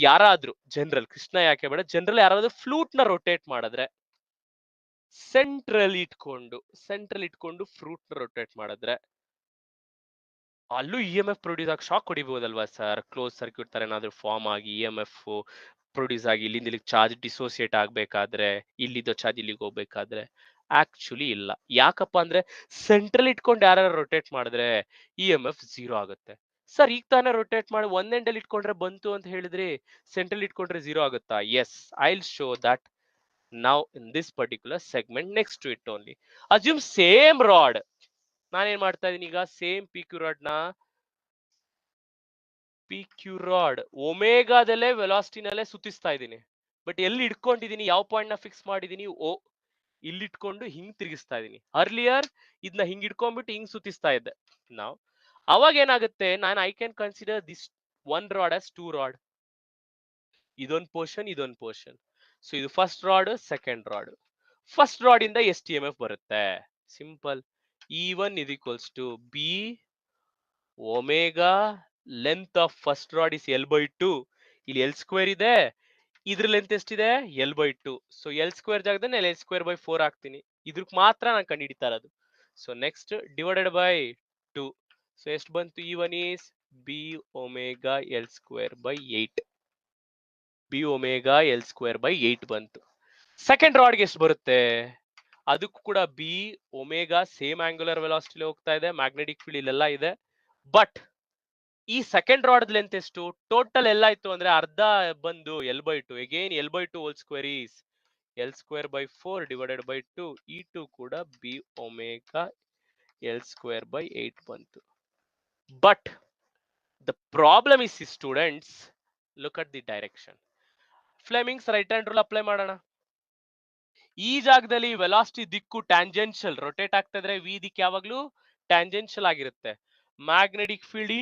ಯಾರಾದ್ರೂ ಜನರಲ್, ಕೃಷ್ಣ ಯಾಕೆ ಬೇಡ, ಜನರಲ್ ಯಾರಾದ್ರೂ ಫ್ಲೂಟ್ ನ ರೊಟೇಟ್ ಮಾಡಿದ್ರೆ ಸೆಂಟ್ರಲ್ ಇಟ್ಕೊಂಡು ಫ್ರೂಟ್ ನ ರೊಟೇಟ್ ಮಾಡಿದ್ರೆ ಅಲ್ಲೂ ಇ ಎಂ ಎಫ್ ಪ್ರೊಡ್ಯೂಸ್ ಆಗಿ ಶಾಕ್ ಹೊಡಿಬಹುದಲ್ವಾ ಸರ್? ಕ್ಲೋಸ್ ಸರ್ಕ್ಯೂಟ್ ತರ ಏನಾದ್ರು ಫಾರ್ಮ್ ಆಗಿ ಇ ಎಂ ಎಫ್ ಪ್ರೊಡ್ಯೂಸ್ ಆಗಿ ಇಲ್ಲಿಂದ ಇಲ್ಲಿಗೆ ಚಾರ್ಜ್ ಡಿಸೋಸಿಯೇಟ್ ಆಗ್ಬೇಕಾದ್ರೆ, ಇಲ್ಲಿದ್ದ ಚಾರ್ಜ್ ಇಲ್ಲಿಗೆ ಹೋಗ್ಬೇಕಾದ್ರೆ? ಆಕ್ಚುಲಿ ಇಲ್ಲ. ಯಾಕಪ್ಪ ಅಂದ್ರೆ ಸೆಂಟ್ರಲ್ ಇಟ್ಕೊಂಡು ಯಾರು ರೊಟೇಟ್ ಮಾಡಿದ್ರೆ ಇ ಎಂ ಎಫ್ 0 ಆಗುತ್ತೆ. ಸರ್ ಈಗ ತಾನೇ ರೊಟೇಟ್ ಮಾಡಿ ಒಂದ್ ಎಂಡ್ ಅಲ್ಲಿ ಇಟ್ಕೊಂಡ್ರೆ ಬಂತು ಅಂತ ಹೇಳಿದ್ರಿ, ಸೆಂಟ್ರಲ್ ಇಟ್ಕೊಂಡ್ರೆ 0 ಆಗುತ್ತಾ? Yes, I will show that now in this particular segment next to it only. Assume same rod, ನಾನೇನ್ ಮಾಡ್ತಾ ಇದೀನಿ ಈಗ, ಸೇಮ್ ಪಿ ಕ್ಯೂ ರಾಡ್ ಒಮೆಗಾದಲ್ಲೇ ವೆಲಾಸಿಟಿನಲ್ಲೇ ಸುತ್ತಿಸ್ತಾ ಇದ್ದೀನಿ. ಬಟ್ ಎಲ್ಲಿ ಇಟ್ಕೊಂಡಿದೀನಿ, ಯಾವ ಪಾಯಿಂಟ್ ನ ಫಿಕ್ಸ್ ಮಾಡಿದೀನಿ? ಓ, ಇಲ್ಲಿ ಇಟ್ಕೊಂಡು ಹಿಂಗ್ ತಿರುಗಿಸ್ತಾ ಇದೀನಿ. ಅರ್ಲಿಯರ್ ಇದನ್ನ ಹಿಂಗ್ ಇಟ್ಕೊಂಡ್ಬಿಟ್ಟು ಹಿಂಗ್ ಸುತ್ತಿಸ್ತಾ ಇದ್ದೆ. ನಾವು ಅವಾಗ ಏನಾಗುತ್ತೆ, ನಾನು I can consider this one rod as 2 rod. ಇದೊಂದು ಪೋರ್ಷನ್. ಸೊ ಇದು first rod, second rod. First rod ಇಂದ ಎಷ್ಟು EMF ಬರುತ್ತೆ? Simple. E1 is equals to B omega length of first rod is L by 2. ಇಲ್ಲಿ L square ಇದೆ, ಇದ್ರ length ಎಷ್ಟಿದೆ? L by 2. So L square ಜಾಗದಲ್ಲಿ L square by 4 ಹಾಕ್ತೀನಿ. ಇದ್ರಕ್ ಮಾತ್ರ ನಾನು ಕಂಡುಹಿಡಿತಾ ಇರೋದು. So next divided by 2. So ಎಷ್ಟು ಬಂತು? E1 is B omega L square by 8. B omega L square by 8 ಬಂತು. ಸೆಕೆಂಡ್ ರಾಡ್ಗೆ ಎಷ್ಟು ಬರುತ್ತೆ? ಅದಕ್ಕೂ ಕೂಡ B omega same angular velocity ಹೋಗ್ತಾ ಇದೆ, ಮ್ಯಾಗ್ನೆಟಿಕ್ ಫೀಲ್ಡ್ ಇಲ್ಲೆಲ್ಲ ಇದೆ. ಬಟ್ ಈ ಸೆಕೆಂಡ್ ರಾಡ್ ಲೆಂತ್ ಎಷ್ಟು? ಟೋಟಲ್ ಎಲ್ಲ ಆಯ್ತು ಅಂದ್ರೆ ಅರ್ಧ ಬಂದು L by 2. Again L by 2 whole square is L square by 4 divided by 2. E2 ಕೂಡ B omega L square by 8 ಬಂತು. But the problem is students, look at the direction. Fleming's right hand rule apply ಮಾಡೋಣ. ಈ ಜಾಗದಲ್ಲಿ velocity ದಿಕ್ಕು tangential, rotate ಆಗ್ತಾ ಇದ್ರೆ V ದಿಕ್ಕು ಯಾವಾಗ್ಲೂ ಟ್ಯಾಂಜೆನ್ಷಿಯಲ್ ಆಗಿರುತ್ತೆ. ಮ್ಯಾಗ್ನೆಟಿಕ್ ಫೀಲ್ಡ್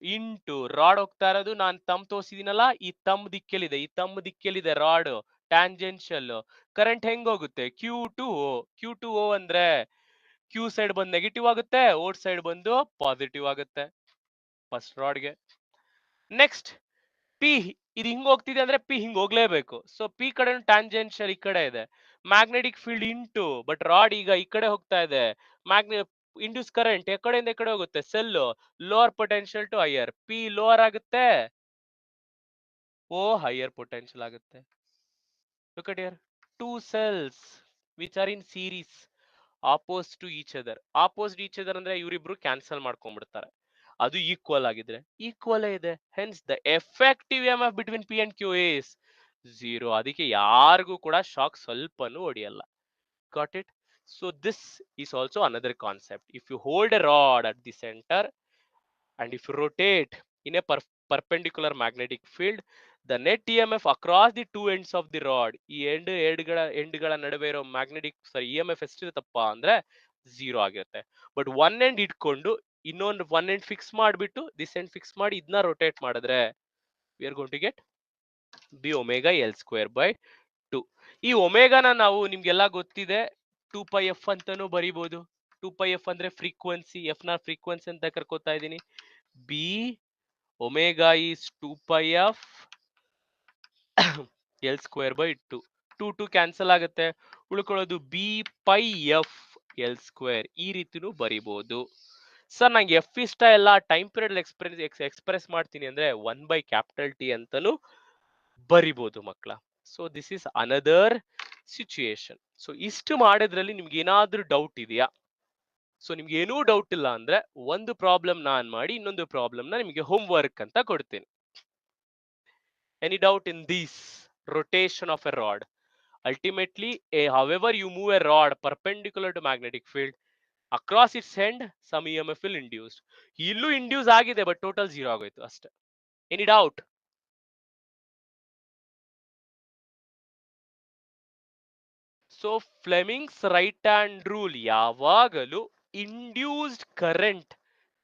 ಇಂಟು ರಾಡ್ ಹೋಗ್ತಾ ಇರೋದು, ನಾನು ತಮ್ ತೋರಿಸಿದಿನಲ್ಲ, ಈ ತಮ್ ದಿಕ್ಕಲ್ಲಿದೆ, ಈ ತಮ್ ದಿಕ್ಕಲ್ಲಿದೆ ರಾಡ್ ಟ್ಯಾಂಜೆನ್ಷಿಯಲ್. ಕರೆಂಟ್ ಹೆಂಗ್ ಹೋಗುತ್ತೆ? Q2O ಅಂದ್ರೆ ಕ್ಯೂ ಸೈಡ್ ಬಂದು ನೆಗೆಟಿವ್ ಆಗುತ್ತೆ, ಓಟ್ ಸೈಡ್ ಬಂದು ಪಾಸಿಟಿವ್ ಆಗುತ್ತೆ ಫಸ್ಟ್ ರಾಡ್ಗೆ. ನೆಕ್ಸ್ಟ್ ಪಿ ಇದು ಹಿಂಗ್ ಹೋಗ್ತಿದೆ ಅಂದ್ರೆ ಪಿ ಹಿಂಗ್ ಹೋಗ್ಲೇಬೇಕು. ಸೊ ಪಿ ಕಡೆ ಟ್ಯಾಂಜೆನ್ಷಿಯಲ್ ಈ ಕಡೆ ಇದೆ, magnetic field into, but rod ಈಗ ಈ ಕಡೆ ಹೋಗ್ತಾ ಇದೆ, ಇಂಡ್ಯೂಸ್ ಕರೆಂಟ್ ಎಕಡೆಯಿಂದ ಈ ಕಡೆ ಹೋಗುತ್ತೆ, cell lower potential to higher, P lower ಆಗುತ್ತೆ, ಓ ಹೈಯರ್ ಪೊಟೆನ್ಷಿಯಲ್ ಆಗುತ್ತೆ. Look at here, two cells which are in series oppose to each other. Opposite each other ಅಂದ್ರೆ ಇವರಿಬ್ರು ಕ್ಯಾನ್ಸಲ್ ಮಾಡ್ಕೊಂಡ್ಬಿಡ್ತಾರೆ. ಅದು ಈಕ್ವಲ್ ಆಗಿದ್ರೆ ಈಕ್ವಲ್ ಇದೆ, hence the effective EMF between P and Q is 0. ಅದಕ್ಕೆ ಯಾರಿಗೂ ಕೂಡ ಶಾಕ್ ಸ್ವಲ್ಪನೂ ಹೊಡಿಯಲ್ಲ. Got it? So this is also another concept. If you hold a rod at the centre and if you rotate in a perpendicular magnetic field, the net EMF across the two ends of the rod, ಈ ಎಂಡ್ಗಳ ನಡುವೆ ಇರೋ EMF ಎಷ್ಟಿರುತ್ತಪ್ಪ ಅಂದ್ರೆ 0 ಆಗಿರುತ್ತೆ. But one end ಇಟ್ಕೊಂಡು ಇನ್ನೊಂದು one end fix ಮಾಡಿಬಿಟ್ಟು this end fix ಮಾಡಿ ಇದನ್ನ ರೊಟೇಟ್ ಮಾಡಿದ್ರೆ we are going to get B omega L square by 2. ಈ ಒಮೆಗಾನ ನಾವು ನಿಮ್ಗೆಲ್ಲ ಗೊತ್ತಿದೆ 2πf ಅಂತಾನೂ ಬರಿಬಹುದು. 2πf ಅಂದ್ರೆ ಫ್ರೀಕ್ವೆನ್ಸಿ, ಎಫ್ ನ ಫ್ರೀಕ್ವೆನ್ಸಿ ಅಂತ ಕರ್ಕೋತಾ ಇದ್ದೀನಿ. B omega is 2πf L square by 2. 2 cancel ಆಗುತ್ತೆ, ಉಳ್ಕೊಳ್ಳೋದು B pi F L square. ಈ ರೀತಿನೂ ಬರಿಬಹುದು. ಸರ್ ನಂಗೆ ಎಫ್ ಇಷ್ಟ ಎಲ್ಲ ಟೈಮ್ ಪೀರಿಯಡ್ ಎಕ್ಸ್ಪ್ರೆಸ್ ಮಾಡ್ತೀನಿ ಅಂದ್ರೆ 1/T ಅಂತಾನು ಬರಿಬಹುದು ಮಕ್ಕಳ. So this is another situation. So ಇಷ್ಟು ಮಾಡೋದ್ರಲ್ಲಿ ನಿಮ್ಗೆ ಏನಾದ್ರೂ ಡೌಟ್ ಇದೆಯಾ? ಸೊ ನಿಮ್ಗೆ ಏನೂ ಡೌಟ್ ಇಲ್ಲ ಅಂದ್ರೆ ಒಂದು ಪ್ರಾಬ್ಲಮ್ ನಾನ್ ಮಾಡಿ ಇನ್ನೊಂದು ಪ್ರಾಬ್ಲಮ್ ನ ನಿಮಗೆ ಹೋಮ್ ವರ್ಕ್ ಅಂತ ಕೊಡ್ತೀನಿ. Any doubt in this rotation of a rod? Ultimately, however you move a rod perpendicular to magnetic field, across its end some EMF will induced. ಇಲ್ಲೂ ಇಂಡ್ಯೂಸ್ ಆಗಿದೆ ಬಟ್ ಟೋಟಲ್ 0 ಆಗೋಯ್ತು ಅಷ್ಟೇ. Any doubt? So Fleming's right hand rule ಯಾವಾಗಲೂ induced current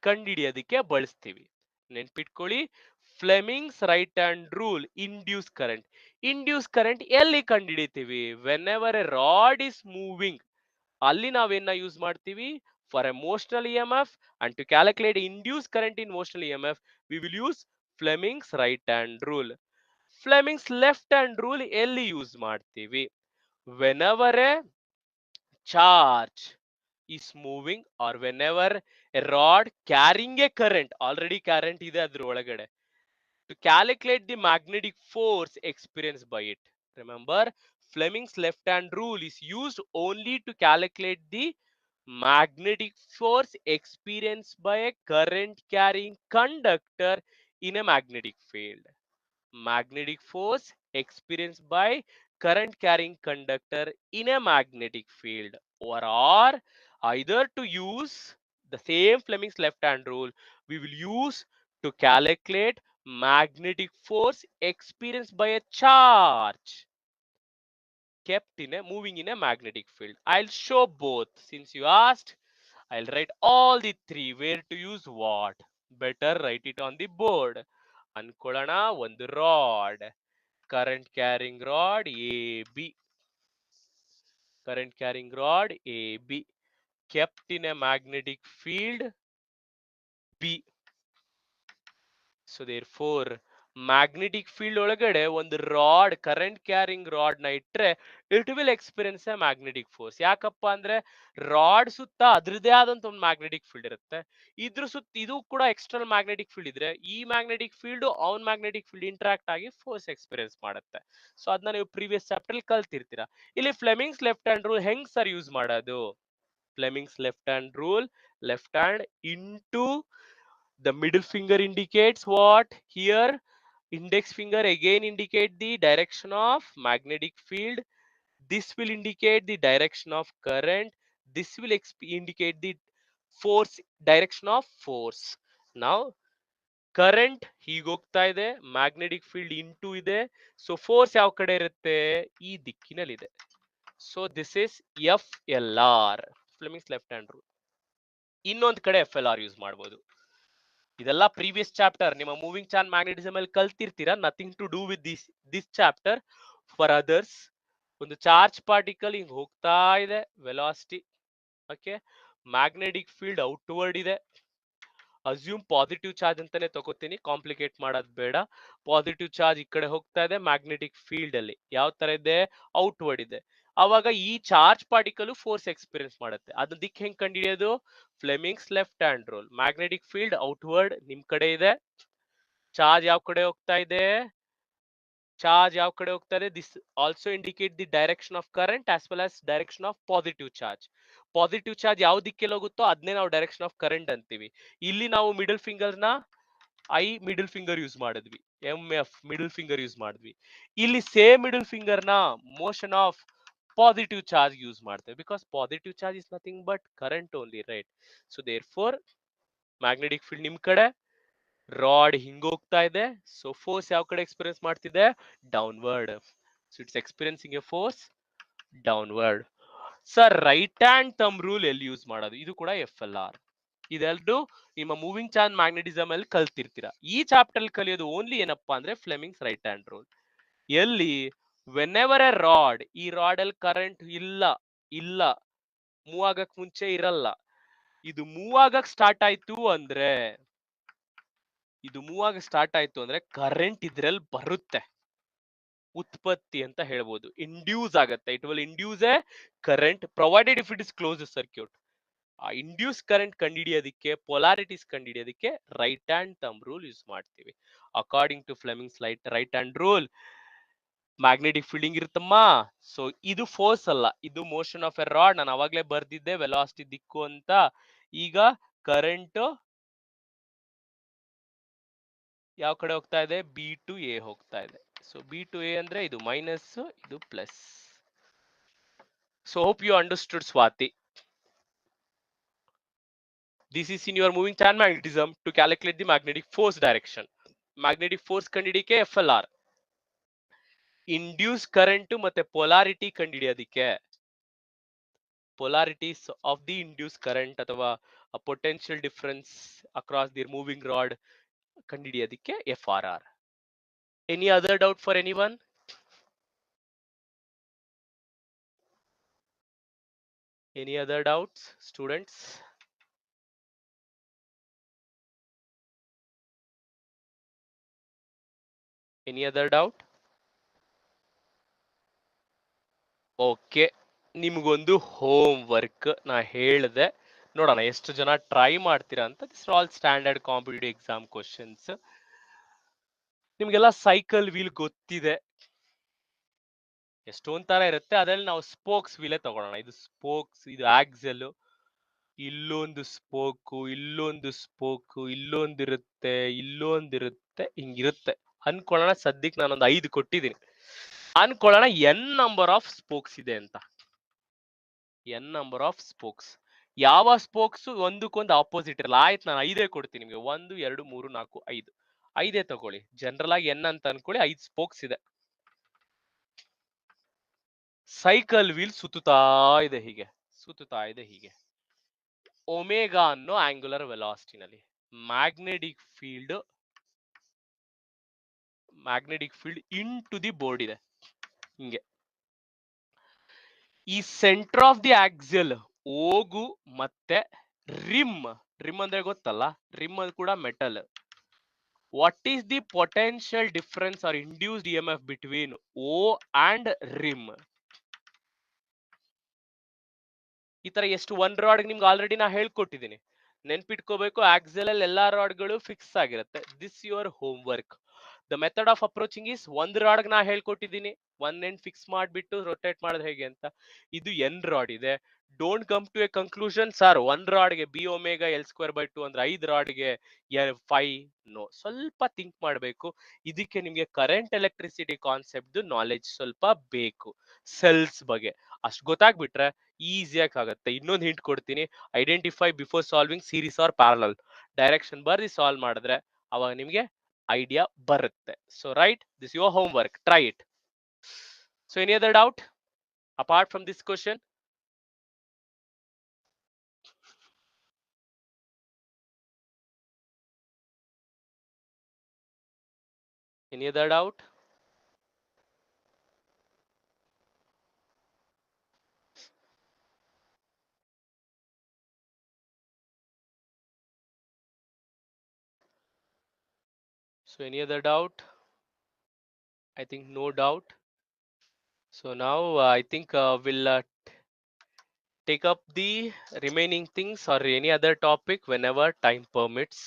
ಕಂಡುಹಿಡಿಯೋದಕ್ಕೆ ಬಳಸ್ತೀವಿ. ನೆನ್ಪಿಟ್ಕೊಳ್ಳಿ, Fleming's right hand rule induce current ಎಲ್ಲಿ ಕಂಡುಹಿಡಿತೀವಿ? Whenever a rod is moving, ಅಲ್ಲಿ ನಾವೇನ ಯೂಸ್ ಮಾಡ್ತೀವಿ? For a motional EMF and to calculate induced current in motional EMF we will use Fleming's right hand rule. Fleming's left hand rule ಎಲ್ಲಿ use ಮಾಡ್ತೀವಿ? whenever a charge is moving or whenever a rod carrying a current, already current ಇದೆ ಅದ್ರ ಒಳಗಡೆ, to calculate the magnetic force experienced by it. Remember, Fleming's left hand rule is used only to calculate the magnetic force experienced by a current carrying conductor in a magnetic field. Magnetic force experienced by current carrying conductor in a magnetic field, or either to use the same Fleming's left hand rule we will use to calculate magnetic force experienced by a charge kept in a moving in a magnetic field. I'll show both. Since you asked, I'll write all the three. Where to use what? Better write it on the board. ಅನ್ಕೊಳ್ಳೋಣ, ಒಂದು rod, current carrying rod AB. current carrying rod AB kept in a magnetic field B. So therefore magnetic field ಒಳಗಡೆ ಒಂದು rod current carrying rod ನ ಇಟ್ರೆ it will experience A magnetic force. ಯಾಕಪ್ಪ ಅಂದ್ರೆ rod ಸುತ್ತ ಅದ್ರದೇ ಆದಂತ ಒಂದು ಮ್ಯಾಗ್ನೆಟಿಕ್ ಫೀಲ್ಡ್ ಇರುತ್ತೆ, ಇದ್ರ ಸುತ್ತ ಇದು ಕೂಡ ಎಕ್ಸ್ಟರ್ನಲ್ ಮ್ಯಾಗ್ನೆಟಿಕ್ ಫೀಲ್ಡ್ ಇದ್ರೆ ಈ ಮ್ಯಾಗ್ನೆಟಿಕ್ ಫೀಲ್ಡ್ ಅವನ್ ಮ್ಯಾಗ್ನೆಟಿಕ್ ಫೀಲ್ಡ್ ಇಂಟ್ರಾಕ್ಟ್ ಆಗಿ ಫೋರ್ಸ್ ಎಕ್ಸ್ಪೀರಿಯನ್ಸ್ ಮಾಡುತ್ತೆ. ಸೊ ಅದನ್ನ ನೀವು ಪ್ರೀವಿಯಸ್ ಚಾಪ್ಟರ್ ಕಲ್ತಿರ್ತೀರಾ. ಇಲ್ಲಿ ಫ್ಲೆಮಿಂಗ್ಸ್ ಲೆಫ್ಟ್ ಹ್ಯಾಂಡ್ ರೂಲ್ ಹೆಂಗ್ ಸರ್ ಯೂಸ್ ಮಾಡೋದು? Fleming's left hand rule, left hand into the middle finger indicates what? Here index finger again indicate the direction of magnetic field. This will indicate the direction of current. This will indicate the force, direction of force. Now current ಹೀಗೆ ಹೋಗ್ತಾ ಇದೆ, magnetic field into ಇದೆ, so force ಯಾವ ಕಡೆ ಇರುತ್ತೆ? ಈ ದಿಕ್ಕಿನಲ್ಲಿದೆ. So this is F L R, Fleming's left hand rule. ಇನ್ನೊಂದು ಕಡೆ ಎಫ್ ಎಲ್ ಆರ್ ಯೂಸ್ ಮಾಡಬಹುದು. ಇದೆಲ್ಲ ಪ್ರೀವಿಯಸ್ ಚಾಪ್ಟರ್ ನಿಮ್ಮ ಮೂವಿಂಗ್ ಚಾರ್ಜ್ ಮ್ಯಾಗ್ನೆಟಿಸಮ್ ಅಲ್ಲಿ ಕಲ್ತಿರ್ತೀರಾ, nothing to do with this chapter. For others, ಒಂದು ಚಾರ್ಜ್ ಪಾರ್ಟಿಕಲ್ ಹಿಂಗ್ ಹೋಗ್ತಾ ಇದೆ, velocity, okay, magnetic field outward ಇದೆ. ಅಸ್ಯೂಮ್ ಪಾಸಿಟಿವ್ ಚಾರ್ಜ್ ಅಂತಾನೆ ತಗೋತೀನಿ, ಕಾಂಪ್ಲಿಕೇಟ್ ಮಾಡೋದು ಬೇಡ. ಪಾಸಿಟಿವ್ ಚಾರ್ಜ್ ಈ ಕಡೆ ಹೋಗ್ತಾ ಇದೆ, ಮ್ಯಾಗ್ನೆಟಿಕ್ ಫೀಲ್ಡ್ ಅಲ್ಲಿ ಯಾವ ತರ ಇದೆ? ಔಟ್ವರ್ಡ್ ಇದೆ. ಅವಾಗ ಈ ಚಾರ್ಜ್ ಪಾರ್ಟಿಕಲ್ ಫೋರ್ಸ್ ಎಕ್ಸ್ಪೀರಿಯನ್ಸ್ ಮಾಡುತ್ತೆ. ಅದನ್ನ ದಿಕ್ ಹೆಂಗ್ ಕಂಡುಹಿಡಿಯೋದು? Fleming's left hand rule. Magnetic field outward ನಿಮ್ ಕಡೆ ಇದೆ, ಚಾರ್ಜ್ ಯಾವ ಕಡೆ ಹೋಗ್ತಾ ಇದೆ? ಚಾರ್ಜ್ ಯಾವ ಕಡೆ ಹೋಗ್ತಾ ಇದೆ? This also indicate the direction of current as well as direction of positive charge. Positive charge ಯಾವ ದಿಕ್ಕೆಲ್ಲಿ ಹೋಗುತ್ತೋ ಅದನ್ನೇ ನಾವು ಡೈರೆಕ್ಷನ್ ಆಫ್ ಕರೆಂಟ್ ಅಂತೀವಿ. ಇಲ್ಲಿ ನಾವು ಮಿಡಲ್ ಫಿಂಗರ್ ನ ಐ ಮಿಡಲ್ ಫಿಂಗರ್ ಯೂಸ್ ಮಾಡಿದ್ವಿ, M F middle finger use ಮಾಡಿದ್ವಿ. ಇಲ್ಲಿ ಸೇಮ್ ಮಿಡಲ್ ಫಿಂಗರ್ ನ motion of positive charge use ಮಾಡ್ತೇವೆ, because positive charge is nothing but current only, right? So therefore magnetic field ನಿಮ್ ಕಡೆ, rod ಹಿಂಗ್ ಹೋಗ್ತಾ ಇದೆ, ಸೊ ಫೋರ್ಸ್ ಯಾವ ಕಡೆ ಎಕ್ಸ್ಪೀರಿಯನ್ಸ್ ಮಾಡ್ತಿದೆ? Downward. So it's experiencing A force downward. Sir right hand thumb rule ಎಲ್ಲಿ ಯೂಸ್ ಮಾಡೋದು? ಇದು ಕೂಡ ಎಫ್ ಎಲ್ ಆರ್. ಇದೆರಡು ನಿಮ್ಮ ಮೂವಿಂಗ್ ಚಾರ್ಜ್ ಮ್ಯಾಗ್ನೆಟಿಸಮ್ ಅಲ್ಲಿ ಕಲ್ತಿರ್ತೀರಾ. ಈ ಚಾಪ್ಟರ್ ಅಲ್ಲಿ ಕಲಿಯೋದು ಓನ್ಲಿ ಏನಪ್ಪಾ ಅಂದ್ರೆ ಫ್ಲೆಮಿಂಗ್ಸ್ ರೈಟ್ ಹ್ಯಾಂಡ್ ರೂಲ್. ಎಲ್ಲಿ ವೆನ್ ಎವರ್ ಎ ರಾಡ್, ಈ ರಾಡ್ ಅಲ್ಲಿ ಕರೆಂಟ್ ಇಲ್ಲ ಮೂವ್ ಆಗಕ್ ಮುಂಚೆ ಇರಲ್ಲ, ಇದು ಮೂವ್ ಆಗಕ್ ಸ್ಟಾರ್ಟ್ ಆಯ್ತು ಅಂದ್ರೆ, ಕರೆಂಟ್ ಇದ್ರಲ್ಲಿ ಬರುತ್ತೆ, ಉತ್ಪತ್ತಿ ಅಂತ ಹೇಳ್ಬೋದು, ಇಂಡ್ಯೂಸ್ ಆಗತ್ತೆ. It will induce a current provided if it is close circuit. ಆ ಇಂಡ್ಯೂಸ್ ಕರೆಂಟ್ ಕಂಡುಹಿಡಿಯೋದಕ್ಕೆ, ಪೊಲಾರಿಟೀಸ್ ಕಂಡುಹಿಡಿಯೋದಕ್ಕೆ right hand thumb rule use ಮಾಡ್ತೀವಿ. According to Fleming's right hand rule, magnetic ಫೀಲ್ಡಿಂಗ್ ಇರುತ್ತಮ್ಮ. ಸೊ ಇದು ಫೋರ್ಸ್ ಅಲ್ಲ, ಇದು ಮೋಷನ್ ಆಫ್ ಎ ರಾಡ್. ನಾನು ಅವಾಗ್ಲೇ ಬರ್ದಿದ್ದೆ ವೆಲಾಸಿಟಿ ದಿಕ್ಕು ಅಂತ. ಈಗ ಕರೆಂಟ್ ಯಾವ ಕಡೆ ಹೋಗ್ತಾ ಇದೆ? ಬಿ ಟು ಎ ಹೋಗ್ತಾ ಇದೆ. ಸೊ ಬಿ ಟು ಎ ಅಂದ್ರೆ ಇದು ಮೈನಸ್, ಇದು plus. So hope you understood Swathi. This is in your moving charge magnetism to calculate the magnetic force direction. Magnetic force ಕಂಡುಹಿಡಿಯಕ್ಕೆ FLR. Induce current ಮತ್ತೆ polarity ಕಂಡುಹಿಡಿಯೋದಕ್ಕೆ, polarities of the induced current ಅಥವಾ potential difference across the moving rod ಕಂಡುಹಿಡಿಯೋದಕ್ಕೆ FRR. Any other doubt for anyone? Any other doubts, students? Any other doubt? Okay, ನಿಮಗೊಂದು home work ನಾ ಹೇಳ್ದೆ, ನೋಡೋಣ ಎಷ್ಟು ಜನ try ಮಾಡ್ತೀರಾ ಅಂತ. This all standard competitive exam questions. ನಿಮ್ಗೆಲ್ಲ ಸೈಕಲ್ ವೀಲ್ ಗೊತ್ತಿದೆ, ಎಷ್ಟೊಂದ್ ತರ ಇರುತ್ತೆ, ಅದ್ರಲ್ಲಿ ನಾವು ಸ್ಪೋಕ್ಸ್ ವೀಲೇ ತಗೊಳ್ಳೋಣ. ಇದು ಸ್ಪೋಕ್ಸ್, ಇದು ಆಕ್ಸೆಲ್, ಇಲ್ಲೊಂದು ಸ್ಪೋಕು, ಇಲ್ಲೊಂದು ಸ್ಪೋಕು, ಇಲ್ಲೊಂದಿರುತ್ತೆ, ಇಲ್ಲೊಂದಿರುತ್ತೆ, ಹಿಂಗಿರುತ್ತೆ ಅನ್ಕೊಳ್ಳೋಣ. ಸದ್ಯಕ್ಕೆ ನಾನೊಂದು 5 ಕೊಟ್ಟಿದ್ದೀನಿ ಅನ್ಕೊಳ್ಳೋಣ. ಎನ್ ನಂಬರ್ ಆಫ್ ಸ್ಪೋಕ್ಸ್ ಇದೆ ಅಂತ. N number of spokes. ಯಾವ ಸ್ಪೋಕ್ಸ್ ಒಂದಕ್ಕೊಂದು ಆಪೋಸಿಟ್ ಇರಲ್ಲ. ಆಯ್ತು, ನಾನು 5 ಕೊಡ್ತೀನಿ ನಿಮ್ಗೆ. 1 2 3 4 5, 5 ತಗೊಳ್ಳಿ. ಜನರಲ್ ಆಗಿ ಎನ್ ಅಂತ ಅನ್ಕೊಳ್ಳಿ. 5 ಸ್ಪೋಕ್ಸ್ ಇದೆ. ಸೈಕಲ್ ವೀಲ್ ಸುತ್ತುತ್ತಾ ಇದೆ, ಹೀಗೆ ಸುತ್ತುತ್ತಾ ಇದೆ, ಹೀಗೆ ಒಮೆಗಾ ಅನ್ನೋ ಆಂಗ್ಯುಲರ್ ವೆಲಾಸಿಟಿನಲ್ಲಿ. Magnetic field into the board ಇದೆ, ಹಿಂಗೆ. ಈ ಸೆಂಟರ್ ಆಫ್ ದಿ ಆಕ್ಸಿಲ್ ಓಗು ಮತ್ತೆ ರಿಮ್ ಅಂದ್ರೆ ಗೊತ್ತಲ್ಲ, ರಿಮ್ ಕೂಡ metal. What is the potential difference or induced EMF between O and rim? ಈ ತರ ಎಷ್ಟು ಒನ್ ರಾಡ್ ನಿಮ್ಗೆ ಆಲ್ರೆಡಿ ನಾ ಹೇಳ್ಕೊಟ್ಟಿದ್ದೀನಿ, ನೆನ್ಪಿಟ್ಕೋಬೇಕು. ಆಕ್ಸೆಲ್ ಅಲ್ಲಿ ಎಲ್ಲಾ ರಾಡ್ಗಳು ಫಿಕ್ಸ್ ಆಗಿರುತ್ತೆ. This your homework. The method of approaching is, ಒಂದ್ ರಾಡ್ ನಾ ಹೇಳ್ಕೊಟ್ಟಿದ್ದೀನಿ, ಒನ್ ಎಂಡ್ ಫಿಕ್ಸ್ ಮಾಡ್ಬಿಟ್ಟು ರೊಟೇಟ್ ಮಾಡೋದು ಹೇಗೆ ಅಂತ. ಇದು ಎನ್ ರಾಡ್ ಇದೆ. Don't come to a conclusion sir one ರಾಡ್ಗೆ ಬಿ ಒಮೆಗಾ L²/2 ಅಂದ್ರೆ 5 ರಾಡ್ಗೆ 5. ನೋ, ಸ್ವಲ್ಪ ಥಿಂಕ್ ಮಾಡಬೇಕು. ಇದಕ್ಕೆ ನಿಮ್ಗೆ ಕರೆಂಟ್ ಎಲೆಕ್ಟ್ರಿಸಿಟಿ ಕಾನ್ಸೆಪ್ಟ್ ನಾಲೆಜ್ ಸ್ವಲ್ಪ ಬೇಕು. ಸೆಲ್ಸ್ ಬಗ್ಗೆ ಅಷ್ಟು ಗೊತ್ತಾಗ್ಬಿಟ್ರೆ ಈಸಿಯಾಗಿ ಆಗುತ್ತೆ. ಇನ್ನೊಂದು ಹಿಂಟ್ ಕೊಡ್ತೀನಿ, identify before solving series are parallel. Direction ಬರ್ದಿ ಸಾಲ್ವ್ ಮಾಡಿದ್ರೆ ಅವಾಗ ನಿಮ್ಗೆ ಐಡಿಯಾ ಬರುತ್ತೆ. So right, this your home work, try it. So any other doubt apart from this question? Any other doubt? So any other doubt? I think no doubt. So now I think we'll take up the remaining things or any other topic whenever time permits.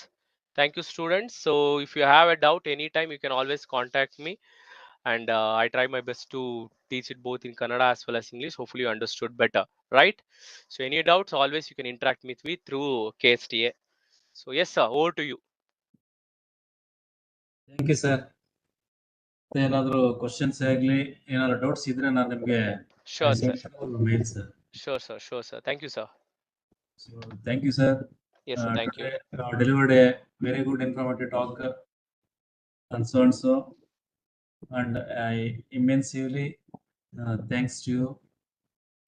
Thank you, students. So if you have a doubt anytime, you can always contact me, and I try my best to teach it both in Kannada as well as English. Hopefully you understood better, right? So any doubts, always you can interact with me through KSTA. So yes sir, over to you. Thank you sir. ಏನಾದ್ರು questions ಆಗ್ಲಿ, ಏನಾದ್ರು doubts ಇದ್ರೆ ನಾನು ನಿಮ್ಗೆ Sure sir. Mail sir. Sure sir. Thank you sir. So thank you sir. Yes sir, thank you. Delivered a very good informative talk and so and so, and I immensely thanks to you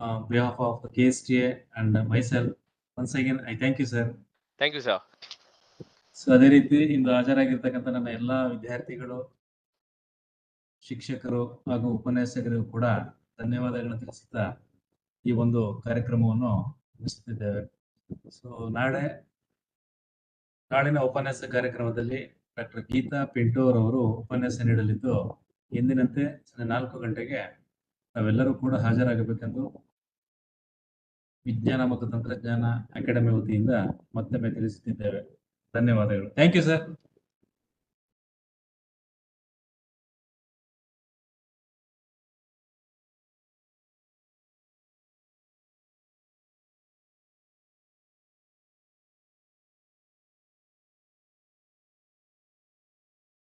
on behalf of the KSTA and myself. Once again I thank you sir. Thank you sir. So ಅದೇ ರೀತಿ ಇಂದು ಹಾಜರಾಗಿರ್ತಕ್ಕಂಥ ನನ್ನ ಎಲ್ಲ ವಿದ್ಯಾರ್ಥಿಗಳು, ಶಿಕ್ಷಕರು ಹಾಗೂ ಉಪನ್ಯಾಸಕರಿಗೂ ಕೂಡ ಧನ್ಯವಾದಗಳನ್ನು ತಿಳಿಸುತ್ತಾ ಈ ಒಂದು ಕಾರ್ಯಕ್ರಮವನ್ನು ಮುಗಿಸುತ್ತಿದ್ದೇವೆ. ಸೊ ನಾಳಿನ ಉಪನ್ಯಾಸ ಕಾರ್ಯಕ್ರಮದಲ್ಲಿ ಡಾಕ್ಟರ್ ಗೀತಾ ಪಿಂಟೋರವರು ಉಪನ್ಯಾಸ ನೀಡಲಿದ್ದು, ಎಂದಿನಂತೆ 4 ಗಂಟೆಗೆ ನಾವೆಲ್ಲರೂ ಕೂಡ ಹಾಜರಾಗಬೇಕೆಂದು ವಿಜ್ಞಾನ ಮತ್ತು ತಂತ್ರಜ್ಞಾನ ಅಕಾಡೆಮಿ ವತಿಯಿಂದ ಮತ್ತೊಮ್ಮೆ ತಿಳಿಸುತ್ತಿದ್ದೇವೆ. ಧನ್ಯವಾದಗಳು. Thank you sir.